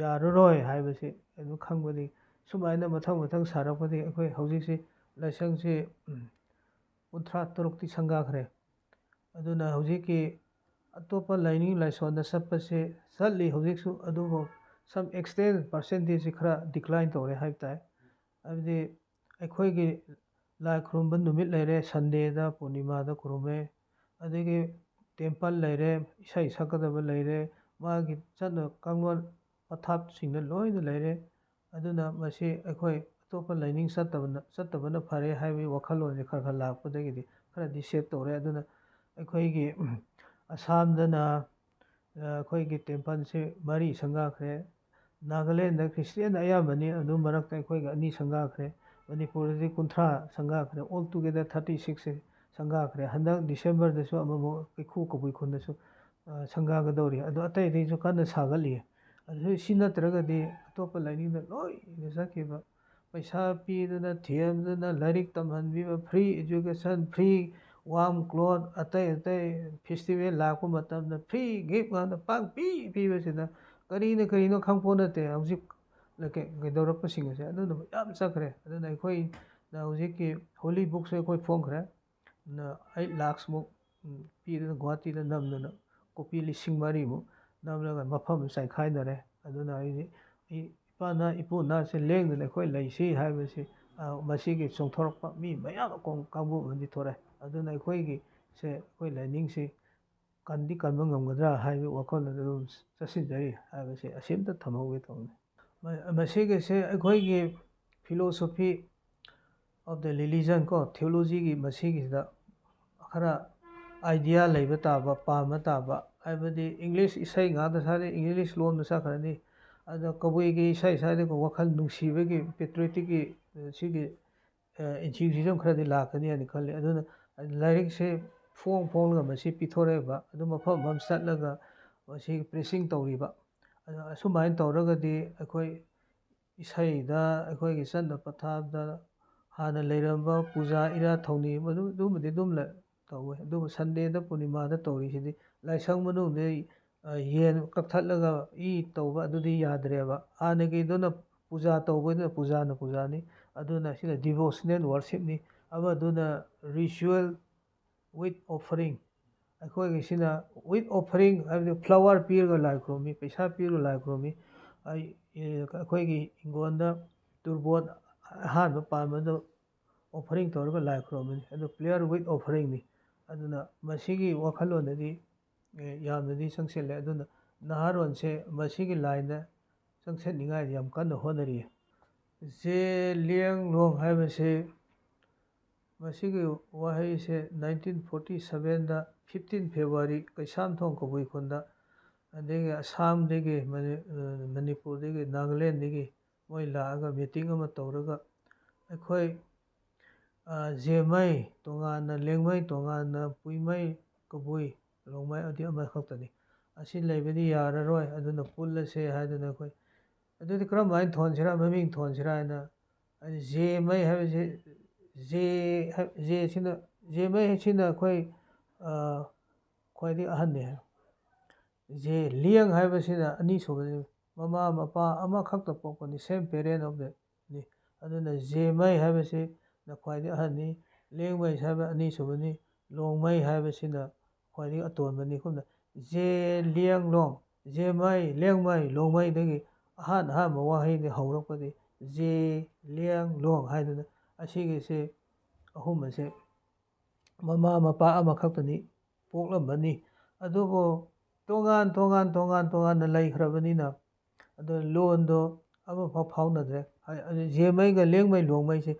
ꯌꯥꯔꯔꯣꯏ ꯍꯥꯏꯕꯁꯤ ꯑꯗꯨꯝ ꯈꯪꯕꯗꯤ ꯁꯨꯃꯥꯏꯅ ꯃꯊꯪ ꯃꯊꯪ ꯁꯥꯔꯛꯄꯗꯤ ꯑꯩꯈꯣꯏ ꯍꯧꯖꯤꯛꯁꯤ ꯂꯥꯏꯁꯪꯁꯤ 38ꯇꯤ ꯁꯪꯒꯥꯈ꯭ꯔꯦ ꯑꯗꯨꯅ ꯍꯧꯖꯤꯛꯀꯤ ꯑꯇꯣꯞꯄ ꯂꯥꯏꯅꯤꯡ ꯂꯥꯏꯁꯣꯟꯗ ꯆꯠꯄꯁꯤ ꯆꯠꯂꯤ ꯍꯧꯖꯤꯛꯁꯨ ꯑꯗꯨꯕꯨ ꯁꯝ ꯑꯦꯛꯁꯇꯦꯟ ꯄꯥꯔꯁꯦꯟꯇꯦꯖꯁꯤ ꯈꯔ ꯗꯤꯀ꯭ꯂꯥꯏꯟ ꯇꯧꯔꯦ ꯍꯥꯏꯕ ꯇꯥꯏ ꯍꯥꯏꯕꯗꯤ ꯑꯩꯈꯣꯏꯒꯤ ꯂꯥꯏ ꯈꯨꯔꯨꯝꯕ ꯅꯨꯃꯤꯠ ꯂꯩꯔꯦ ꯁꯟꯗꯦꯗ ꯄꯨꯔꯅꯤꯃꯥꯗ ꯈꯨꯔꯨꯝꯃꯦ ꯑꯗꯒꯤ ꯇꯦꯝꯄꯜ ꯂꯩꯔꯦ ꯏꯁꯩ ꯁꯛꯀꯗꯕ ꯂꯩꯔꯦ ꯃꯥꯒꯤ ꯆꯠꯅ ꯀꯥꯡꯂꯣꯟ ꯄꯊꯥꯞꯁꯤꯡꯗ ꯂꯣꯏꯅ ꯂꯩꯔꯦ ꯑꯗꯨꯅ ꯃꯁꯤ ꯑꯩꯈꯣꯏ ꯑꯇꯣꯞꯄ ꯂꯥꯏꯅꯤꯡ ꯆꯠꯇꯕꯅ ꯐꯔꯦ ꯍꯥꯏꯕꯒꯤ ꯋꯥꯈꯜꯂꯣꯟꯁꯦ ꯈꯔ ꯈꯔ ꯂꯥꯛꯄꯗꯒꯤꯗꯤ ꯈꯔꯗꯤ ꯁꯦꯞ ꯇꯧꯔꯦ ꯑꯗꯨꯅ ꯑꯩꯈꯣꯏꯒꯤ ꯑꯁꯥꯝꯗꯅ ꯑꯩꯈꯣꯏꯒꯤ ꯇꯦꯝꯄꯜꯁꯤ 4 ꯁꯪꯒꯥꯈ꯭ꯔꯦ ꯅꯥꯒꯥꯂꯦꯟꯗ ꯈ꯭ꯔꯤꯁꯇꯤꯌꯥꯟ ꯑꯌꯥꯝꯕꯅꯤ ꯑꯗꯨ ꯃꯔꯛꯇ ꯑꯩꯈꯣꯏꯒ 2 ꯁꯪꯒꯥꯈ꯭ꯔꯦ ꯃꯅꯤꯄꯨꯔꯗꯗꯤ 30 ꯁꯪꯒꯥꯈ꯭ꯔꯦ ꯑꯣꯜ ꯇꯨꯒꯦꯗꯔ 36 ꯁꯪꯒꯥꯈ꯭ꯔꯦ ꯍꯟꯗꯛ ꯗꯤꯁꯦꯝꯕꯔꯗꯁꯨ ꯑꯃꯨꯛ ꯀꯩꯈꯨ ꯀꯕꯨꯏ ꯈꯨꯟꯗꯁꯨ ꯁꯪꯒꯥꯒꯗꯧꯔꯤ ꯑꯗꯣ ꯑꯇꯩꯁꯨ ꯀꯟꯅ ꯁꯥꯒꯠꯂꯤ ꯑꯗꯨ ꯁꯤ ꯅꯠꯇ꯭ꯔꯒꯗꯤ ꯑꯇꯣꯞꯄ ꯂꯥꯏꯅꯤꯡꯗ ꯂꯣꯏꯅ ꯆꯠꯈꯤꯕ ꯄꯩꯁా ꯄꯤꯗꯅ ꯊꯤꯍꯟꯗꯅ ꯂꯥꯏꯔꯤꯛ ꯇꯝꯍꯟꯕꯤꯕ ꯐ꯭ꯔꯤ ꯏꯖꯨꯀꯦꯁꯟ ꯐ꯭ꯔꯤ ꯋꯥꯔꯝ ꯀ꯭ꯂꯣꯠ ꯑꯇꯩ ꯐꯦꯁꯇꯤꯚꯦꯜ ꯂꯥꯛꯄ ꯃꯇꯝꯗ ꯐ꯭ꯔꯤ ꯒꯤꯐ ꯉꯥꯛꯇ ꯄꯤꯕꯁꯤꯗ ꯀꯔꯤꯅꯣ ꯈꯪꯄꯣꯠ ꯅꯠꯇꯦ ꯍꯧꯖꯤꯛ ꯀꯩꯗꯧꯔꯛꯄꯁꯤꯡ ꯑꯁꯦ ꯑꯗꯨꯅ ꯌꯥꯝ ꯆꯠꯈ꯭ꯔꯦ ꯑꯗꯨꯅ ꯑꯩꯈꯣꯏꯅ ꯍꯧꯖꯤꯛꯀꯤ ꯍꯣꯂꯤ ꯕꯨꯛꯁꯦ ꯑꯩꯈꯣই ꯐꯣꯡꯈ꯭ꯔꯦ 8 ꯂꯥꯈꯃꯨꯛ ꯄꯤꯗꯅ ꯒꯨꯋꯥꯍꯥꯇꯤꯗ ꯅꯝꯗꯅ ꯀꯣꯄꯤ 4,000ꯃꯨꯛ ꯅꯝꯂꯒ ꯃꯐꯝ ꯆꯥꯏꯈꯥꯏꯅꯔꯦ ꯑꯗꯨꯅ ꯏꯄꯥꯅ ꯏꯄꯨꯅꯁꯦ ꯂꯦꯡꯗꯅ ꯑꯩꯈꯣꯏ ꯂꯩꯁꯤ ꯍꯥꯏꯕꯁꯤ ꯃꯁꯤꯒꯤ ꯆꯣꯡꯊꯣꯔꯛꯄ ꯃꯤ ꯃꯌꯥꯝ ꯀꯥꯡꯕꯨ ꯑꯃꯗꯤ ꯊꯣꯔꯛꯑꯦ ꯑꯗꯨꯅ ꯑꯩꯈꯣꯏꯒꯤꯁꯦ ꯑꯩꯈꯣꯏ ꯂꯥꯏꯅꯤꯡꯁꯤ ꯀꯟꯗꯤ ꯀꯟꯕ ꯉꯝꯒꯗ꯭ꯔꯥ ꯍꯥꯏꯕ ꯋꯥꯈꯜꯗ ꯑꯗꯨꯝ ꯆꯠꯁꯤꯟꯖꯔꯤ ꯍꯥꯏꯕꯁꯤ ꯑꯁꯤꯝꯇ ꯊꯝꯍꯧꯒꯦ ꯇꯧꯕꯅꯤ ꯃꯁꯤꯒꯤꯁꯦ ꯑꯩꯈꯣꯏꯒꯤ ꯐꯤꯂꯣꯁꯣꯐꯤ ꯑꯣꯐ ꯗ ꯔꯤꯂꯤꯖꯟ ꯀꯣ ꯊꯤꯑꯣꯂꯣꯖꯤꯒꯤ ꯃꯁꯤꯒꯤꯁꯤꯗ ꯈꯔ ꯑꯥꯏꯗꯤꯌꯥ ꯂꯩꯕ ꯇꯥꯕ ꯄꯥꯝꯕ ꯇꯥꯕ ꯍꯥꯏꯕꯗꯤ ꯏꯪꯂꯤꯁ ꯏꯁꯩ ꯉꯥꯛꯇ ꯁꯥꯔꯦ ꯏꯪꯂꯤꯁ ꯂꯣꯟꯗ ꯆꯠꯈ꯭ꯔꯅꯤ ꯑꯗ ꯀꯕꯨꯏꯒꯤ ꯏꯁꯩ ꯁꯥꯏꯗꯒ ꯋꯥꯈꯜ ꯅꯨꯡꯁꯤꯕꯒꯤ ꯄꯦꯇ꯭ꯔꯤꯌꯣꯇꯤꯛꯀꯤ ꯁꯤꯒꯤ ꯏꯟꯁꯇꯤꯇ꯭ꯌꯨꯁꯟ ꯈꯔꯗꯤ ꯂꯥꯛꯀꯅꯤ ꯍꯥꯏꯅ ꯈꯜꯂꯤ ꯑꯗꯨꯅ ꯂꯥꯏꯔꯤꯛꯁꯦ ꯐꯣꯡꯂꯒ ꯃꯁꯤ ꯄꯤꯊꯣꯔꯛꯏꯕ ꯑꯗꯨ ꯃꯐꯝ ꯆꯠꯂꯒ ꯃꯁꯤ ꯄ꯭ꯔꯦꯁꯤꯡ ꯇꯧꯔꯤꯕ ꯑꯗꯣ ꯑꯁꯨꯃꯥꯏꯅ ꯇꯧꯔꯒꯗꯤ ꯑꯩꯈꯣꯏ ꯏꯁꯩꯗ ꯑꯩꯈꯣꯏꯒꯤ ꯆꯠꯅ ꯄꯊꯥꯞꯇ ꯍꯥꯟꯅ ꯂꯩꯔꯝꯕ ꯄꯨꯖꯥ ꯏꯔꯥꯠ ꯊꯧꯅꯤ ꯑꯗꯨꯝꯕꯗꯤ ꯑꯗꯨꯝ ꯇꯧꯋꯦ ꯑꯗꯨꯕꯨ ꯁꯟꯗꯦꯗ ꯄꯨꯔꯅꯤꯃꯥꯗ ꯇꯧꯔꯤꯁꯤꯗꯤ ꯂꯥꯏꯁꯪ ꯃꯅꯨꯡꯗ ꯌꯦꯟ ꯀꯛꯊꯠꯂꯒ ꯇꯧꯕ ꯑꯗꯨꯗꯤ ꯌꯥꯗ꯭ꯔꯦꯕ ꯍꯥꯟꯅꯒꯤꯗꯨꯅ ꯄꯨꯖꯥ ꯇꯧꯕꯗꯨꯅ ꯄꯨꯖꯥꯅꯤ ꯑꯗꯨꯅ ꯁꯤꯅ ꯗꯤꯚꯣꯁꯅꯦꯜ ꯋꯥꯔꯁꯤꯞꯅꯤ ꯑꯃꯗꯨꯅ ritual with offering ꯑꯩꯈꯣꯏꯒꯤꯁꯤꯅ with offering ꯍꯥꯏꯕꯗꯤ ꯐ꯭ꯂꯥꯋꯔ ꯄꯤꯔꯒ ꯂꯥꯏ ꯈꯨꯔꯨꯝꯃꯤ ꯄꯩꯁా ꯄꯤꯔꯒ ꯂꯥꯏ ꯈꯨꯔꯨꯝꯃꯤ ꯑꯩꯈꯣꯏꯒꯤ ꯏꯪꯈꯣꯜꯗ ꯇꯨꯔꯕꯣꯠ ꯑꯍꯥꯟꯕ ꯄꯥꯟꯕꯗ ꯑꯣꯐꯔꯤꯡ ꯇꯧꯔꯒ ꯂꯥꯏ ꯈꯨꯔꯨꯝꯕꯅꯤ ꯑꯗꯨ ꯄ꯭ꯂꯦꯌꯔ ꯋꯤꯠ ꯑꯣꯐꯔꯤꯡꯅꯤ ꯑꯗꯨꯅ ꯃꯁꯤꯒꯤ ꯋꯥꯈꯜꯂꯣꯟꯗꯗꯤ ꯌꯥꯝꯅꯗꯤ ꯆꯪꯁꯤꯜꯂꯦ ꯑꯗꯨꯅ ꯅꯍꯥꯔꯣꯟꯁꯦ ꯃꯁꯤꯒꯤ ꯂꯥꯏꯟꯗ ꯆꯪꯁꯤꯟꯅꯤꯡꯉꯥꯏ ꯌꯥꯝ ꯀꯟꯅ ꯍꯣꯠꯅꯔꯤ ꯖꯦꯂꯤꯌꯥꯡꯂꯣꯡ ꯍꯥꯏꯕꯁꯤ ꯃꯁꯤꯒꯤ ꯋꯥꯍꯩꯁꯦ 1947ꯗ 15 ꯐꯦꯕ꯭ꯔꯨꯋꯥꯔꯤ ꯀꯩꯁꯥꯝꯊꯣꯡ ꯀꯕꯨꯏ ꯈꯨꯟꯗ ꯑꯗꯒꯤ ꯑꯁꯥꯝꯗꯒꯤ ꯃꯅꯤꯄꯨꯔꯗꯒꯤ ꯅꯥꯒꯥꯂꯦꯟꯗꯒꯤ ꯃꯣꯏ ꯂꯥꯛꯑꯒ ꯃꯤꯇꯤꯡ ꯑꯃ ꯇꯧꯔꯒ ꯑꯩꯈꯣꯏ ꯖꯦꯃꯩ ꯇꯣꯉꯥꯟꯅ ꯂꯦꯡꯃꯩ ꯇꯣꯉꯥꯟꯅ ꯄꯨꯏꯃꯩ ꯀꯕꯨꯏ ꯔꯣꯡꯃꯩ ꯑꯗꯨ ꯑꯃꯈꯛꯇꯅꯤ ꯑꯁꯤ ꯂꯩꯕꯗꯤ ꯌꯥꯔꯔꯣꯏ ꯑꯗꯨꯅ ꯄꯨꯜꯂꯁꯦ ꯍꯥꯏꯗꯅ ꯑꯩꯈꯣꯏ ꯑꯗꯨꯗꯤ ꯀꯔꯝꯍꯥꯏꯅ ꯊꯣꯟꯁꯤꯔꯥ ꯃꯃꯤꯡ ꯊꯣꯟꯁꯤꯔꯥ ꯍꯥꯏꯅ ꯖꯦꯃꯩ ꯍꯥꯏꯕꯁꯤ ꯖꯦꯃꯩ ꯍꯥꯏꯁꯤꯅ ꯑꯩꯈꯣꯏ ꯈ꯭ꯋꯥꯏꯗꯒꯤ ꯑꯍꯟꯅꯤ ꯂꯤꯌꯡ ꯍꯥꯏꯕꯁꯤꯅ ꯑꯅꯤꯁꯨꯕꯅꯤ ꯃꯃꯥ ꯃꯄꯥ ꯑꯃꯈꯛꯇ ꯄꯣꯛꯄꯅꯤ ꯁꯦꯝ ꯄꯦꯔꯦꯟ ꯑꯣꯐ ꯗꯅꯤ ꯑꯗꯨꯅ ꯖꯦꯃꯩ ꯍꯥꯏꯕꯁꯤꯅ ꯈ꯭ꯋꯥꯏꯗꯒꯤ ꯑꯍꯟꯅꯤ ꯂꯦꯡꯃꯩ ꯍꯥꯏꯕ ꯑꯅꯤꯁꯨꯕꯅꯤ ꯂꯣꯡꯃꯩ ꯍꯥꯏꯕꯁꯤꯅ ꯈ꯭ꯋꯥꯏꯗꯒꯤ ꯑꯇꯣꯟꯕꯅꯤ ꯀꯨꯝꯅ ꯂꯤꯌꯡꯂꯣꯡ ꯖꯦꯃꯩ ꯂꯦꯡꯃꯩ ꯂꯣꯡꯃꯩꯗꯒꯤ ꯑꯍꯥꯟꯕ ꯋꯥꯍꯩꯗꯤ ꯍꯧꯔꯛꯄꯗꯤ ꯂꯤꯌꯡꯂꯣꯡ ꯍꯥꯏꯗꯅ ꯑꯁꯤꯒꯤꯁꯦ ꯑꯍꯨꯝ ꯑꯁꯦ ꯃꯃꯥ ꯃꯄꯥ ꯑꯃꯈꯛꯇꯅꯤ ꯄꯣꯛꯂꯝꯕꯅꯤ ꯑꯗꯨꯕꯨ ꯇꯣꯉꯥꯟꯅ ꯂꯩꯈ꯭ꯔꯕꯅꯤꯅ ꯑꯗꯨ ꯂꯣꯟꯗꯣ ꯑꯃꯐꯥꯎ ꯐꯥꯎꯅꯗ꯭ꯔꯦ ꯖꯦꯃꯩꯒ ꯂꯦꯡꯃꯩ ꯂꯣꯡꯃꯩꯁꯦ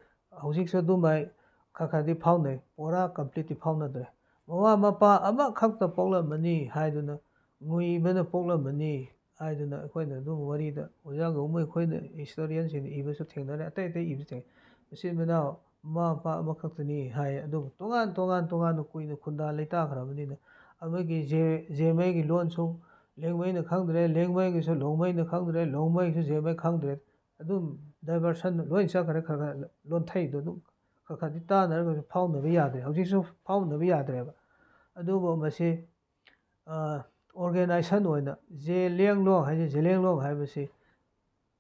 ꯍꯧꯖꯤꯛꯁꯨ ꯑꯗꯨꯃꯥꯏ ꯈꯔꯗꯤ ꯐꯥꯎꯅꯩ ꯄꯨꯔꯥ ꯀꯝꯄ꯭ꯂꯤꯠꯇꯤ ꯐꯥꯎꯅꯗ꯭ꯔꯦ ꯃꯃꯥ ꯃꯄꯥ ꯑꯃꯈꯛꯇ ꯄꯣꯛꯂꯝꯕꯅꯤ ꯍꯥꯏꯗꯨꯅ ꯉꯨꯏꯕꯅ ꯄꯣꯛꯂꯝꯕꯅꯤ ꯍꯥꯏꯗꯨꯅ ꯑꯩꯈꯣꯏꯅ ꯑꯗꯨꯝ ꯋꯥꯔꯤꯗ ꯑꯣꯖꯥ ꯒꯧꯃꯩ ꯑꯩꯈꯣꯏꯅ ꯍꯤꯁꯇꯣꯔꯤꯌꯟꯁꯤꯡꯅ ꯏꯕꯁꯨ ꯊꯦꯡꯅꯔꯦ ꯑꯇꯩ ꯏꯕꯁꯨ ꯊꯦꯡꯅꯩ ꯃꯆꯤꯟ ꯃꯅꯥꯎ ꯃꯃꯥ ꯃꯄꯥ ꯑꯃꯈꯛꯇꯅꯤ ꯍꯥꯏ ꯑꯗꯨꯕꯨ ꯇꯣꯉꯥꯟꯅ ꯀꯨꯏꯅ ꯈꯨꯟꯗꯥ ꯂꯩꯇꯥꯈ꯭ꯔꯕꯅꯤꯅ ꯑꯃꯒꯤ ꯖꯦꯃꯩꯒꯤ ꯂꯣꯟꯁꯨ ꯂꯦꯡꯃꯩꯅ ꯈꯪꯗ꯭ꯔꯦ ꯂꯦꯡꯃꯩꯒꯤꯁꯨ ꯂꯣꯡꯃꯩꯅ ꯈꯪꯗ꯭ꯔꯦ ꯂꯣꯡꯃꯩꯒꯤꯁꯨ ꯖꯦꯃꯩ ꯈꯪꯗ꯭ꯔꯦ ꯑꯗꯨꯝ ꯗꯥꯏꯚꯔꯁꯟ ꯂꯣꯏ ꯆꯠꯈ꯭ꯔꯦ ꯈꯔ ꯂꯣꯟꯊꯩꯗꯣ ꯑꯗꯨꯝ ꯈꯔꯗꯤ ꯇꯥꯟꯅꯔꯒꯁꯨ ꯐꯥꯎꯅꯕ ꯌꯥꯗ꯭ꯔꯦ ꯍꯧꯖꯤꯛꯁꯨ ꯐꯥꯎꯅꯕ ꯌꯥꯗ꯭ꯔꯦꯕ ꯑꯗꯨꯕꯨ ꯃꯁꯤ ꯑꯣꯔꯒꯅꯥꯏꯖꯦꯁꯟ ꯑꯣꯏꯅ ꯖꯦꯂꯤꯌꯡꯂꯣꯡ ꯍꯥꯏꯕꯁꯤ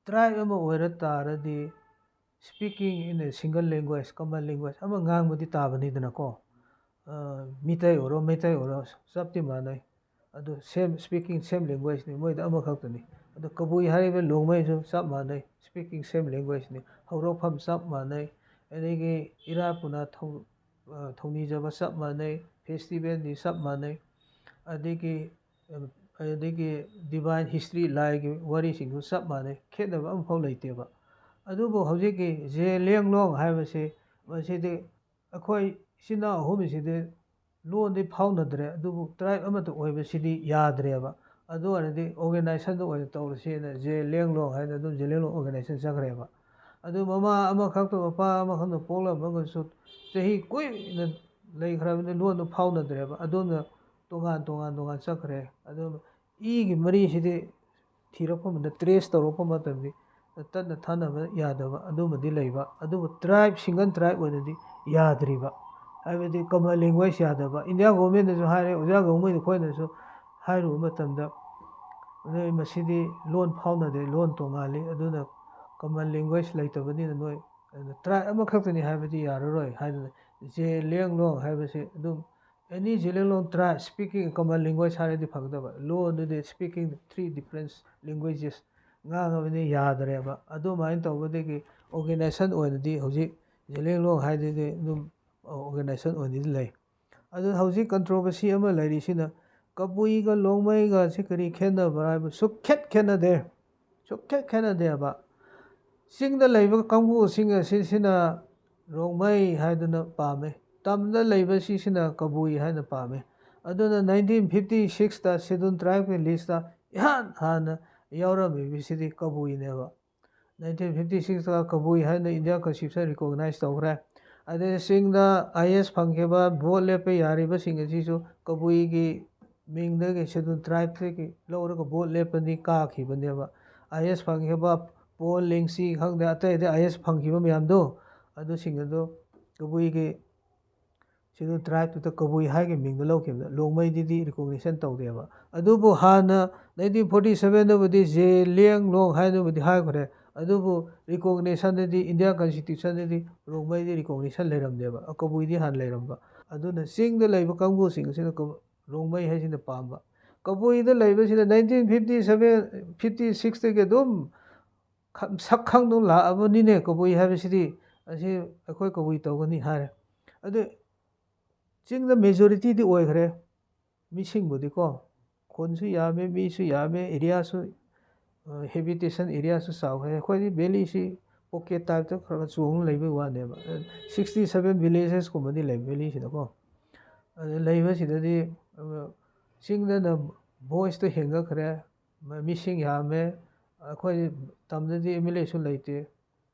tribe ama oira taradi speaking in a single language common language ama ngangbadi tabanidana ko mitai oro metai oro sabti manai adu same speaking same language ni moida ama khaktani adu kabui haribe longmai jo sab manai speaking same language ni haurok pham sab manai adegi ira puna thongni jaba sab manai festival ni sab manai adegi divine history lai gi wari sing sab manai khetnaba am phau leiteba adubo hojiki je lenglong haibase masidi akhoi sina homisidi londi phaunadre adubu tribe amata oibasidi yadreba adu aradi organization do oina tawrasena je lenglong haina dum je lenglong organization sagreba adu mama ama khakto papa ama khakto pokla bagasu chahi koi na lei khrabne londo phaunadreba aduna tongan sakre adu igi mari sidi thirappa manda trace tawrappa matamdi tadna thanaba yadaba adumadi leiba adubu tribe single tribe oinadi yadriba haibadi common language yadaba india government nasu haire oja government khoinasu hairu matamda masidi loan phaunade loan tongali aduna common language leitabani noi tribe ama khaktani haibadi yararoi haidana je lenglong haibase adum any je lenglong tribe speaking common language haradi phagdaba loan de speaking three different languages ngangabani yadreba adu main tawbadegi organization oinadi hoji je lenglong haidede dum organization oinadi lei adu hoji controversy ama leirisina kabui ga longmai ga sikari khenna baraibu sukhet khenade sukhet khenade aba singda leiba kangbu singa sina rongmai haidana pame tamda leiba sina kabui haina pame aduna 1956 ta scheduled tribe list ta hana yaurami kabui neba 1956 ta kabui haina india constitution recognize tawkhre ade singda is phangkeba vote lepe yariba singa sisu kabui gi mingdagi scheduled tribe ki lawraga vote lepani ka khibaneba is phangkeba Paul Lengsi khangda atai de is phangkiba myamdo adu singado kabui gi scheduled tribe to kabui haige mingda lawkibda longmai didi recognition tawdeba adubu hana 1947 da budi je lenglong haina budi haikore adubu recognition didi india constitution didi longmai di recognition leiramdeba kabui di han leiramba aduna singda leiba kangbu sing sina longmai haisina pamba kabui da leiba sina 1957 56 ge dum sakhang dum la abani kabui haibasidi asi akhoi kabui tawgani hare adu singda majority di oikhre missing budi ko khonsu yame misu yame area su habitation area su sauhe khoi valley si pocket type ta khara chung leibe wane ba 67 villages ko madi leibe valley si ko leibe si di singda na voice to henga khre missing yame khoi tamda di mla su leite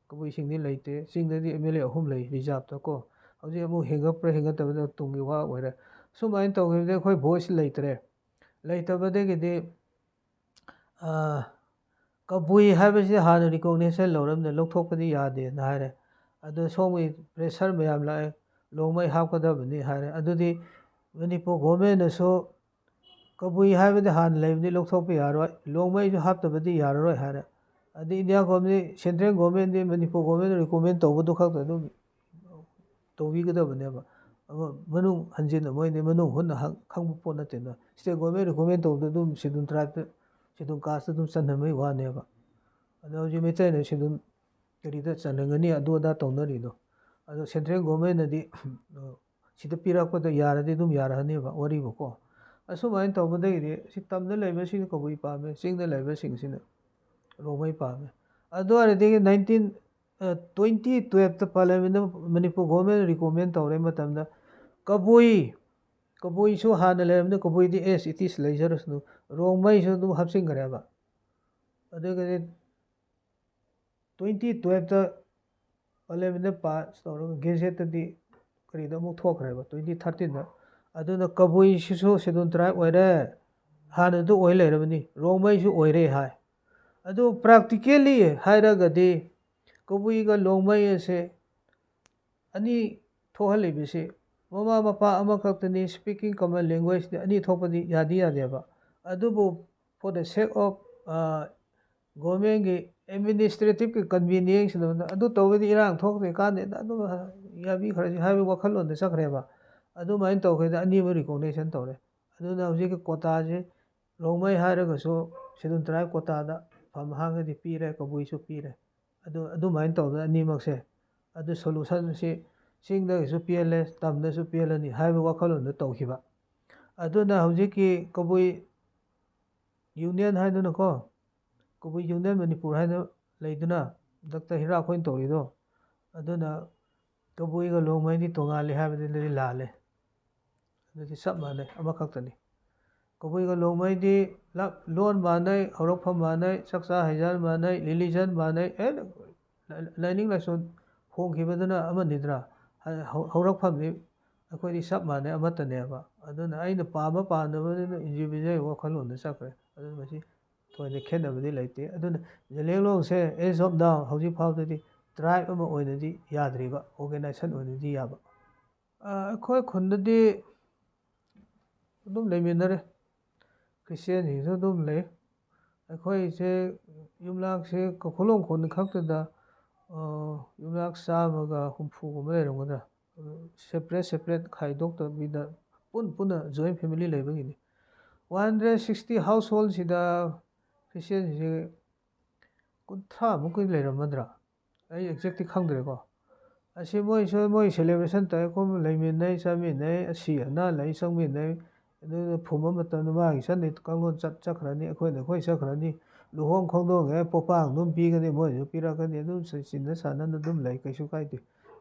kabui singdi leite singda di mla ahum lei reserve ta ko hauji amu henga tabada tungi wa oire sumain tawhibde khoi voice leitre leitabadegidi kabui haibasi hana recognition lawramne lawthokpadi yade na haire adu somi pressure mayam lae longmai hapkadabani haire adudi manipur government naso kabui haibadi hana leibni lawthokpa yaroi longmai ju haptabadi yaroi haire adi india government central government di manipur government recommend tawbadu khakta adu tawbigadabane ba manung hanjina moine manung hunna khangbu pona tena state government recommend tawda dum sidun tribe sidun caste dum chanhamai wane ba ado ji metai ne sidun karida chanangani adu da tawnari do ado central government di sida pirakpada yaradi dum yarahani ba wari ba ko asumai tawbadagi si tamda leiba sing kabui pame singda leiba sing sina longmai pame ado aradi 2012 ta parliament manipur government recommend tawre matamda kabui su hana leramda kabui di as it is leijarasnu rongmai su dum hapsing gareba adega 2012 ta parliament pass tawra gazette di karida mu thokhreba 2013 da aduna kabui su sedun tribe oire hana du oi leirabani rongmai su oire hai adu practically hairagadi kabui ga longmai ase ani thohalibisi mama mapa amakhaktani speaking common language ani thopadi yadi yadeba adubu for the sake of government gi ꯑꯦꯗꯃꯤꯅꯤꯁꯇ꯭ꯔꯦꯇꯤꯞꯀꯤ ꯀꯟꯚꯤꯅꯤꯌꯦꯟꯁꯅ ꯑꯗꯨ ꯇꯧꯕꯗꯤ ꯏꯔꯥꯡ ꯊꯣꯛꯇꯦ ꯀꯥꯟꯗꯦꯗ ꯑꯗꯨꯝ ꯌꯥꯕꯤꯈ꯭ꯔꯁꯤ ꯍꯥꯏꯕ ꯋꯥꯈꯜꯂꯣꯟꯗ ꯆꯠꯈ꯭ꯔꯦꯕ ꯑꯗꯨꯃꯥꯏꯅ ꯇꯧꯈ꯭ꯔꯦꯗ ꯑꯅꯤꯃꯛ ꯔꯤꯀꯣꯛꯅꯦꯁꯟ ꯇꯧꯔꯦ ꯑꯗꯨꯅ ꯍꯧꯖꯤꯛꯀꯤ ꯀꯣꯇꯥꯁꯤ ꯔꯣꯡꯃꯩ ꯍꯥꯏꯔꯒꯁꯨ ꯁꯦꯗꯨꯜ ꯇ꯭ꯔꯥꯏꯕ ꯀꯣꯇꯥꯗ ꯐꯝ ꯍꯥꯡꯉꯗꯤ ꯄꯤꯔꯦ ꯀꯕꯨꯏꯁꯨ ꯄꯤꯔꯦ ꯑꯗꯨꯃꯥꯏꯅ ꯇꯧꯗꯅ ꯑꯅꯤꯃꯛꯁꯦ ꯑꯗꯨ ꯁꯣꯂꯨꯁꯟꯁꯤ ꯆꯤꯡꯗꯒꯤꯁꯨ ꯄꯤꯍꯜꯂꯦ ꯇꯝꯗꯁꯨ ꯄꯤꯍꯜꯂꯅꯤ ꯍꯥꯏꯕ ꯋꯥꯈꯜꯂꯣꯟꯗ ꯇꯧꯈꯤꯕ ꯑꯗꯨꯅ ꯍꯧꯖꯤꯛꯀꯤ ꯀꯕꯨꯏ ꯌꯨꯅꯤꯌꯟ ꯍꯥꯏꯗꯨꯅꯀꯣ ꯀꯕꯨꯏ ꯌꯨꯅꯤꯌꯟ ꯃꯅꯤꯄꯨꯔ ꯍꯥꯏꯅ ꯂꯩꯗꯨꯅ ꯗꯥꯛꯇꯔ ꯍꯤꯔꯥꯛ ꯑꯩꯈꯣꯏꯅ ꯇꯧꯔꯤꯗꯣ ꯑꯗꯨꯅ ꯀꯕꯨꯏꯒ ꯂꯣꯡꯃꯩꯗꯤ ꯇꯣꯉꯥꯜꯂꯤ ꯍꯥꯏꯕꯗꯨꯗꯤ ꯂꯥꯜꯂꯦ ꯑꯗꯨꯗꯤ ꯆꯞ ꯃꯥꯟꯅꯩ ꯑꯃꯈꯛꯇꯅꯤ ꯀꯕꯨꯏꯒ ꯂꯣꯡꯃꯩꯗꯤ ꯂꯣꯟ ꯃꯥꯟꯅꯩ ꯍꯧꯔꯛꯐꯝ ꯃꯥꯟꯅꯩ ꯆꯥꯛꯆꯥ ꯍꯩꯖꯥꯟ ꯃꯥꯟꯅꯩ ꯔꯤꯂꯤꯖꯟ ꯃꯥꯟꯅꯩ ꯂꯥꯏꯅꯤꯡ ꯂꯥꯏꯁꯣꯟ ꯍꯣꯡꯈꯤꯕꯗꯨꯅ ꯑꯃꯅꯤꯗ꯭ꯔꯥ ꯍꯧꯔꯛꯐꯝꯗꯤ ꯑꯩꯈꯣꯏꯗꯤ ꯆꯞ ꯃꯥꯟꯅꯩ ꯑꯃꯠꯇꯅꯦꯕ ꯑꯗꯨꯅ ꯑꯩꯅ ꯄꯥꯝꯕ ꯄꯥꯝꯗꯕꯗꯨꯅ ꯏꯟꯗꯤꯕꯤꯖꯨꯋꯦꯜ ꯋꯥꯈꯜꯂꯣꯟꯗ ꯆꯠꯈ꯭ꯔꯦ ꯑꯗꯨꯅ ꯃꯁꯤ ꯊꯣꯏꯅ ꯈꯦꯠꯅꯕꯗꯤ ꯂꯩꯇꯦ ꯑꯗꯨꯅ ꯖꯦꯂꯤꯌꯥꯡꯔꯣꯡꯁꯦ ꯑꯦꯖ ꯑꯣꯐ ꯅꯥꯎ ꯍꯧꯖꯤꯛ ꯐꯥꯎꯕꯗꯗꯤ ꯇ꯭ꯔꯥꯏꯕ ꯑꯃ ꯑꯣꯏꯅꯗꯤ ꯌꯥꯗ꯭ꯔꯤꯕ ꯑꯣꯔꯒꯅꯥꯏꯖꯦꯁꯟ ꯑꯣꯏꯅꯗꯤ ꯌꯥꯕ ꯑꯩꯈꯣꯏ ꯈꯨꯟꯗꯗꯤ ꯑꯗꯨꯝ ꯂꯩꯃꯤꯟꯅꯔꯦ ꯈ꯭ꯔꯤꯁꯇꯤꯌꯥꯟꯁꯤꯡꯁꯨ ꯑꯗꯨꯝ ꯂꯩ ꯑꯩꯈꯣꯏꯁꯦ ꯌꯨꯝꯂꯛꯁꯦ ꯀꯈꯨꯂꯣꯡ ꯈꯨꯟ ꯈꯛꯇꯗ ꯌꯨꯝꯂꯛ 150 ꯂꯩꯔꯝꯒꯗ꯭ꯔꯥ ꯁꯦꯄꯔꯦꯠ ꯈꯥꯏꯗꯣꯛꯇꯕꯤꯗ ꯄꯨꯟꯅ ꯖꯣꯏꯟ ꯐꯦꯃꯤꯂꯤ ꯂꯩꯕꯒꯤꯅꯤ 160 ꯍꯥꯎꯁ ꯍꯣꯜꯁꯤꯗ ꯈ꯭ꯔꯤꯁꯇꯤꯌꯥꯟꯁꯦ 30ꯃꯨꯛꯀꯤ ꯂꯩꯔꯝꯃꯗ꯭ꯔꯥ ꯑꯩ ꯑꯦꯛꯖꯦꯛꯇꯤ ꯈꯪꯗ꯭ꯔꯦꯀꯣ ꯑꯁꯤ ꯃꯣꯏ ꯁꯦꯂꯦꯕ꯭ꯔꯦꯁꯟ ꯇꯧꯋꯦ ꯑꯩꯈꯣꯏ ꯂꯩꯃꯤꯟꯅꯩ ꯆꯥꯃꯤꯟꯅꯩ ꯑꯁꯤ ꯑꯅꯥ ꯂꯩ ꯆꯪꯃꯤꯟꯅꯩ ꯑꯗꯨꯅ ꯐꯨꯝꯕ ꯃꯇꯝꯗ ꯃꯥꯒꯤ ꯆꯠꯅꯤ ꯀꯥꯡꯂꯣꯟ ꯆꯠꯈ꯭ꯔꯅꯤ ꯑꯩꯈꯣꯏ ꯆꯠꯈ꯭ꯔꯅꯤ ꯂꯨꯍꯣꯡ ꯈꯣꯡꯗꯣꯡꯉꯦ ꯄꯣꯄꯥꯡ ꯑꯗꯨꯝ ꯄꯤꯒꯅꯤ ꯃꯣꯏꯁꯨ ꯄꯤꯔꯛꯀꯅꯤ ꯑꯗꯨꯝ ꯆꯤꯟꯅ ꯁꯥꯟꯅꯅ ꯑꯗꯨꯝ ꯂꯩ ꯀꯩꯁꯨ ꯀꯥꯏꯗꯦ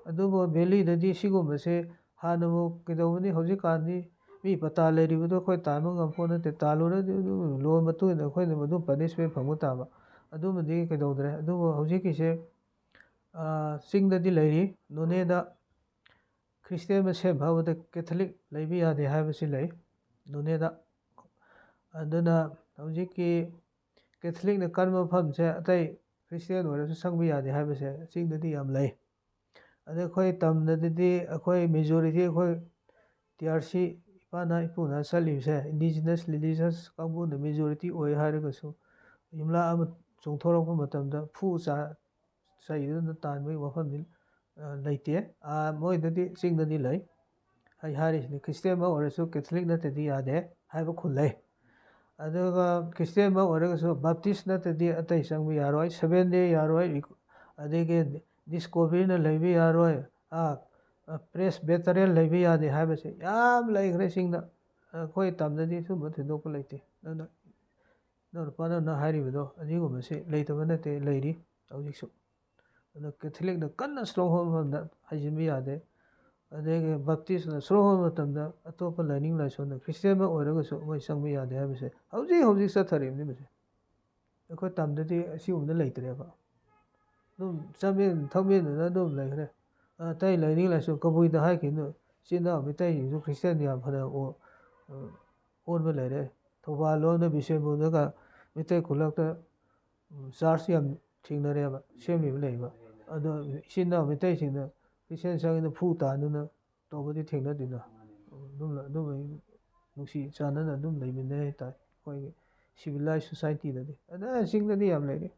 ꯑꯗꯨꯕꯨ ꯚꯦꯂꯤꯗꯗꯤ ꯁꯤꯒꯨꯝꯕꯁꯦ ꯍꯥꯟꯅꯃꯨꯛ ꯀꯩꯗꯧꯕꯅꯤ ꯍꯧꯖꯤꯛꯀꯥꯟꯗꯤ ꯃꯤ ꯄꯇꯥ ꯂꯩꯔꯤꯕꯗꯣ ꯑꯩꯈꯣꯏ ꯇꯥꯟꯕ ꯉꯝꯄꯣꯠ ꯅꯠꯇꯦ ꯇꯥꯜꯂꯨꯔꯗꯤ ꯂꯣꯟ ꯃꯇꯨꯡ ꯏꯟꯅ ꯑꯩꯈꯣꯏꯅ ꯑꯗꯨꯝ ꯄꯅꯤꯁꯃꯦꯟ ꯐꯪꯕ ꯇꯥꯕ ꯑꯗꯨꯃꯗꯤ ꯀꯩꯗꯧꯗ꯭ꯔꯦ ꯑꯗꯨꯕꯨ ꯍꯧꯖꯤꯛꯀꯤꯁꯦ ꯆꯤꯡꯗꯗꯤ ꯂꯩꯔꯤ ꯅꯣꯅꯦꯗ ꯈ꯭ꯔꯤꯁꯇꯤꯌꯥꯟ ꯃꯁꯦꯟ ꯐꯥꯎꯕꯗ ꯀꯦꯊꯣꯂꯤꯛ ꯂꯩꯕ ꯌꯥꯗꯦ ꯍꯥꯏꯕꯁꯤ ꯂꯩ ꯅꯣꯅꯦꯗ ꯑꯗꯨꯅ ꯍꯧꯖꯤꯛꯀꯤ ꯀꯦꯊꯣꯂꯤꯛꯅ ꯀꯟꯕ ꯃꯐꯝꯁꯦ ꯑꯇꯩ ꯈ꯭ꯔꯤꯁꯇꯤꯌꯥꯟ ꯑꯣꯏꯔꯁꯨ ꯆꯪꯕ ꯌꯥꯗꯦ ꯍꯥꯏꯕꯁꯦ ꯆꯤꯡꯗꯗꯤ ꯌꯥꯝ ꯂꯩ ꯑꯗ ꯑꯩꯈꯣই ꯇꯝꯗꯗꯤ ꯑꯩꯈꯣꯏ ꯃꯦꯖꯣꯔꯤꯇꯤ ꯑꯩꯈꯣꯏ TRC ꯏꯄꯥꯅ ꯏꯄꯨꯅ ꯆꯠꯂꯤꯕꯁꯦ ꯏꯟꯗꯤꯖꯤꯅꯁ ꯔꯤꯂꯤꯖꯁ ꯀꯥꯡꯕꯨꯅ ꯃꯦꯖꯣꯔꯤꯇꯤ ꯑꯣꯏ ꯍꯥꯏꯔꯒꯁꯨ ꯌꯨꯝꯂꯛ ꯑꯃ ꯆꯣꯡꯊꯣꯔꯛꯄ ꯃꯇꯝꯗ ꯆꯩꯗꯨꯅ ꯇꯥꯟꯕꯒꯤ ꯋꯥꯐꯝꯗꯤ ꯂꯩꯇꯦ ꯃꯣꯏꯗꯗꯤ ꯆꯤꯡꯗꯗꯤ ꯂꯩ ꯑꯩ ꯍꯥꯏꯔꯤꯁꯤꯅꯤ ꯈ꯭ꯔꯤꯁꯇꯤꯌꯥꯟ ꯑꯃ ꯑꯣꯏꯔꯁꯨ ꯀꯦꯊꯣꯂꯤꯛ ꯅꯠꯇ꯭ꯔꯗꯤ ꯌꯥꯗꯦ ꯍꯥꯏꯕ ꯈꯨꯟ ꯂꯩ ꯑꯗꯨꯒ ꯈ꯭ꯔꯤꯁꯇꯤꯌꯥꯟ ꯑꯃ ꯑꯣꯏꯔꯒꯁꯨ ꯕꯥꯞꯇꯤꯁ ꯅꯠꯇ꯭ꯔꯗꯤ ꯑꯇꯩ ꯆꯪꯕ ꯌꯥꯔꯣꯏ 7 Day ꯌꯥꯔꯣꯏ ꯑꯗꯒꯤ ꯗꯤꯁꯀꯣꯕꯔꯤꯅ ꯂꯩꯕ ꯌꯥꯔꯣꯏ ꯄ꯭ꯔꯦꯁ ꯕꯦꯇꯔꯤꯌꯦꯜ ꯂꯩꯕ ꯌꯥꯗꯦ ꯍꯥꯏꯕꯁꯦ ꯌꯥꯝ ꯂꯩꯈ꯭ꯔꯦ ꯆꯤꯡꯗ ꯑꯩꯈꯣꯏ ꯇꯝꯗꯗꯤ ꯁꯨꯝꯕ ꯊꯣꯏꯗꯣꯛꯄ ꯂꯩꯇꯦ ꯑꯗꯨꯅ ꯅꯨꯄꯥꯅ ꯍꯥꯏꯔꯤꯕꯗꯣ ꯑꯁꯤꯒꯨꯝꯕꯁꯤ ꯂꯩꯇꯕ ꯅꯠꯇꯦ ꯂꯩꯔꯤ ꯍꯧꯖꯤꯛꯁꯨ ꯑꯗꯨ ꯀꯦꯊꯣꯂꯤꯛꯅ ꯀꯟꯅ ꯏꯁꯇ꯭ꯔꯣꯡ ꯍꯣꯜ ꯃꯇꯝꯗ ꯍꯩꯖꯤꯟꯕ ꯌꯥꯗꯦ ꯑꯗꯒꯤ ꯕꯞꯇꯤꯁꯅ ꯏꯁꯇ꯭ꯔꯣꯡ ꯍꯣꯜ ꯃꯇꯝꯗ ꯑꯇꯣꯞꯄ ꯂꯥꯏꯅꯤꯡ ꯂꯥꯏꯁꯣꯟꯗ ꯈ꯭ꯔꯤꯁꯇꯤꯌꯥꯟ ꯑꯃ ꯑꯣꯏꯔꯒꯁꯨ ꯃꯣꯏ ꯆꯪꯕ ꯌꯥꯗꯦ ꯍꯥꯏꯕꯁꯦ ꯍꯧꯖꯤꯛ ꯆꯠꯊꯔꯤꯕꯅꯤ ꯃꯁꯦ ꯑꯩꯈꯣꯏ ꯇꯝꯗꯗꯤ ꯑꯁꯤꯒꯨꯝꯕꯗ ꯂꯩꯇ꯭ꯔꯦꯕ ꯑꯗꯨꯝ ꯆꯥꯃꯤꯟ ꯊꯛꯃꯤꯟꯅꯅ ꯑꯗꯨꯝ ꯂꯩꯈ꯭ꯔꯦ ꯑꯇꯩ ꯂꯥꯏꯅꯤꯡ ꯂꯥꯏꯁꯣꯟ ꯀꯕꯨꯏꯗ ꯍꯥꯏꯈꯤꯕꯅ ꯏꯆꯤꯟ ꯏꯅꯥꯎ ꯃꯩꯇꯩꯁꯤꯡꯁꯨ ꯈ꯭ꯔꯤꯁꯇꯤꯌꯥꯟ ꯌꯥꯝ ꯐꯅ ꯑꯣꯟꯕ ꯂꯩꯔꯦ ꯊꯧꯕꯥꯜ ꯂꯣꯝꯗ ꯕꯤꯁꯦꯝꯄꯨꯔꯗꯒ ꯃꯩꯇꯩ ꯈꯨꯜꯂꯛꯇ ꯆꯥꯔꯆ ꯌꯥꯝ ꯊꯦꯡꯅꯔꯦꯕ ꯁꯦꯝꯂꯤꯕ ꯂꯩꯕ ꯑꯗꯣ ꯏꯆꯤꯟ ꯏꯅꯥꯎ ꯃꯩꯇꯩꯁꯤꯡꯅ ꯈ꯭ꯔꯤꯁꯇꯤꯌꯥꯟ ꯆꯪꯉꯤꯅ ꯐꯨ ꯇꯥꯟꯗꯨꯅ ꯇꯧꯕꯗꯤ ꯊꯦꯡꯅꯗꯦꯅ ꯑꯗꯨꯝ ꯅꯨꯡꯁꯤ ꯆꯥꯟꯅꯅ ꯑꯗꯨꯝ ꯂꯩꯃꯤꯟꯅꯩ ꯍꯥꯏꯇꯥꯔꯦ ꯑꯩꯈꯣꯏꯒꯤ ꯁꯤꯚꯤꯂꯥꯏꯁ ꯁꯣꯁꯥꯏꯇꯤꯗꯗꯤ ꯑꯗ ꯆꯤꯡꯗꯗꯤ ꯌꯥꯝ ꯂꯩꯔꯤ